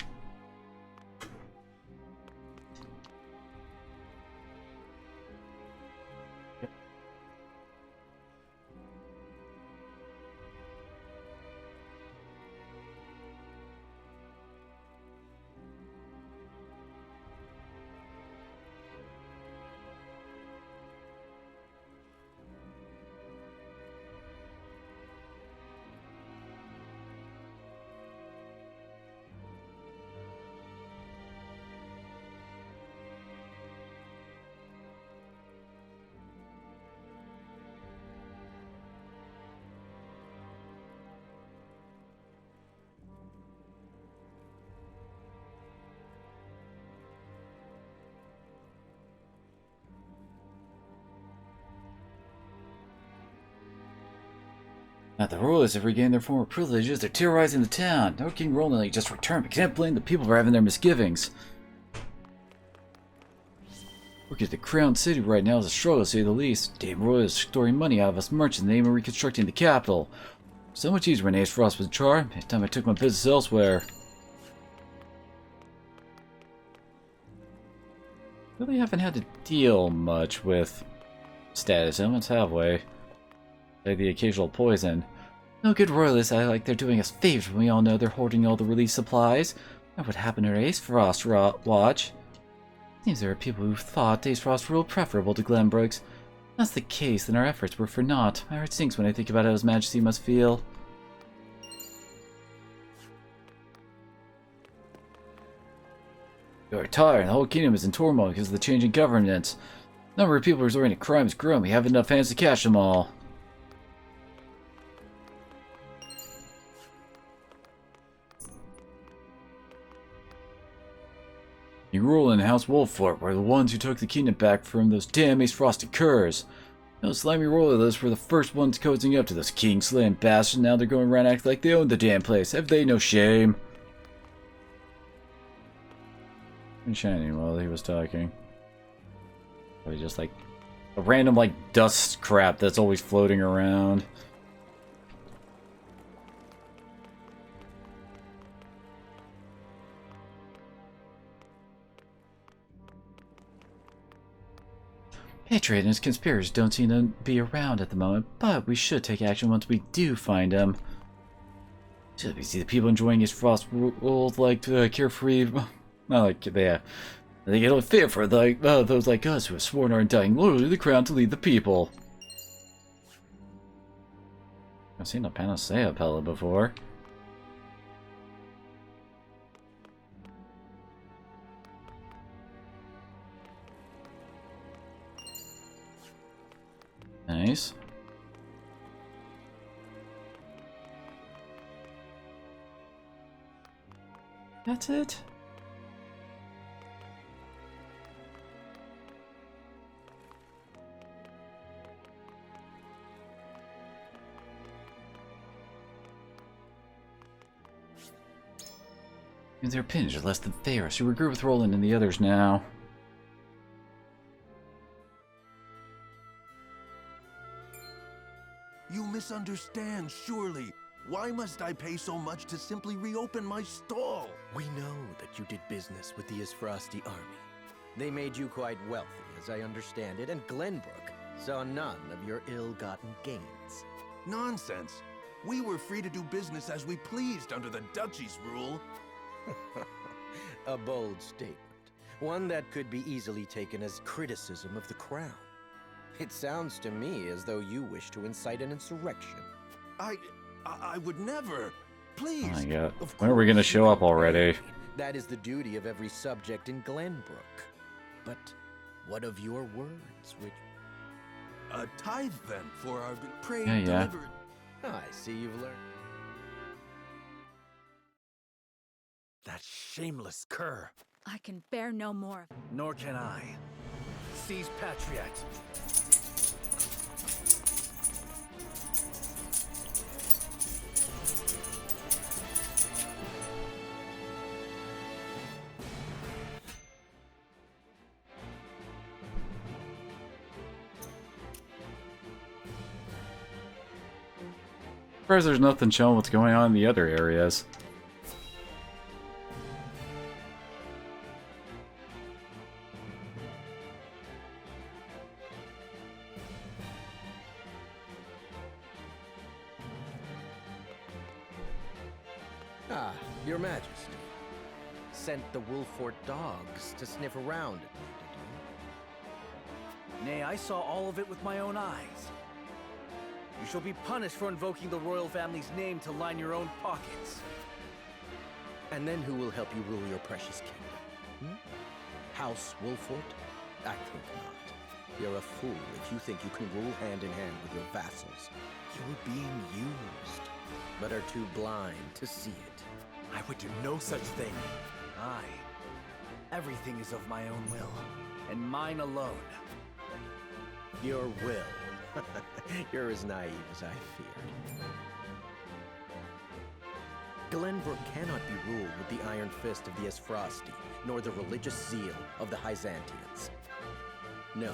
Now the royalists have regained their former privileges. They're terrorizing the town. No King Roland just returned, but can't blame the people for having their misgivings. Working at the Crown City right now is a struggle, to say the least. Damn royalists storing money out of us merchants in the name of reconstructing the capital. So much easier when Ace Frost was in charge. By the time I took my business elsewhere. Really haven't had to deal much with status elements, have we? Like the occasional poison. No good royalists act like they're doing us favors when we all know they're hoarding all the relief supplies. That would happen at Ace Frost watch. Seems there are people who thought Ace Frost ruled preferable to Glenbrook's. If that's the case, then our efforts were for naught. My heart sinks when I think about how His Majesty must feel. You're tired, and the whole kingdom is in turmoil because of the changing government. The number of people resorting to crime is growing. We have enough hands to catch them all. King Roland and House Wolffort were the ones who took the kingdom back from those damn Ace Frosted curs. Those slimy royalists were the first ones cozying up to those King Slam bastards. Now they're going around acting like they own the damn place. Have they no shame? Shining while he was talking. Probably just like a random like dust crap that's always floating around. Patriot and his conspirators don't seem to be around at the moment, but we should take action once we do find them. Should we see the people enjoying his frost ruled like carefree? Not like they get only fair for those like us who have sworn our undying loyalty to the crown to lead the people. I've seen a panacea pellet before. Nice. That's it? Their opinions are less than fair, so we agree with Roland and the others now. You misunderstand, surely. Why must I pay so much to simply reopen my stall? We know that you did business with the Isfrosti army. They made you quite wealthy, as I understand it, and Glenbrook saw none of your ill-gotten gains. Nonsense. We were free to do business as we pleased under the Duchy's rule. A bold statement. One that could be easily taken as criticism of the crown. It sounds to me as though you wish to incite an insurrection. I would never. Please. Oh my god. When are we gonna show up already? That is the duty of every subject in Glenbrook. But what of your words, which... A tithe, then, for our praying Yeah. delivered. I see you've learned. That shameless cur. I can bear no more. Nor can I. Seize Patriot. As far as there's nothing showing what's going on in the other areas. Ah, Your Majesty. Sent the Wolffort dogs to sniff around at me, did you? Nay, I saw all of it with my own eyes. You shall be punished for invoking the royal family's name to line your own pockets. And then who will help you rule your precious kingdom? House Wolffort? I think not. You're a fool if you think you can rule hand in hand with your vassals. You're being used, but are too blind to see it. I would do no such thing. Aye. Everything is of my own will, and mine alone. Your will? You're as naive as I feared. Glenbrook cannot be ruled with the iron fist of the Esfrosti, nor the religious zeal of the Hyzantians. No,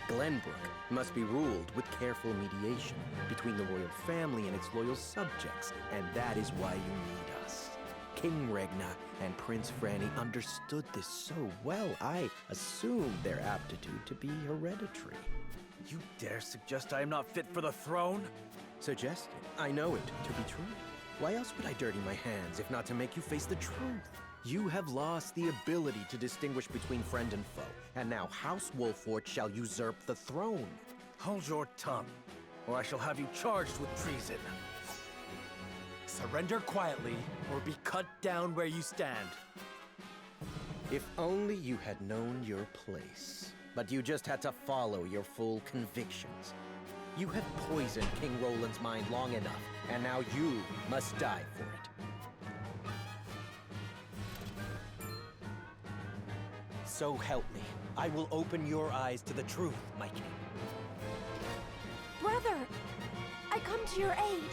Glenbrook must be ruled with careful mediation between the royal family and its loyal subjects, and that is why you need us. King Regna and Prince Franny understood this so well, I assumed their aptitude to be hereditary. You dare suggest I am not fit for the throne? Suggested. I know it to be true. Why else would I dirty my hands if not to make you face the truth? You have lost the ability to distinguish between friend and foe, and now House Wolfort shall usurp the throne. Hold your tongue, or I shall have you charged with treason. Surrender quietly, or be cut down where you stand. If only you had known your place. But you just had to follow your full convictions. You have poisoned King Roland's mind long enough, and now you must die for it. So help me. I will open your eyes to the truth, my king. Brother! I come to your aid!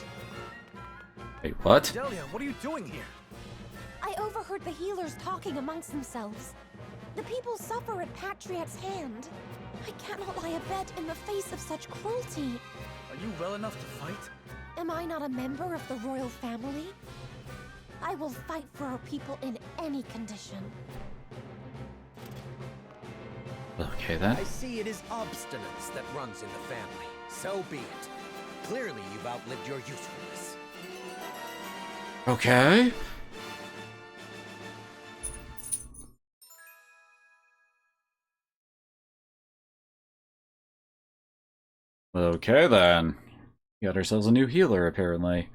Wait, what? Delia, what are you doing here? I overheard the healers talking amongst themselves. The people suffer at Patriot's hand. I cannot lie abed in the face of such cruelty. Are you well enough to fight? Am I not a member of the royal family? I will fight for our people in any condition. Okay then. I see it is obstinance that runs in the family. So be it. Clearly you've outlived your usefulness. Okay. Okay then. Got ourselves a new healer apparently.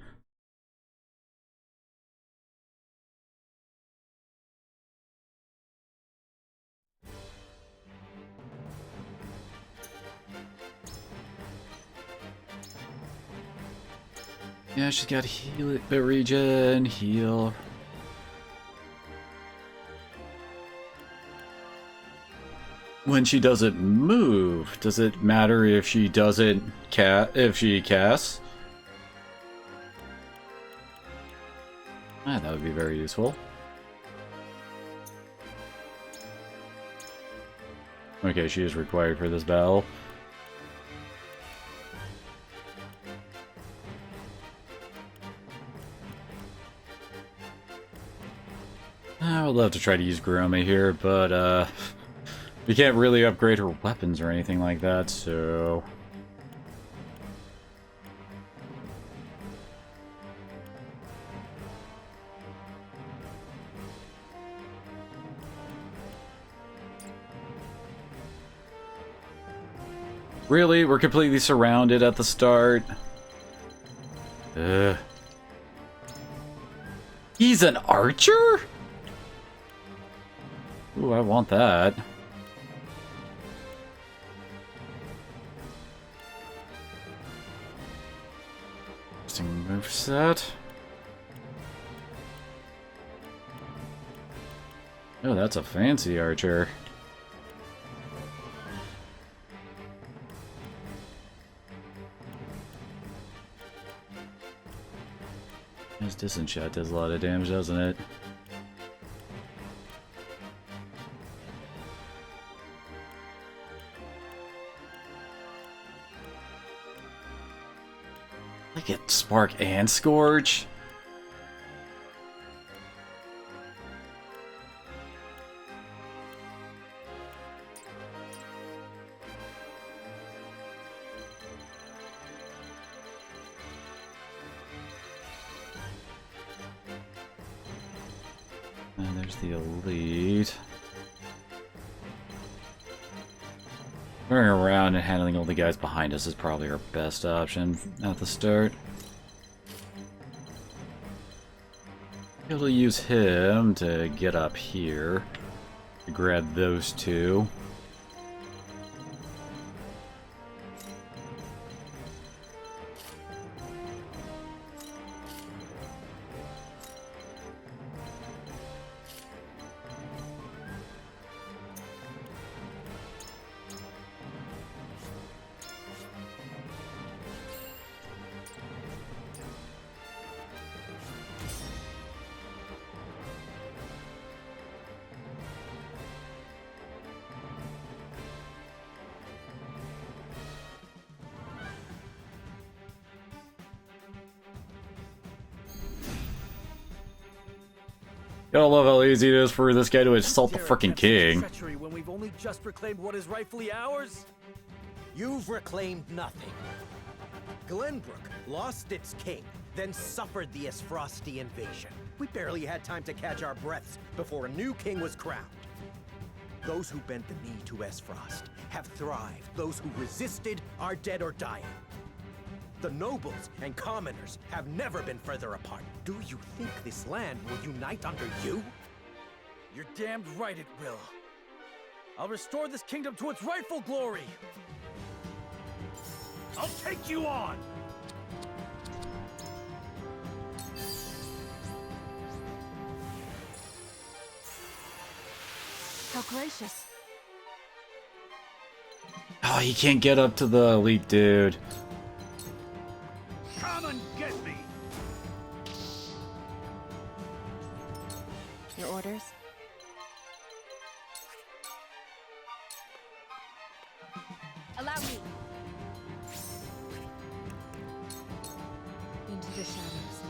Yeah, she's got heal, bit regen, heal. When she doesn't move, does it matter if she doesn't if she casts? Ah, that would be very useful. Okay, she is required for this battle. I would love to try to use Groma here, but we can't really upgrade her weapons or anything like that, so... Really? We're completely surrounded at the start? Ugh. He's an archer? Ooh, I want that. Interesting moveset. Oh, that's a fancy archer. His distance shot does a lot of damage, doesn't it? I get Spark and Scourge. And there's the elite. Turning around and handling all the guys behind us is probably our best option at the start. Able to use him to get up here to grab those two. Gotta love how easy it is for this guy to insult the freaking king. Treachery when we've only just reclaimed what is rightfully ours? You've reclaimed nothing. Glenbrook lost its king, then suffered the Esfrosti invasion. We barely had time to catch our breaths before a new king was crowned. Those who bent the knee to Esfrost have thrived. Those who resisted are dead or dying. The nobles and commoners have never been further apart. Do you think this land will unite under you? You're damned right it will. I'll restore this kingdom to its rightful glory. I'll take you on! How gracious. Oh, he can't get up to the elite dude. Come and get me! Your orders? Allow me. Into the shadows.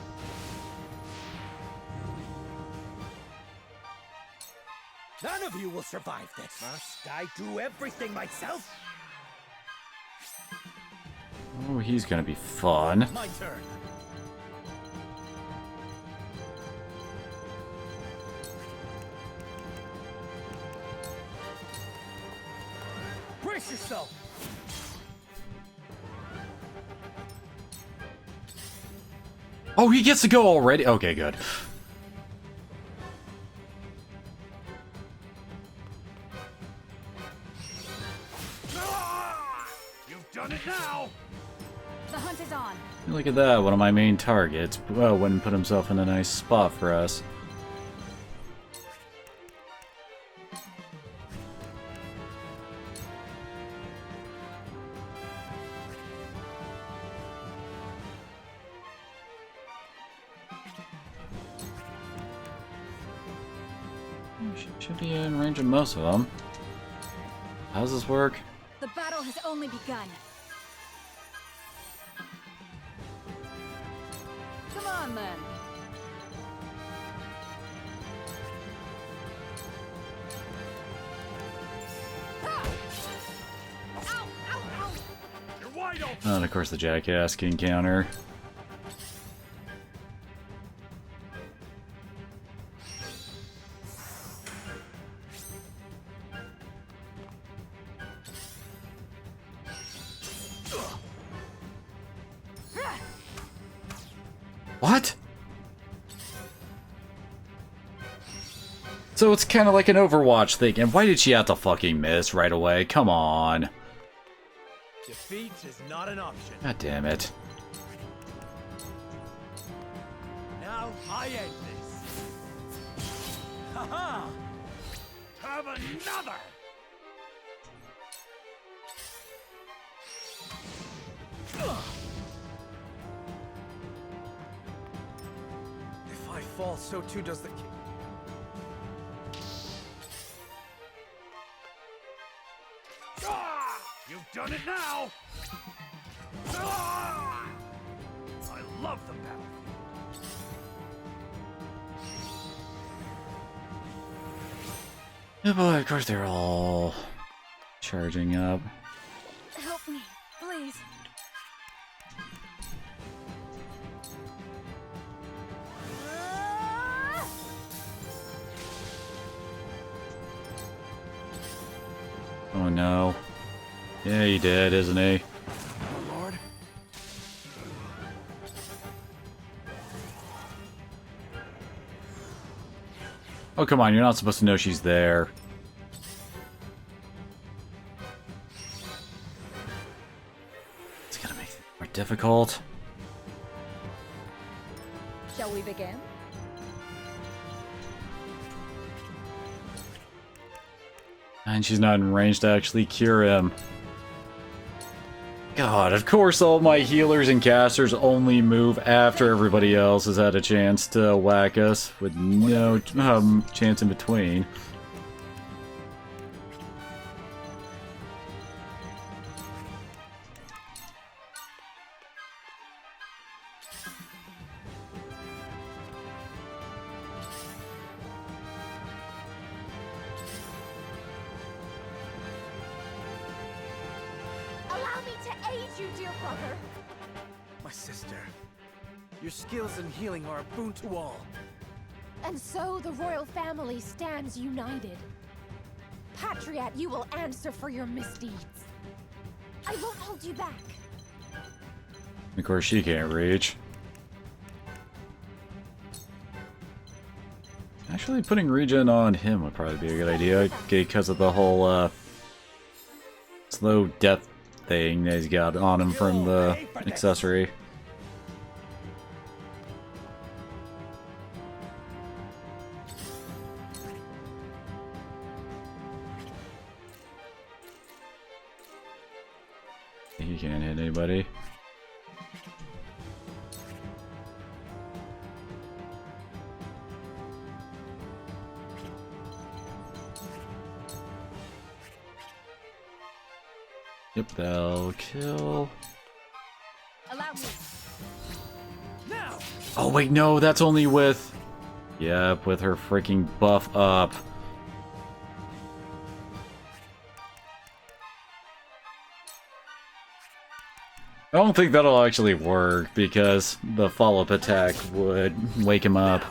None of you will survive this. Must I do everything myself? Oh, he's gonna be fun. My turn. Brace yourself! Oh, he gets to go already? Okay, good. You've done it now! The hunt is on. Look at that, one of my main targets. Well, wouldn't put himself in a nice spot for us. Should be in range of most of them. How does this work? The battle has only begun. Come on, then. You're wide open! And of course the jackass can counter. What? So it's kind of like an Overwatch thing, and why did she have to fucking miss right away? Come on. Defeat is not an option. God damn it. Now I end this. Ha-ha! Have another! If I fall, so too does the king. You've done it now! I love the battlefield. Oh boy, of course they're all charging up. Help me, please. Oh no. Yeah, he did, isn't he? Oh, Lord. Oh, come on, you're not supposed to know she's there. It's gonna make it more difficult. Shall we begin? And she's not in range to actually cure him. God, of course all my healers and casters only move after everybody else has had a chance to whack us, with no chance in between. My sister, your skills in healing are a boon to all. And so the royal family stands united. Patriot, you will answer for your misdeeds. I won't hold you back. Of course, she can't reach. Actually, putting regen on him would probably be a good idea, because of the whole slow death thing that he's got on him from the accessory. He can't hit anybody. Yep, that'll kill. Allow me. Now. Oh wait, no, that's only with... Yep, with her freaking buff up. I don't think that'll actually work, because the follow-up attack would wake him up.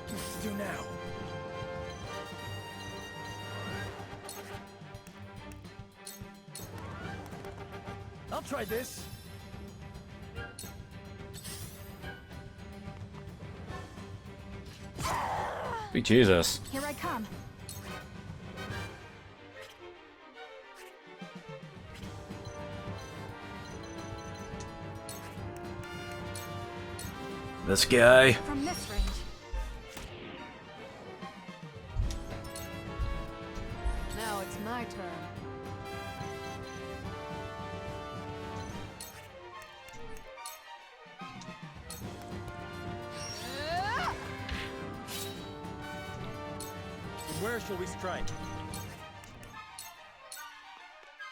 What to do now? I'll try this. Sweet Jesus. Here I come. This guy. From this range. Now it's my turn. Where shall we strike?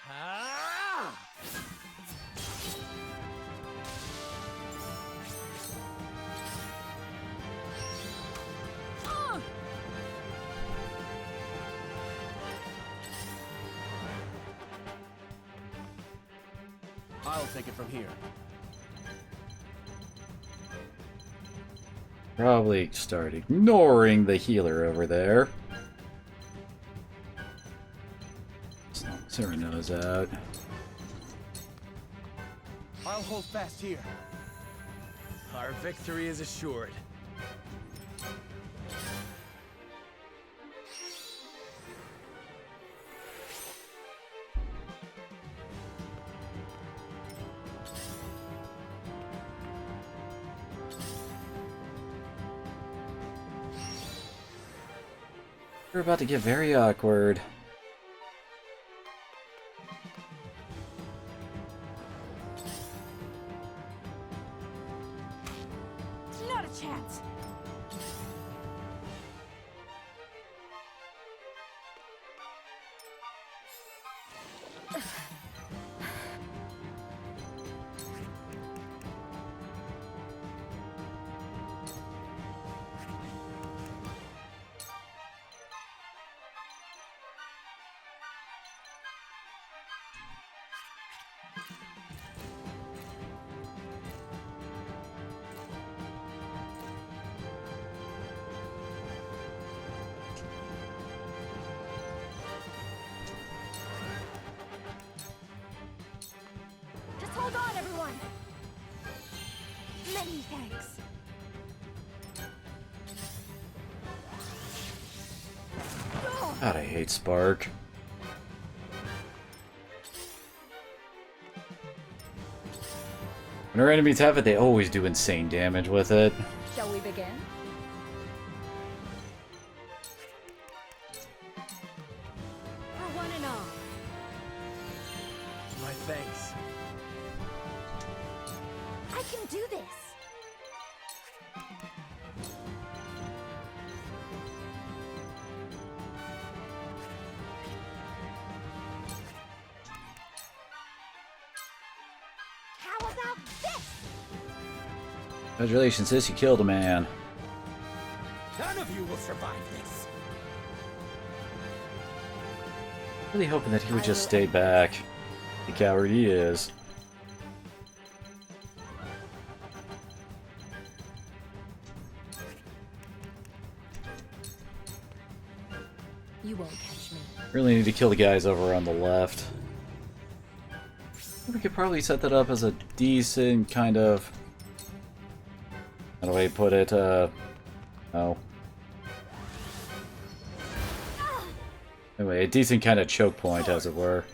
Ah! I'll take it from here. Probably start ignoring the healer over there. Sarah knows out. I'll hold fast here. Our victory is assured. We're about to get very awkward. Not a chance. Just hold on, everyone. Many thanks. God, I hate Spark. When our enemies have it, they always do insane damage with it. Shall we begin? For one and all. My thanks. I can do this. How about this? Congratulations, sis, you killed a man. None of you will survive this. Really hoping that he would just stay back. The coward he is. You won't catch me. Really need to kill the guys over on the left. We could probably set that up as a decent kind of... How do I put it? Oh. Anyway, a decent kind of choke point, as it were.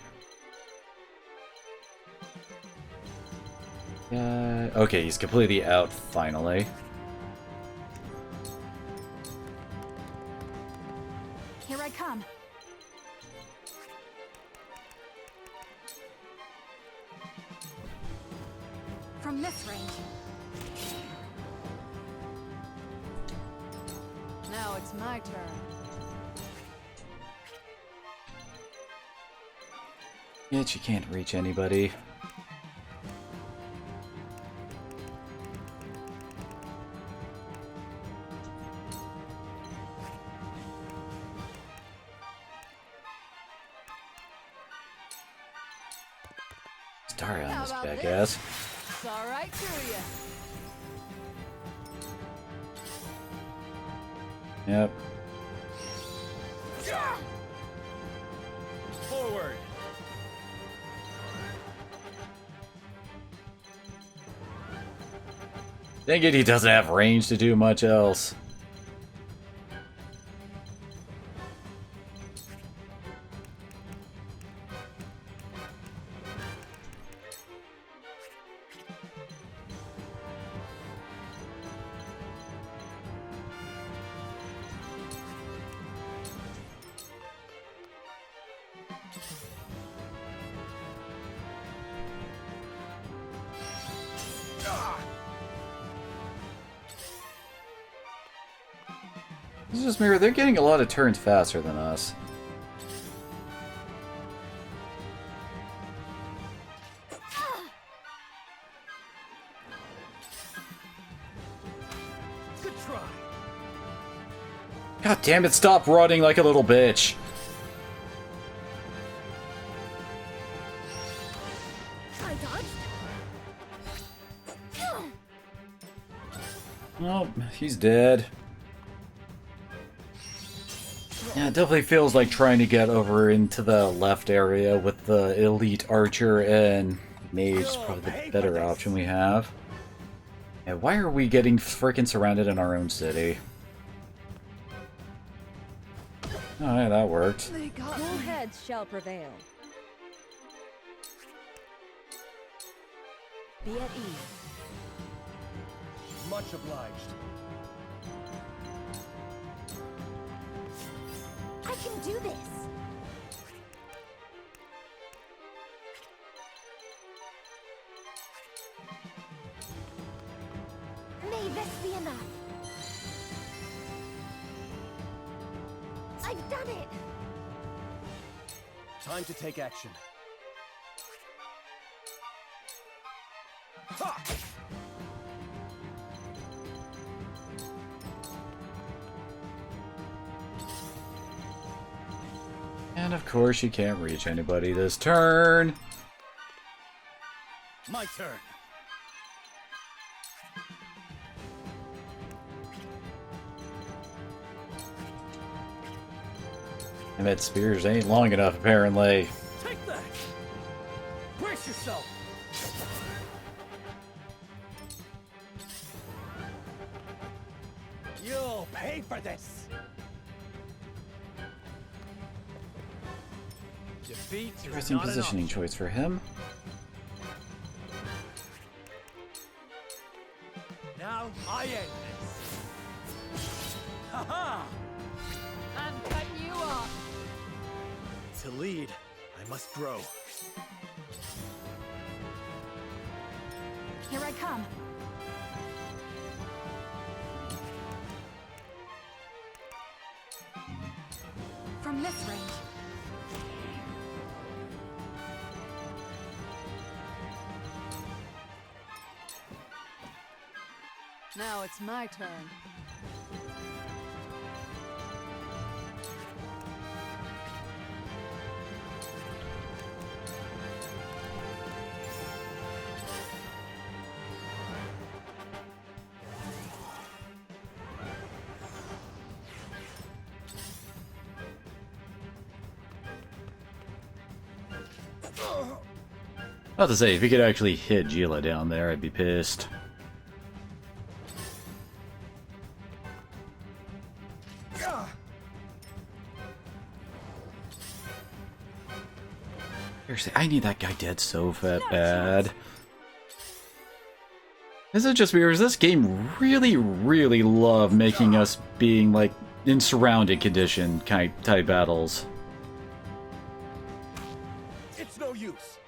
Okay, he's completely out, finally. Here I come. From this range. Now it's my turn. Yet you can't reach anybody. Sorry on this bad ass. It's all right to you. Yep. Forward. Dang it, he doesn't have range to do much else. This is just mirror. They're getting a lot of turns faster than us. Good try. God damn it, stop running like a little bitch. I dodged. Oh, he's dead. Yeah, it definitely feels like trying to get over into the left area with the elite archer and mage is probably the better option we have. Yeah, why are we getting freaking surrounded in our own city? Oh, yeah, that worked. Cool heads shall prevail. Be at ease. Much obliged. I can do this. May this be enough. I've done it. Time to take action. Ha! And of course you can't reach anybody this turn. My turn. And that spears ain't long enough, apparently. Take that. Brace yourself. You'll pay for this. Defeat is Interesting not an positioning option. choice for him. Now I end this. Ha-ha! I'm cutting you off. To lead, I must grow. Here I come. From this range. Now it's my turn. About to say, if he could actually hit Gila down there, I'd be pissed. Seriously, I need that guy dead so bad. Is it just weird? Does this game really love making us being, like, in surrounded condition type battles? It's no use.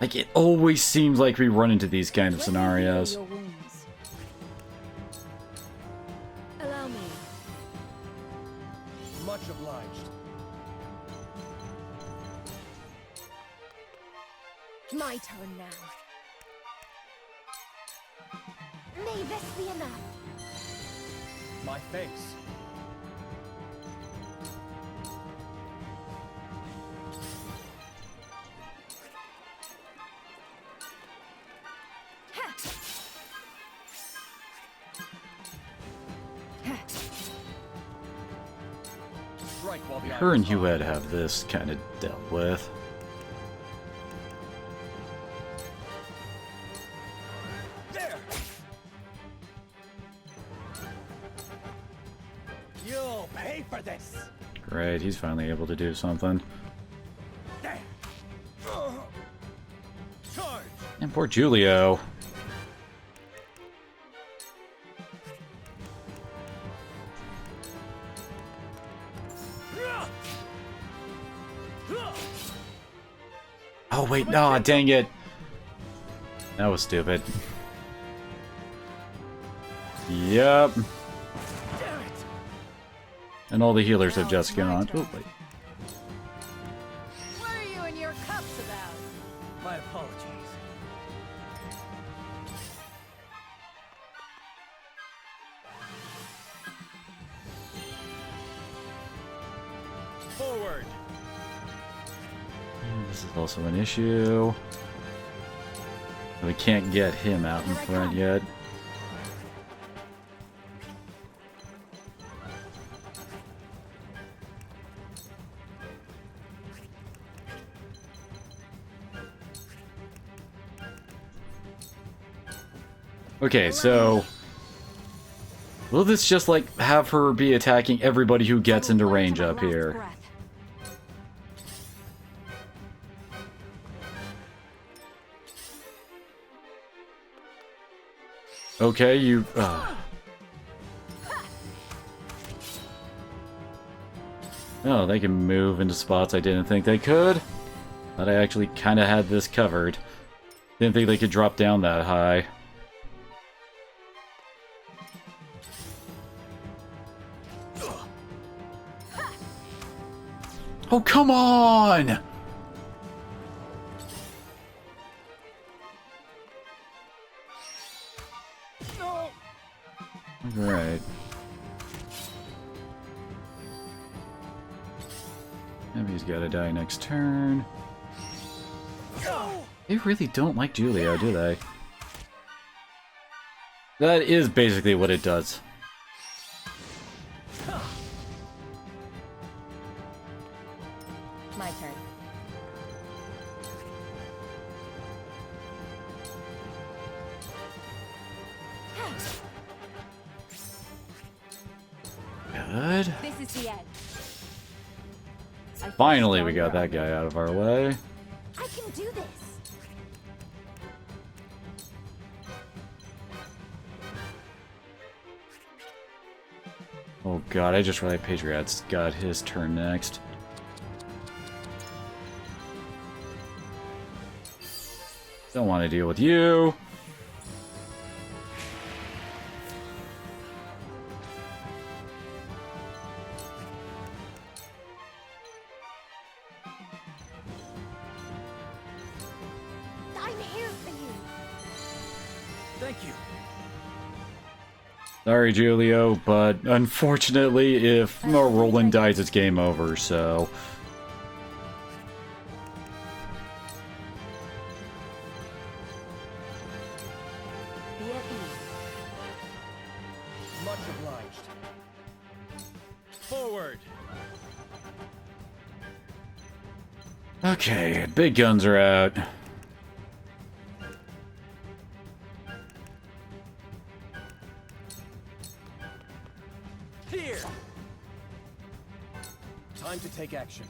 Like, it always seems like we run into these kind of scenarios. Allow me. Much obliged. My turn now. May this be enough. My face. Strike while the Her and iron is hot. Hued have this kind of dealt with. There. You'll pay for this. Great, he's finally able to do something. There. Charge. And poor Julio. Oh wait, no, dang it. That was stupid. Yep. And all the healers have just gone. Oh, wait. What are you and your cups about? My apologies. Forward. This is also an issue. We can't get him out in front yet. Okay, so will this just like have her be attacking everybody who gets into range up here? Okay, you... Oh, they can move into spots I didn't think they could. Thought I actually kind of had this covered. Didn't think they could drop down that high. Oh, come on! Alright. Maybe he's gotta die next turn. They really don't like Julio, do they? That is basically what it does. My turn. Good. This is the end. Finally, we got that guy out of our way. I can do this. Oh god, I just realized Patriot's got his turn next. Don't want to deal with you. I'm here for you. Thank you. Sorry, Julio, but unfortunately, if Roland dies, it's game over, so... Be at ease. Much obliged. Forward. Okay, big guns are out. Here! Time to take action.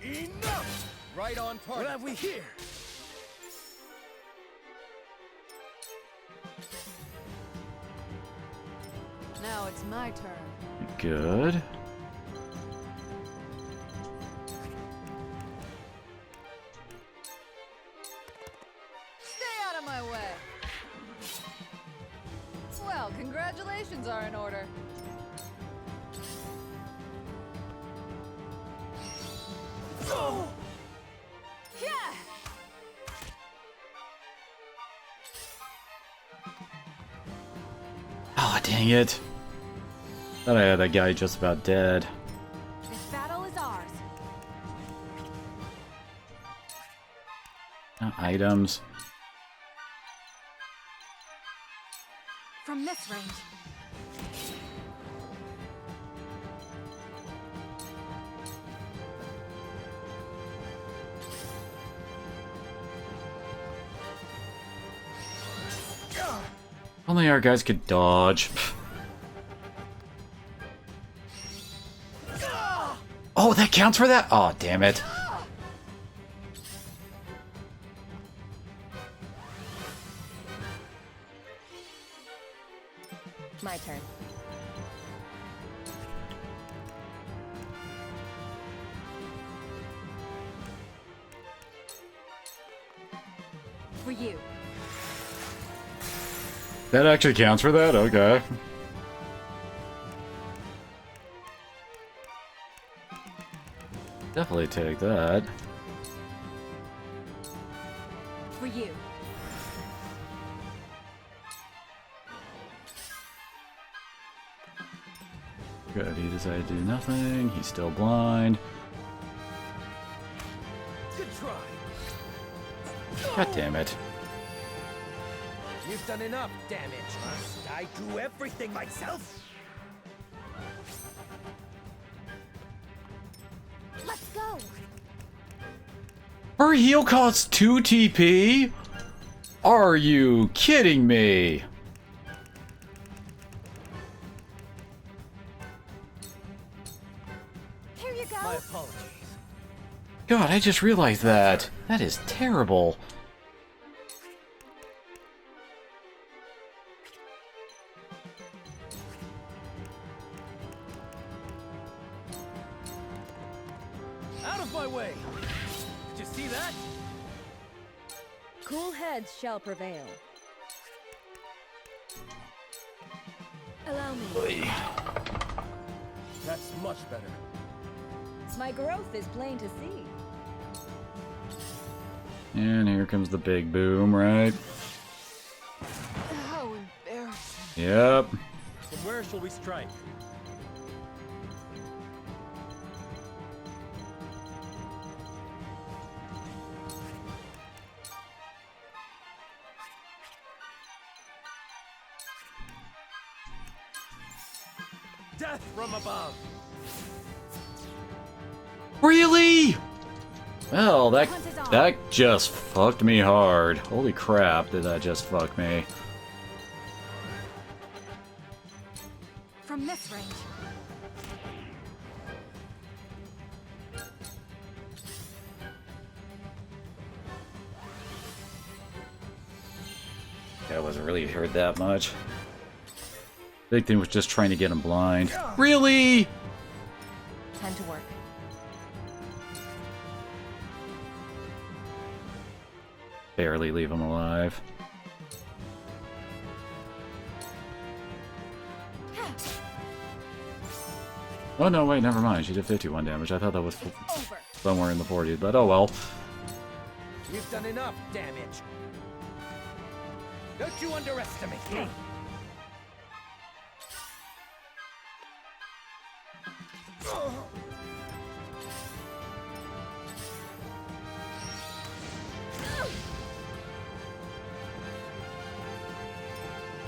Enough! Right on target. What have we here? Now it's my turn. Good. Stay out of my way. Well, congratulations are in order. Yeah! Oh, dang it. Thought I had that guy just about dead. This battle is ours. Items. From this range. Only our guys could dodge. Oh, that counts for that? Oh, damn it. My turn. For you. That actually counts for that? Okay. Definitely take that. For you. Good, he decided to do nothing. He's still blind. Good try. God damn it. You've done enough damage. Must I do everything myself? Let's go. Her heal costs 2 TP? Are you kidding me? Here you go. My apologies. God, I just realized that. That is terrible. Out of my way! Did you see that? Cool heads shall prevail. Allow me. That's much better. My growth is plain to see. And here comes the big boom, right? How embarrassing. Yep. From where shall we strike? Death from above! Really? Well, that just fucked me hard. Holy crap, did that just fuck me. From this range. I wasn't really hurt that much. Big thing was just trying to get him blind. Really? Time to work. Barely leave him alive. Oh no, wait, never mind. She did 51 damage. I thought that was somewhere in the 40s, but oh well. You've done enough damage. Don't you underestimate me.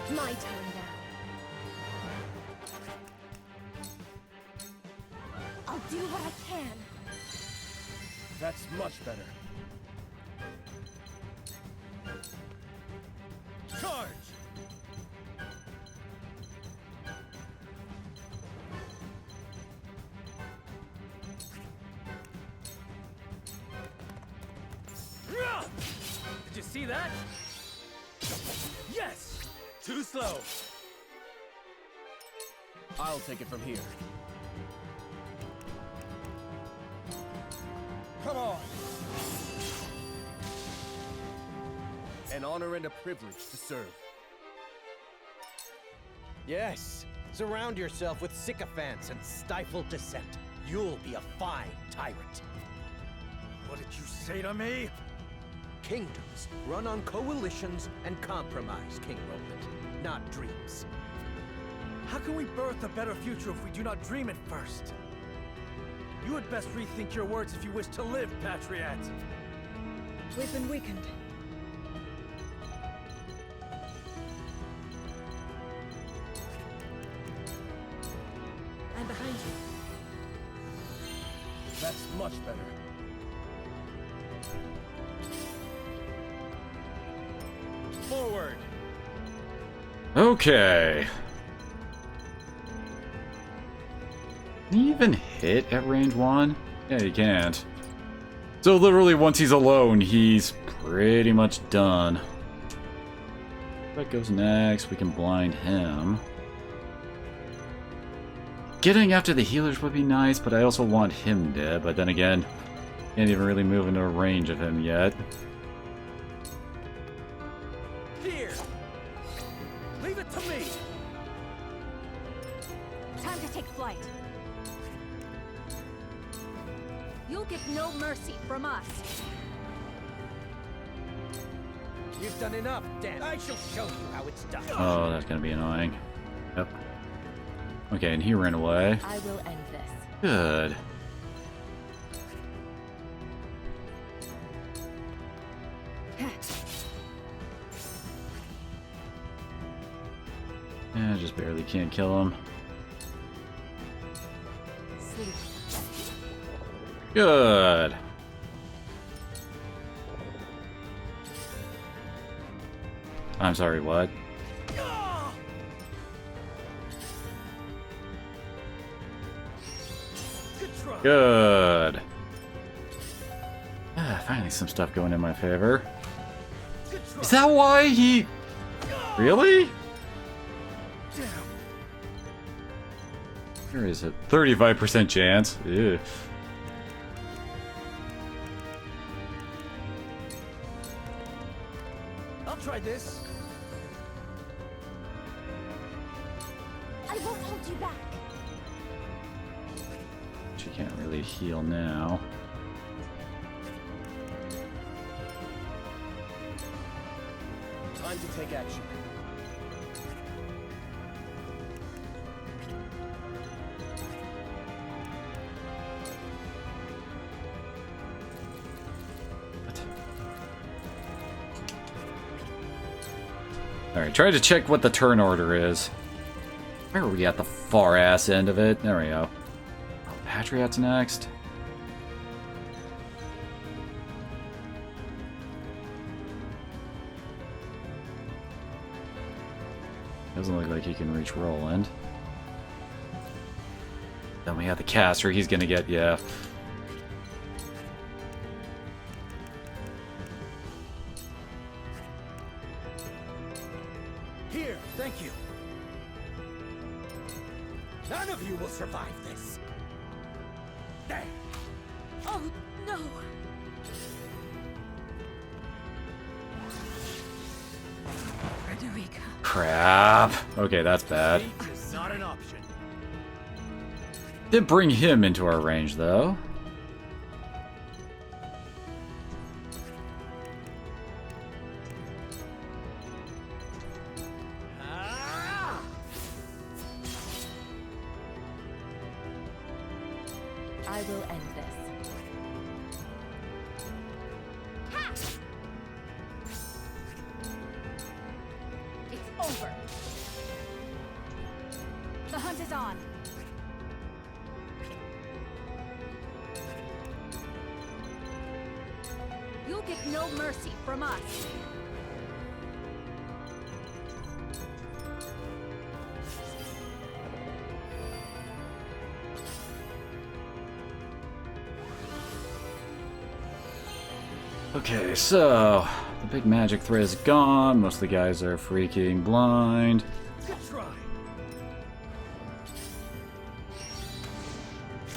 My turn now. what I can. That's much better. Charge! Did you see that? Yes! Too slow. I'll take it from here. Come on! An honor and a privilege to serve. Yes, surround yourself with sycophants and stifle dissent. You'll be a fine tyrant. What did you say to me? Kingdoms run on coalitions and compromise, King Roland, not dreams. How can we birth a better future if we do not dream it first? You had best rethink your words if you wish to live, Patriot. We've been weakened. I'm behind you. That's much better. Forward. Okay. Can he even hit at range 1? Yeah, he can't. So literally once he's alone, he's pretty much done. What goes next? We can blind him. Getting after the healers would be nice, but I also want him dead. But then again, can't even really move into range of him yet. Here. Leave it to me. Time to take flight. You'll get no mercy from us. You've done enough, Dan. I shall show you how it's done. Oh, that's gonna be annoying. Yep. Okay, and he ran away. I will end this. Good. Yeah, just barely can't kill him. Sleep. Good. I'm sorry, what? Good. Ah, finally some stuff going in my favor. Is that why he... Really? Where is it? 35% chance. Ew. I'll try this. I won't hold you back. She can't really heal now. Time to take action. Alright, try to check what the turn order is. Where are we at the far ass end of it? There we go. Oh, Patriot's next. Doesn't look like he can reach Roland. Then we have the caster, he's gonna get, yeah. Here, thank you. None of you will survive this. There. Oh, no. Frederica. Crap. Okay, that's bad. It's not an option. Did bring him into our range, though. I will end this. It's over. The hunt is on. You'll get no mercy from us. Okay, so the big magic threat is gone. Most of the guys are freaking blind. Good try.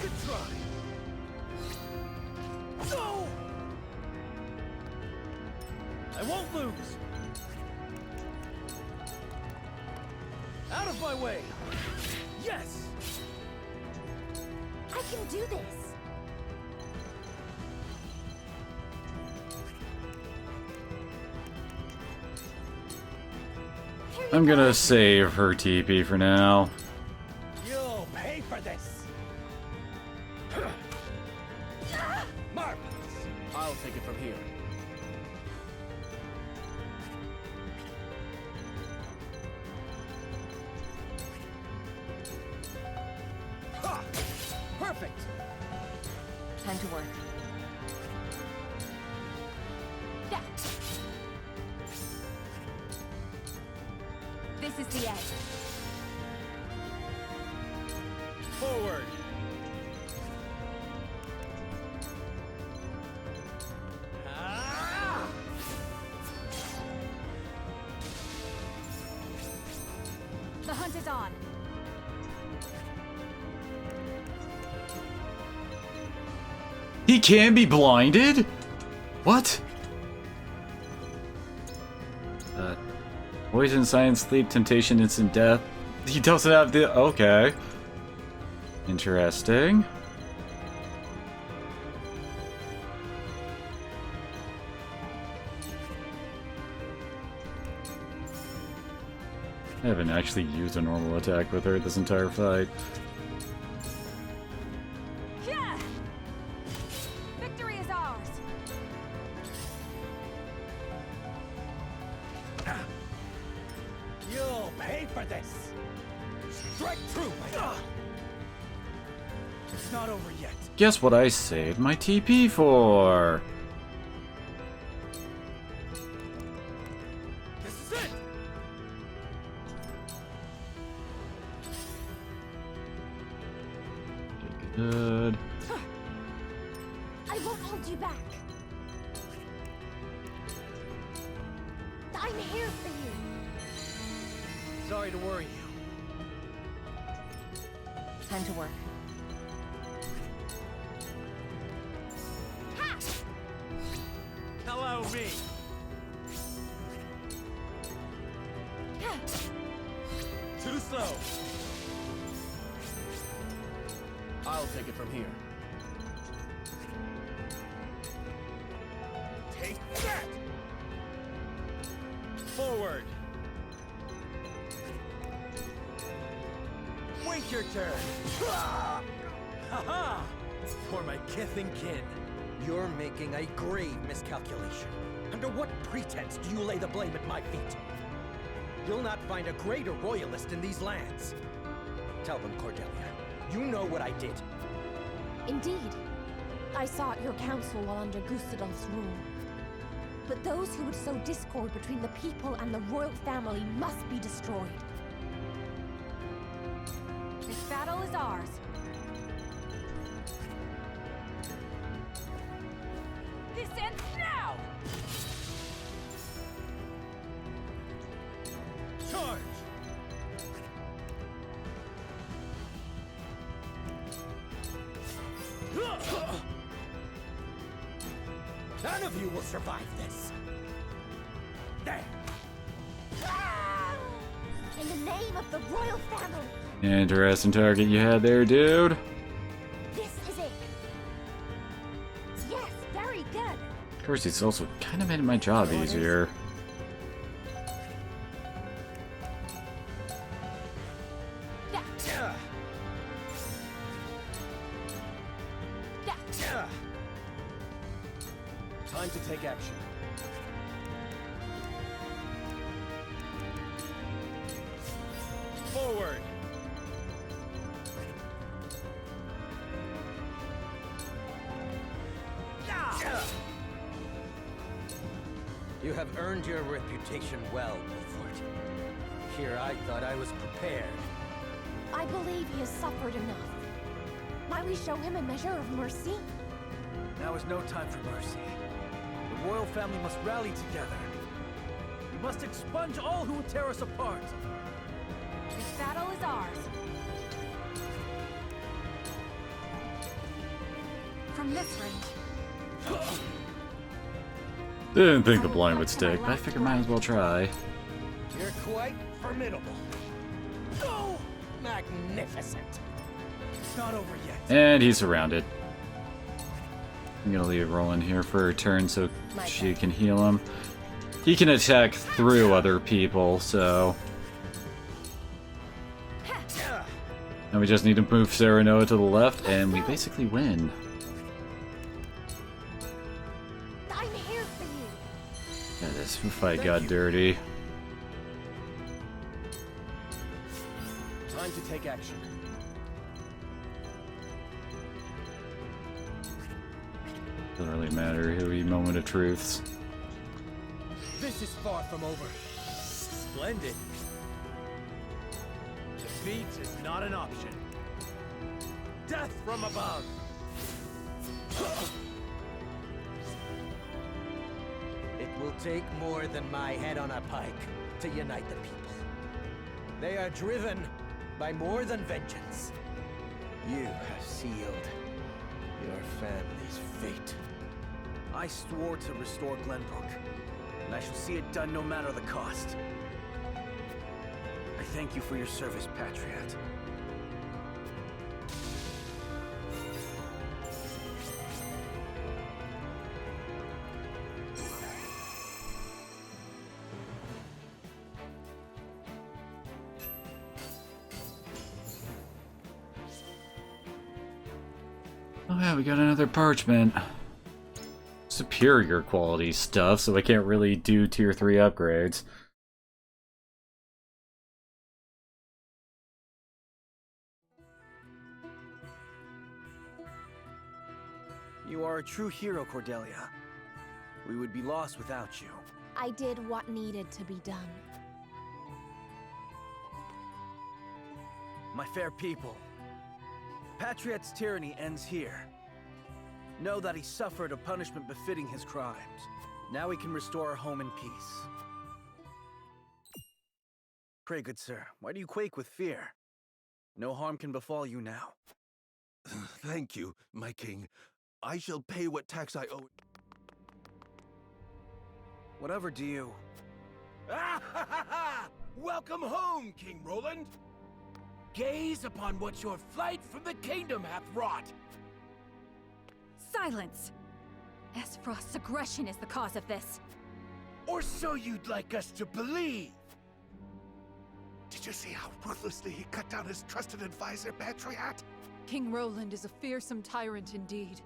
Good try. No! I won't lose. Out of my way. Yes. I can do this. I'm gonna save her TP for now. You'll pay for this. Marvelous. I'll take it from here. Ha! Perfect. Time to work. This is the end. Forward. Ah! The hunt is on. He can be blinded? What? Poison, science, sleep, temptation, instant death. He doesn't have the... Okay. Interesting. I haven't actually used a normal attack with her this entire fight. Yeah! Victory is ours. You'll pay for this. Strike true. It's not over yet. Guess what I saved my TP for? This is it. Good. I won't hold you back. I'm here for you. Sorry to worry you. Time to work. Ha! Hello, me. Too slow. I'll take it from here. Take that! Forward. Wait your turn. Ha-ha! For my kith and kin. You're making a grave miscalculation. Under what pretense do you lay the blame at my feet? You'll not find a greater royalist in these lands. Tell them, Cordelia. You know what I did. Indeed. I sought your counsel while under Gustadolf's rule. But those who would sow discord between the people and the royal family must be destroyed. This battle is ours. This ends now! Charge! None of you will survive this. There. In the name of the royal family, Interesting target you had there, dude. this is it. Yes, very good. Of course, it's also kind of made my job easier. Time to take action. Forward. You have earned your reputation well, Wolfort. Here I thought I was prepared. I believe he has suffered enough. Might we show him a measure of mercy? Now is no time for mercy. The royal family must rally together. We must expunge all who would tear us apart. This battle is ours. From this range. Didn't think the blind would stick, but I figured might as well try. You're quite formidable. Oh, magnificent. It's not over yet. And he's surrounded. I'm gonna leave Roland here for a turn so she can heal him. He can attack through other people, so... And we just need to move Serenoa to the left, and we basically win. I'm here for you. Yeah, this fight got dirty. Time to take action. Doesn't really matter, he'll be moment of truths. This is far from over. Splendid. Defeat is not an option. Death from above. It will take more than my head on a pike to unite the people. They are driven by more than vengeance. You have sealed your family's fate. I swore to restore Glenbrook, and I shall see it done no matter the cost. I thank you for your service, Patriot. Oh yeah, we got another parchment. Superior quality stuff, so I can't really do tier 3 upgrades. You are a true hero, Cordelia. We would be lost without you. I did what needed to be done. My fair people, Patriot's tyranny ends here. Know that he suffered a punishment befitting his crimes. Now we can restore our home in peace. Pray, good sir, why do you quake with fear? No harm can befall you now. Thank you, my king. I shall pay what tax I owe. Whatever do you... Welcome home, King Roland. Gaze upon what your flight from the kingdom hath wrought. Silence! Esfrost's aggression is the cause of this. Or so you'd like us to believe. Did you see how ruthlessly he cut down his trusted advisor, Patriot? King Roland is a fearsome tyrant indeed.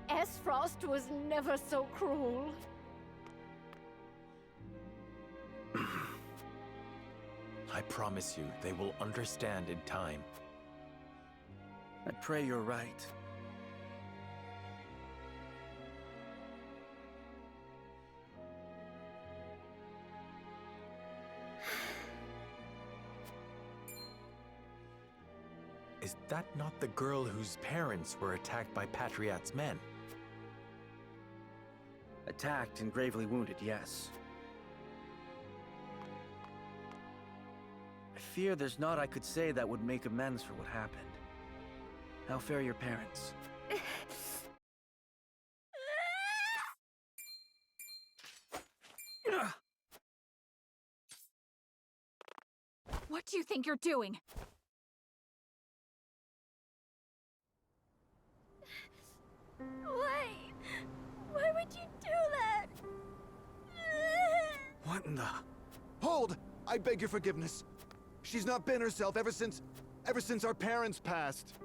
Esfrost was never so cruel. I promise you, they will understand in time. I pray you're right. Is that not the girl whose parents were attacked by Patriot's men? Attacked and gravely wounded, yes. I fear there's naught I could say that would make amends for what happened. How fare your parents? What do you think you're doing? Why? Why would you do that? What in the... Hold! I beg your forgiveness. She's not been herself ever since our parents passed.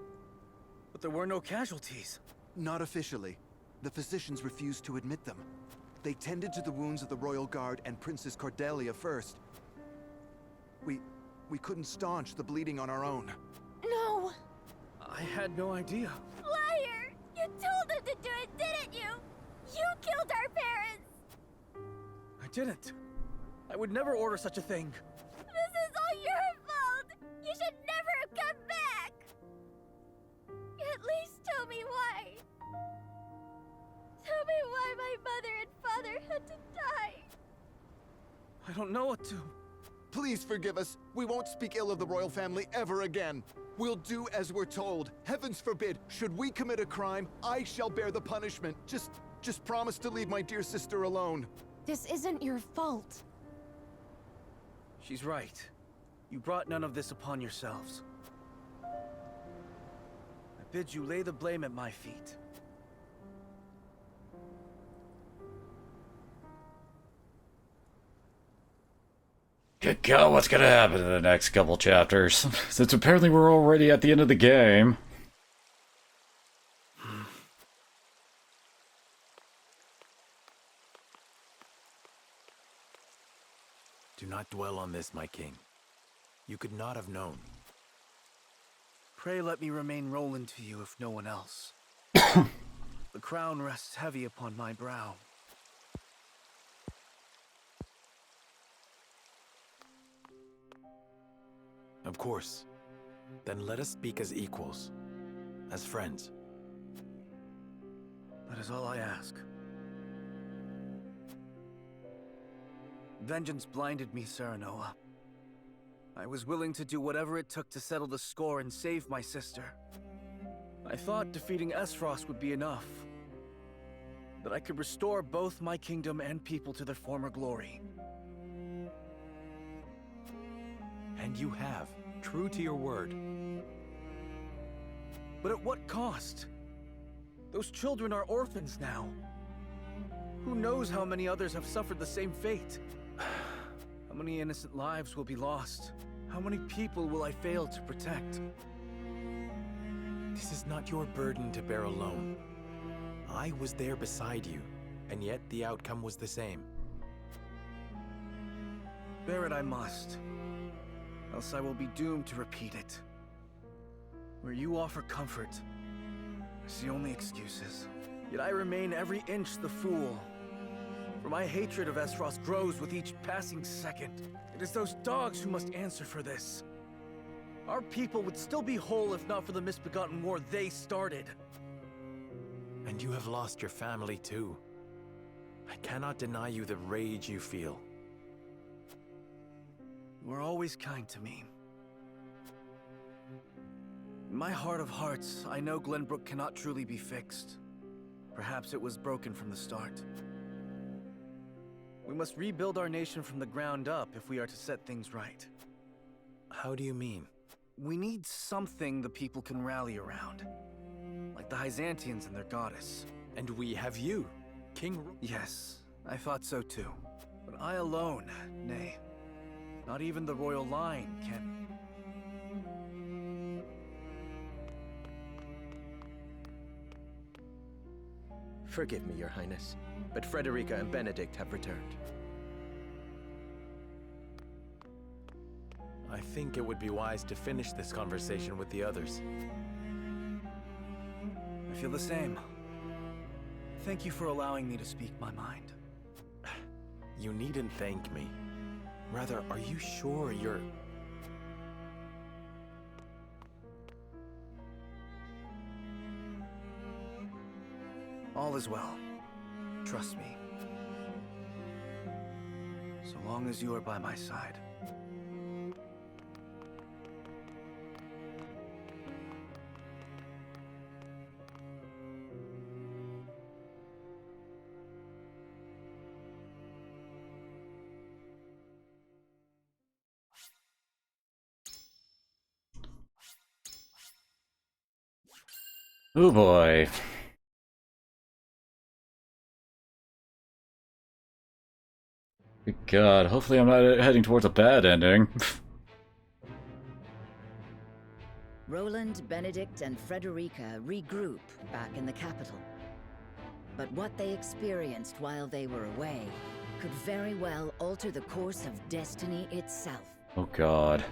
But there were no casualties. Not officially. The physicians refused to admit them. They tended to the wounds of the Royal Guard and Princess Cordelia first. We couldn't staunch the bleeding on our own. No! I had no idea. Liar! You told them to do it, didn't you? You killed our parents! didn't. I would never order such a thing. This is all your fault! You should never have come back! At least tell me why. Tell me why my mother and father had to die. I don't know what to. Please forgive us. We won't speak ill of the royal family ever again. We'll do as we're told. Heavens forbid, should we commit a crime, I shall bear the punishment. Just promise to leave my dear sister alone. This isn't your fault. She's right. You brought none of this upon yourselves. I bid you lay the blame at my feet. Good God, what's gonna happen in the next couple chapters? Since apparently we're already at the end of the game. Do not dwell on this, my king. You could not have known. Pray let me remain Roland to you if no one else. The crown rests heavy upon my brow. Of course. Then let us speak as equals. As friends. That is all I ask. Vengeance blinded me, Serenoa. I was willing to do whatever it took to settle the score and save my sister. I thought defeating Esfrost would be enough. That I could restore both my kingdom and people to their former glory. And you have, true to your word. But at what cost? Those children are orphans now. Who knows how many others have suffered the same fate? How many innocent lives will be lost? How many people will I fail to protect? This is not your burden to bear alone. I was there beside you, and yet the outcome was the same. Bear it I must, else I will be doomed to repeat it. Where you offer comfort, I see only excuses. Yet I remain every inch the fool. For my hatred of Esfrost grows with each passing second. It is those dogs who must answer for this. Our people would still be whole if not for the misbegotten war they started. And you have lost your family too. I cannot deny you the rage you feel. You are always kind to me. In my heart of hearts, I know Glenbrook cannot truly be fixed. Perhaps it was broken from the start. We must rebuild our nation from the ground up if we are to set things right. How do you mean? We need something the people can rally around. Like the Hyzantians and their goddess. And we have you, King Yes, I thought so too. But I alone, nay, not even the royal line can... Forgive me, Your Highness, but Frederica and Benedict have returned. I think it would be wise to finish this conversation with the others. I feel the same. Thank you for allowing me to speak my mind. You needn't thank me. Rather, are you sure you're... All is well. Trust me. So long as you are by my side. Oh boy. Good God, hopefully I'm not heading towards a bad ending. Roland, Benedict, and Frederica regroup back in the capital. But what they experienced while they were away could very well alter the course of destiny itself. Oh God.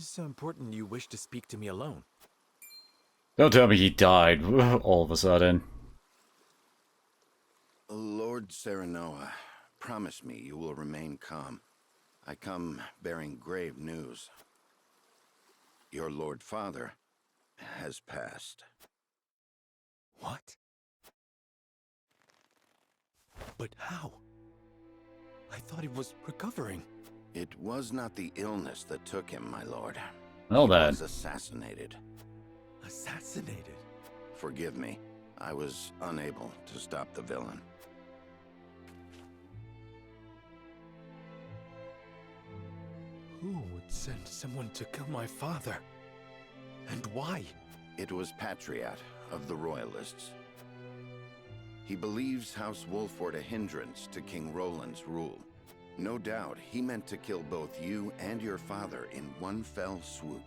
is so important you wish to speak to me alone? Don't tell me he died all of a sudden. Lord Serenoa, promise me you will remain calm. I come bearing grave news. Your Lord Father has passed. What? But how? I thought he was recovering. It was not the illness that took him, my lord. Well He then. was assassinated. Assassinated? Forgive me. I was unable to stop the villain. Who would send someone to kill my father? And why? It was Patriat of the Royalists. He believes House Wolford a hindrance to King Roland's rule. No doubt he meant to kill both you and your father in one fell swoop.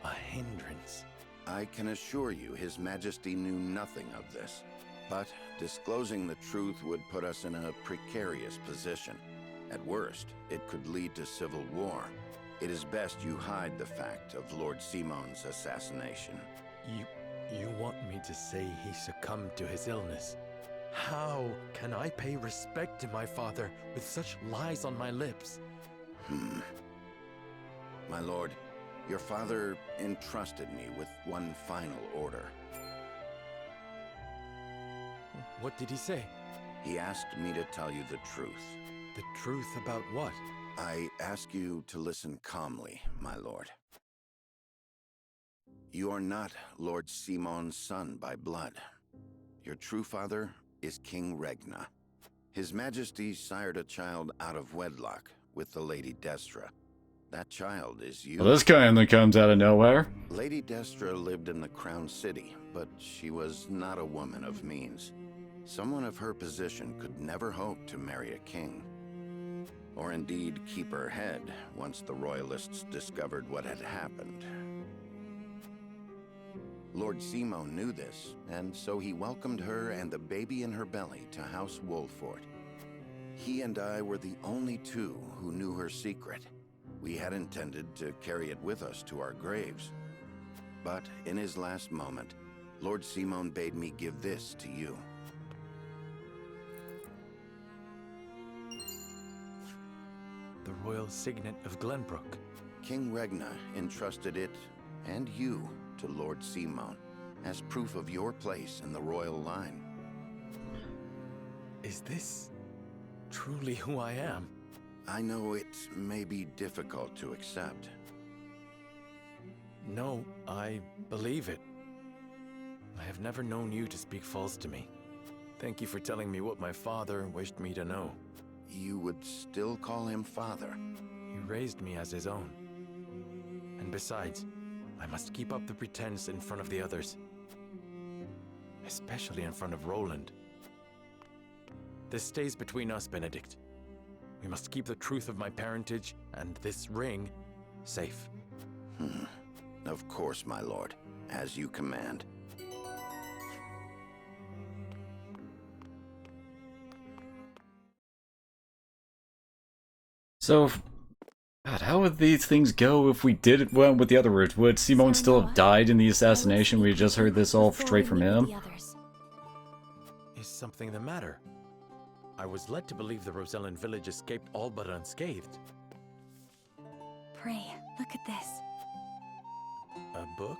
A hindrance? I can assure you His Majesty knew nothing of this. But disclosing the truth would put us in a precarious position. At worst, it could lead to civil war. It is best you hide the fact of Lord Simon's assassination. You want me to say he succumbed to his illness? How can I pay respect to my father with such lies on my lips? My lord, your father entrusted me with one final order. What did he say? He asked me to tell you the truth. The truth about what? I ask you to listen calmly, my lord. You are not Lord Simon's son by blood. Your true father is King Regna. His Majesty sired a child out of wedlock with the Lady Destra. That child is you. Well, this kind of comes out of nowhere. Lady Destra lived in the Crown City, but she was not a woman of means. Someone of her position could never hope to marry a king. Or indeed keep her head once the Royalists discovered what had happened. Lord Simon knew this, and so he welcomed her and the baby in her belly to House Wolford. He and I were the only two who knew her secret. We had intended to carry it with us to our graves. But in his last moment, Lord Simon bade me give this to you. The royal signet of Glenbrook. King Regna entrusted it, and you, to Lord Simon, as proof of your place in the royal line. Is this truly who I am? I know it may be difficult to accept. No, I believe it. I have never known you to speak false to me. Thank you for telling me what my father wished me to know. You would still call him father? He raised me as his own. And besides, I must keep up the pretense in front of the others. Especially in front of Roland. This stays between us, Benedict. We must keep the truth of my parentage and this ring safe. Of course, my lord. As you command. So, God, how would these things go if we did it well with the other route? Would Simon still have died in the assassination? We just heard this all straight from him? Is something the matter? I was led to believe the Rosellan village escaped all but unscathed. Pray, look at this. A book?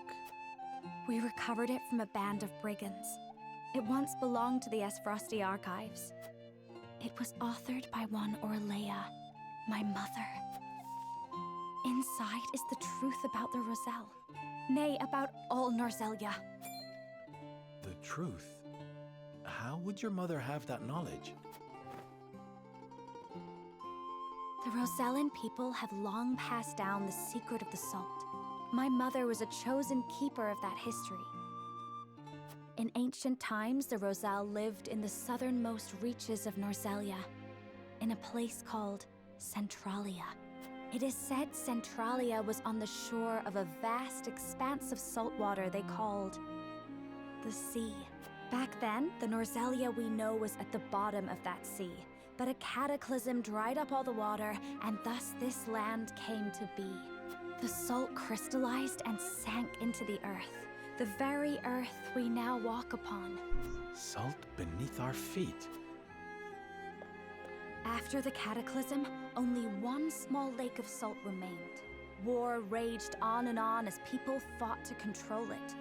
We recovered it from a band of brigands. It once belonged to the Esfrosti archives. It was authored by one Orlea, my mother. Inside is the truth about the Roselle. Nay, about all Norzelia. The truth? How would your mother have that knowledge? The Rosellan people have long passed down the secret of the salt. My mother was a chosen keeper of that history. In ancient times, the Roselle lived in the southernmost reaches of Norzelia, in a place called Centralia. It is said Centralia was on the shore of a vast expanse of salt water they called the sea. Back then, the Norzelia we know was at the bottom of that sea, but a cataclysm dried up all the water, and thus this land came to be. The salt crystallized and sank into the earth. The very earth we now walk upon. Salt beneath our feet. After the cataclysm, only one small lake of salt remained. War raged on and on as people fought to control it.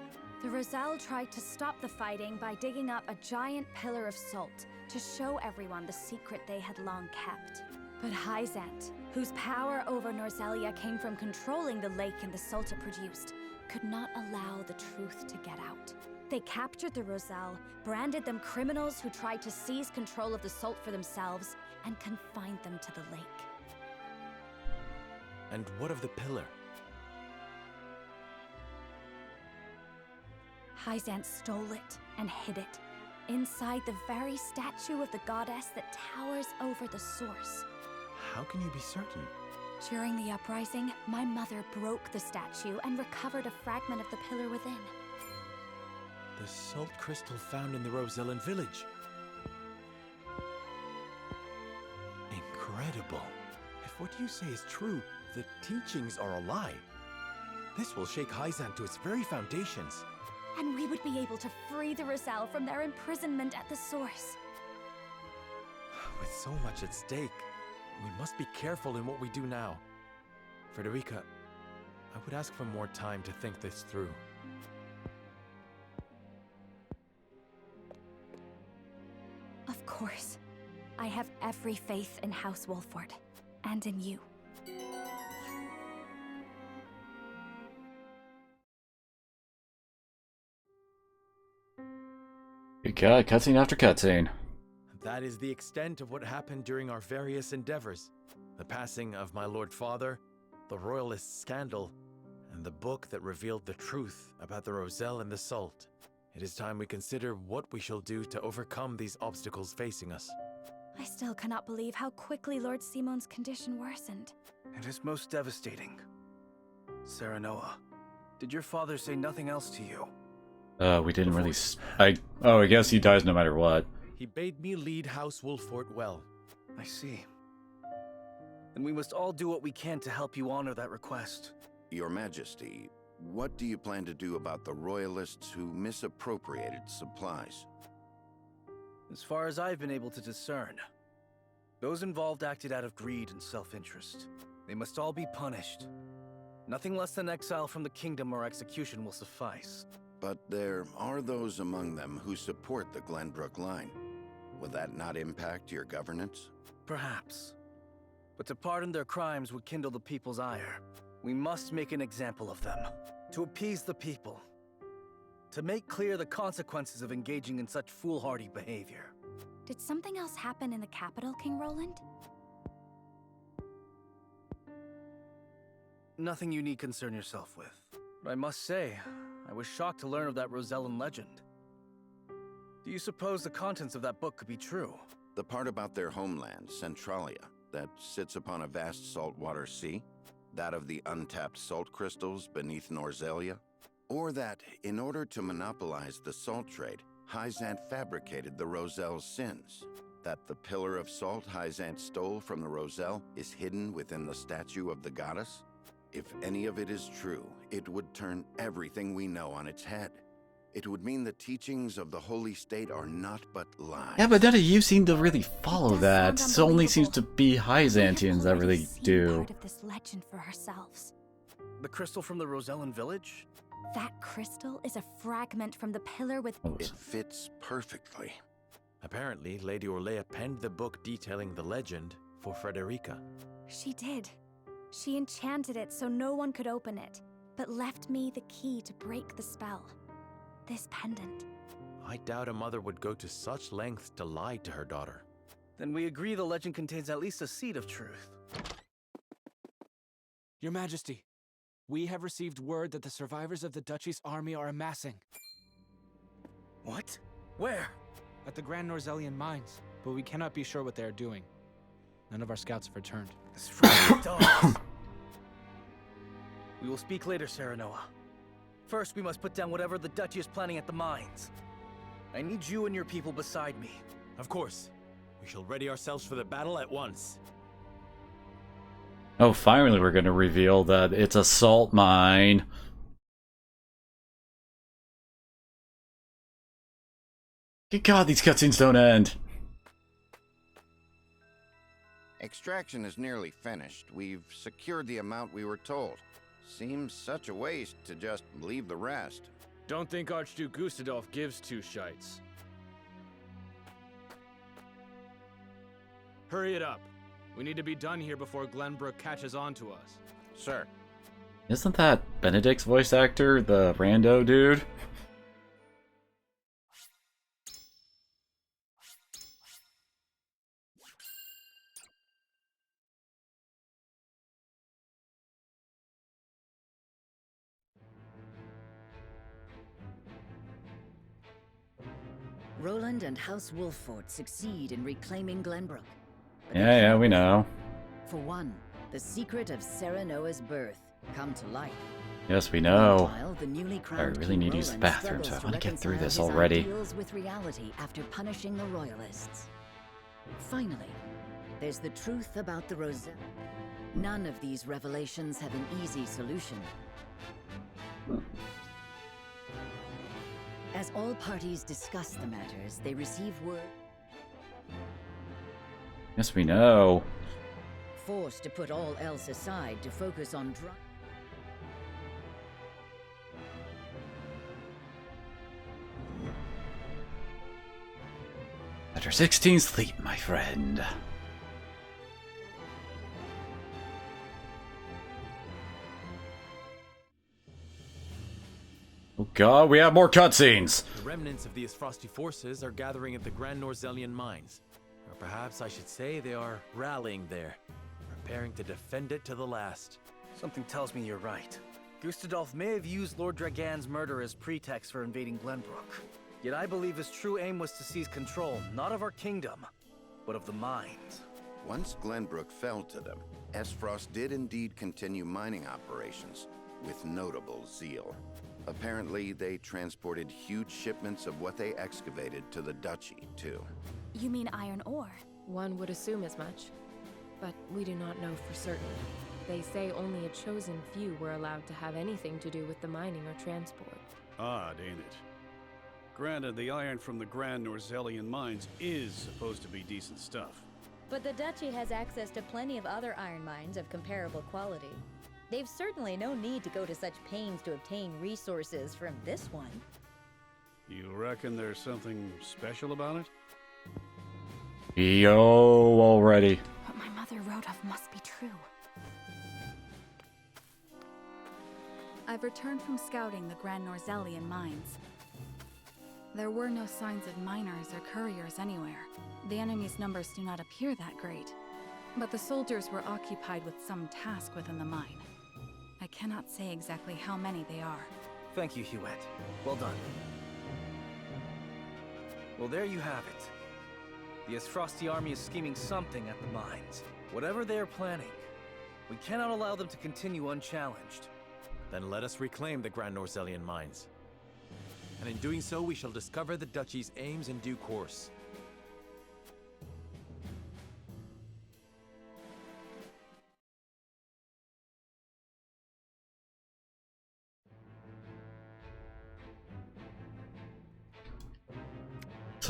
The Roselle tried to stop the fighting by digging up a giant pillar of salt to show everyone the secret they had long kept. But Hyzant, whose power over Norzelia came from controlling the lake and the salt it produced, could not allow the truth to get out. They captured the Roselle, branded them criminals who tried to seize control of the salt for themselves, and confined them to the lake. And what of the pillar? Hyzant stole it and hid it inside the very statue of the goddess that towers over the source. How can you be certain? During the uprising, my mother broke the statue and recovered a fragment of the pillar within. The salt crystal found in the Rosellan village. Incredible. If what you say is true, the teachings are a lie. This will shake Hyzant to its very foundations. And we would be able to free the Roselle from their imprisonment at the source. With so much at stake, we must be careful in what we do now. Frederica, I would ask for more time to think this through. Of course. I have every faith in House Wolford, and in you. Okay, cutscene after cutscene. That is the extent of what happened during our various endeavors. The passing of my Lord Father, the Royalist scandal, and the book that revealed the truth about the Roselle and the salt. It is time we consider what we shall do to overcome these obstacles facing us. I still cannot believe how quickly Lord Simon's condition worsened. It is most devastating. Serenoa, did your father say nothing else to you? We didn't really I guess he dies no matter what. He bade me lead House Wolford well. I see. Then we must all do what we can to help you honor that request. Your Majesty, what do you plan to do about the Royalists who misappropriated supplies? As far as I've been able to discern, those involved acted out of greed and self-interest. They must all be punished. Nothing less than exile from the kingdom or execution will suffice. But there are those among them who support the Glenbrook line. Will that not impact your governance? Perhaps. But to pardon their crimes would kindle the people's ire. We must make an example of them. To appease the people. To make clear the consequences of engaging in such foolhardy behavior. Did something else happen in the capital, King Roland? Nothing you need concern yourself with. But I must say, I was shocked to learn of that Rosellan legend. Do you suppose the contents of that book could be true? The part about their homeland, Centralia, that sits upon a vast saltwater sea? That of the untapped salt crystals beneath Norzelia? Or that, in order to monopolize the salt trade, Hyzant fabricated the Roselle's sins? That the pillar of salt Hyzant stole from the Roselle is hidden within the statue of the goddess? If any of it is true, it would turn everything we know on its head. It would mean the teachings of the Holy State are not but lies. Yeah, but none of you seem to really follow that. It only seems to be Hyzantians that really do. Part of this legend for ourselves. The crystal from the Rosellan village? That crystal is a fragment from the pillar with... It fits perfectly. Apparently, Lady Orlea penned the book detailing the legend for Frederica. She did. She enchanted it so no one could open it, but left me the key to break the spell. This pendant. I doubt a mother would go to such lengths to lie to her daughter. Then we agree the legend contains at least a seed of truth. Your Majesty, we have received word that the survivors of the Duchy's army are amassing. What? Where? At the Grand Norzellian mines, but we cannot be sure what they are doing. None of our scouts have returned. This friendly dogs. We will speak later, Serenoa. First, we must put down whatever the Duchy is planning at the mines. I need you and your people beside me. Of course. We shall ready ourselves for the battle at once. Oh, finally we're gonna reveal that it's a salt mine. Good God, these cutscenes don't end. Extraction is nearly finished. We've secured the amount we were told. Seems such a waste to just leave the rest. Don't think Archduke Gustadolf gives two shites. Hurry it up. We need to be done here before Glenbrook catches on to us. Sir. Isn't that Benedict's voice actor, the rando dude? Roland and House Wolffort succeed in reclaiming Glenbrook. Yeah, we know. For one, the secret of Serenoa's birth come to light. Yes, we know. Meanwhile, the newly I crowned really King need to use the Roland bathroom, so I struggles want to get through reconcile this his already. ideals with reality after punishing the Royalists. Finally, there's the truth about the Roselle. None of these revelations have an easy solution. As all parties discuss the matters, they receive word. Yes, we know. Forced to put all else aside to focus on Better 16 sleep, my friend. Oh god, we have more cutscenes! The remnants of these frosty forces are gathering at the Grand Norzelian mines. Or perhaps I should say they are rallying there, preparing to defend it to the last. Something tells me you're right. Gustadolf may have used Lord Dragan's murder as pretext for invading Glenbrook. Yet I believe his true aim was to seize control, not of our kingdom, but of the mines. Once Glenbrook fell to them, Esfrost did indeed continue mining operations, with notable zeal. Apparently, they transported huge shipments of what they excavated to the Duchy, too. You mean iron ore? One would assume as much, but we do not know for certain. They say only a chosen few were allowed to have anything to do with the mining or transport. Odd, ain't it? Granted, the iron from the Grand Norzelian mines is supposed to be decent stuff. But the Duchy has access to plenty of other iron mines of comparable quality. They've certainly no need to go to such pains to obtain resources from this one. You reckon there's something special about it? Yo, already. What my mother wrote of must be true. I've returned from scouting the Grand Norzelian mines. There were no signs of miners or couriers anywhere. The enemy's numbers do not appear that great. But the soldiers were occupied with some task within the mine. I cannot say exactly how many they are. Thank you, Huet. Well done. Well, there you have it. The Esfrosti army is scheming something at the mines. Whatever they are planning, we cannot allow them to continue unchallenged. Then let us reclaim the Grand Norzelian mines. And in doing so, we shall discover the Duchy's aims in due course.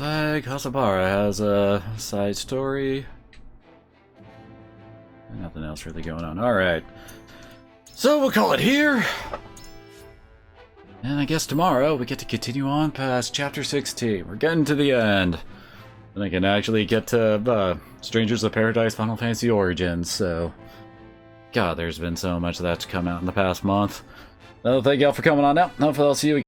Looks like Hasabara has a side story. Nothing else really going on. Alright. So we'll call it here. And I guess tomorrow we get to continue on past chapter 16. We're getting to the end. And I can actually get to Strangers of Paradise Final Fantasy Origins, so... God, there's been so much of that to come out in the past month. Well, thank y'all for coming on out. Hopefully I'll see you again.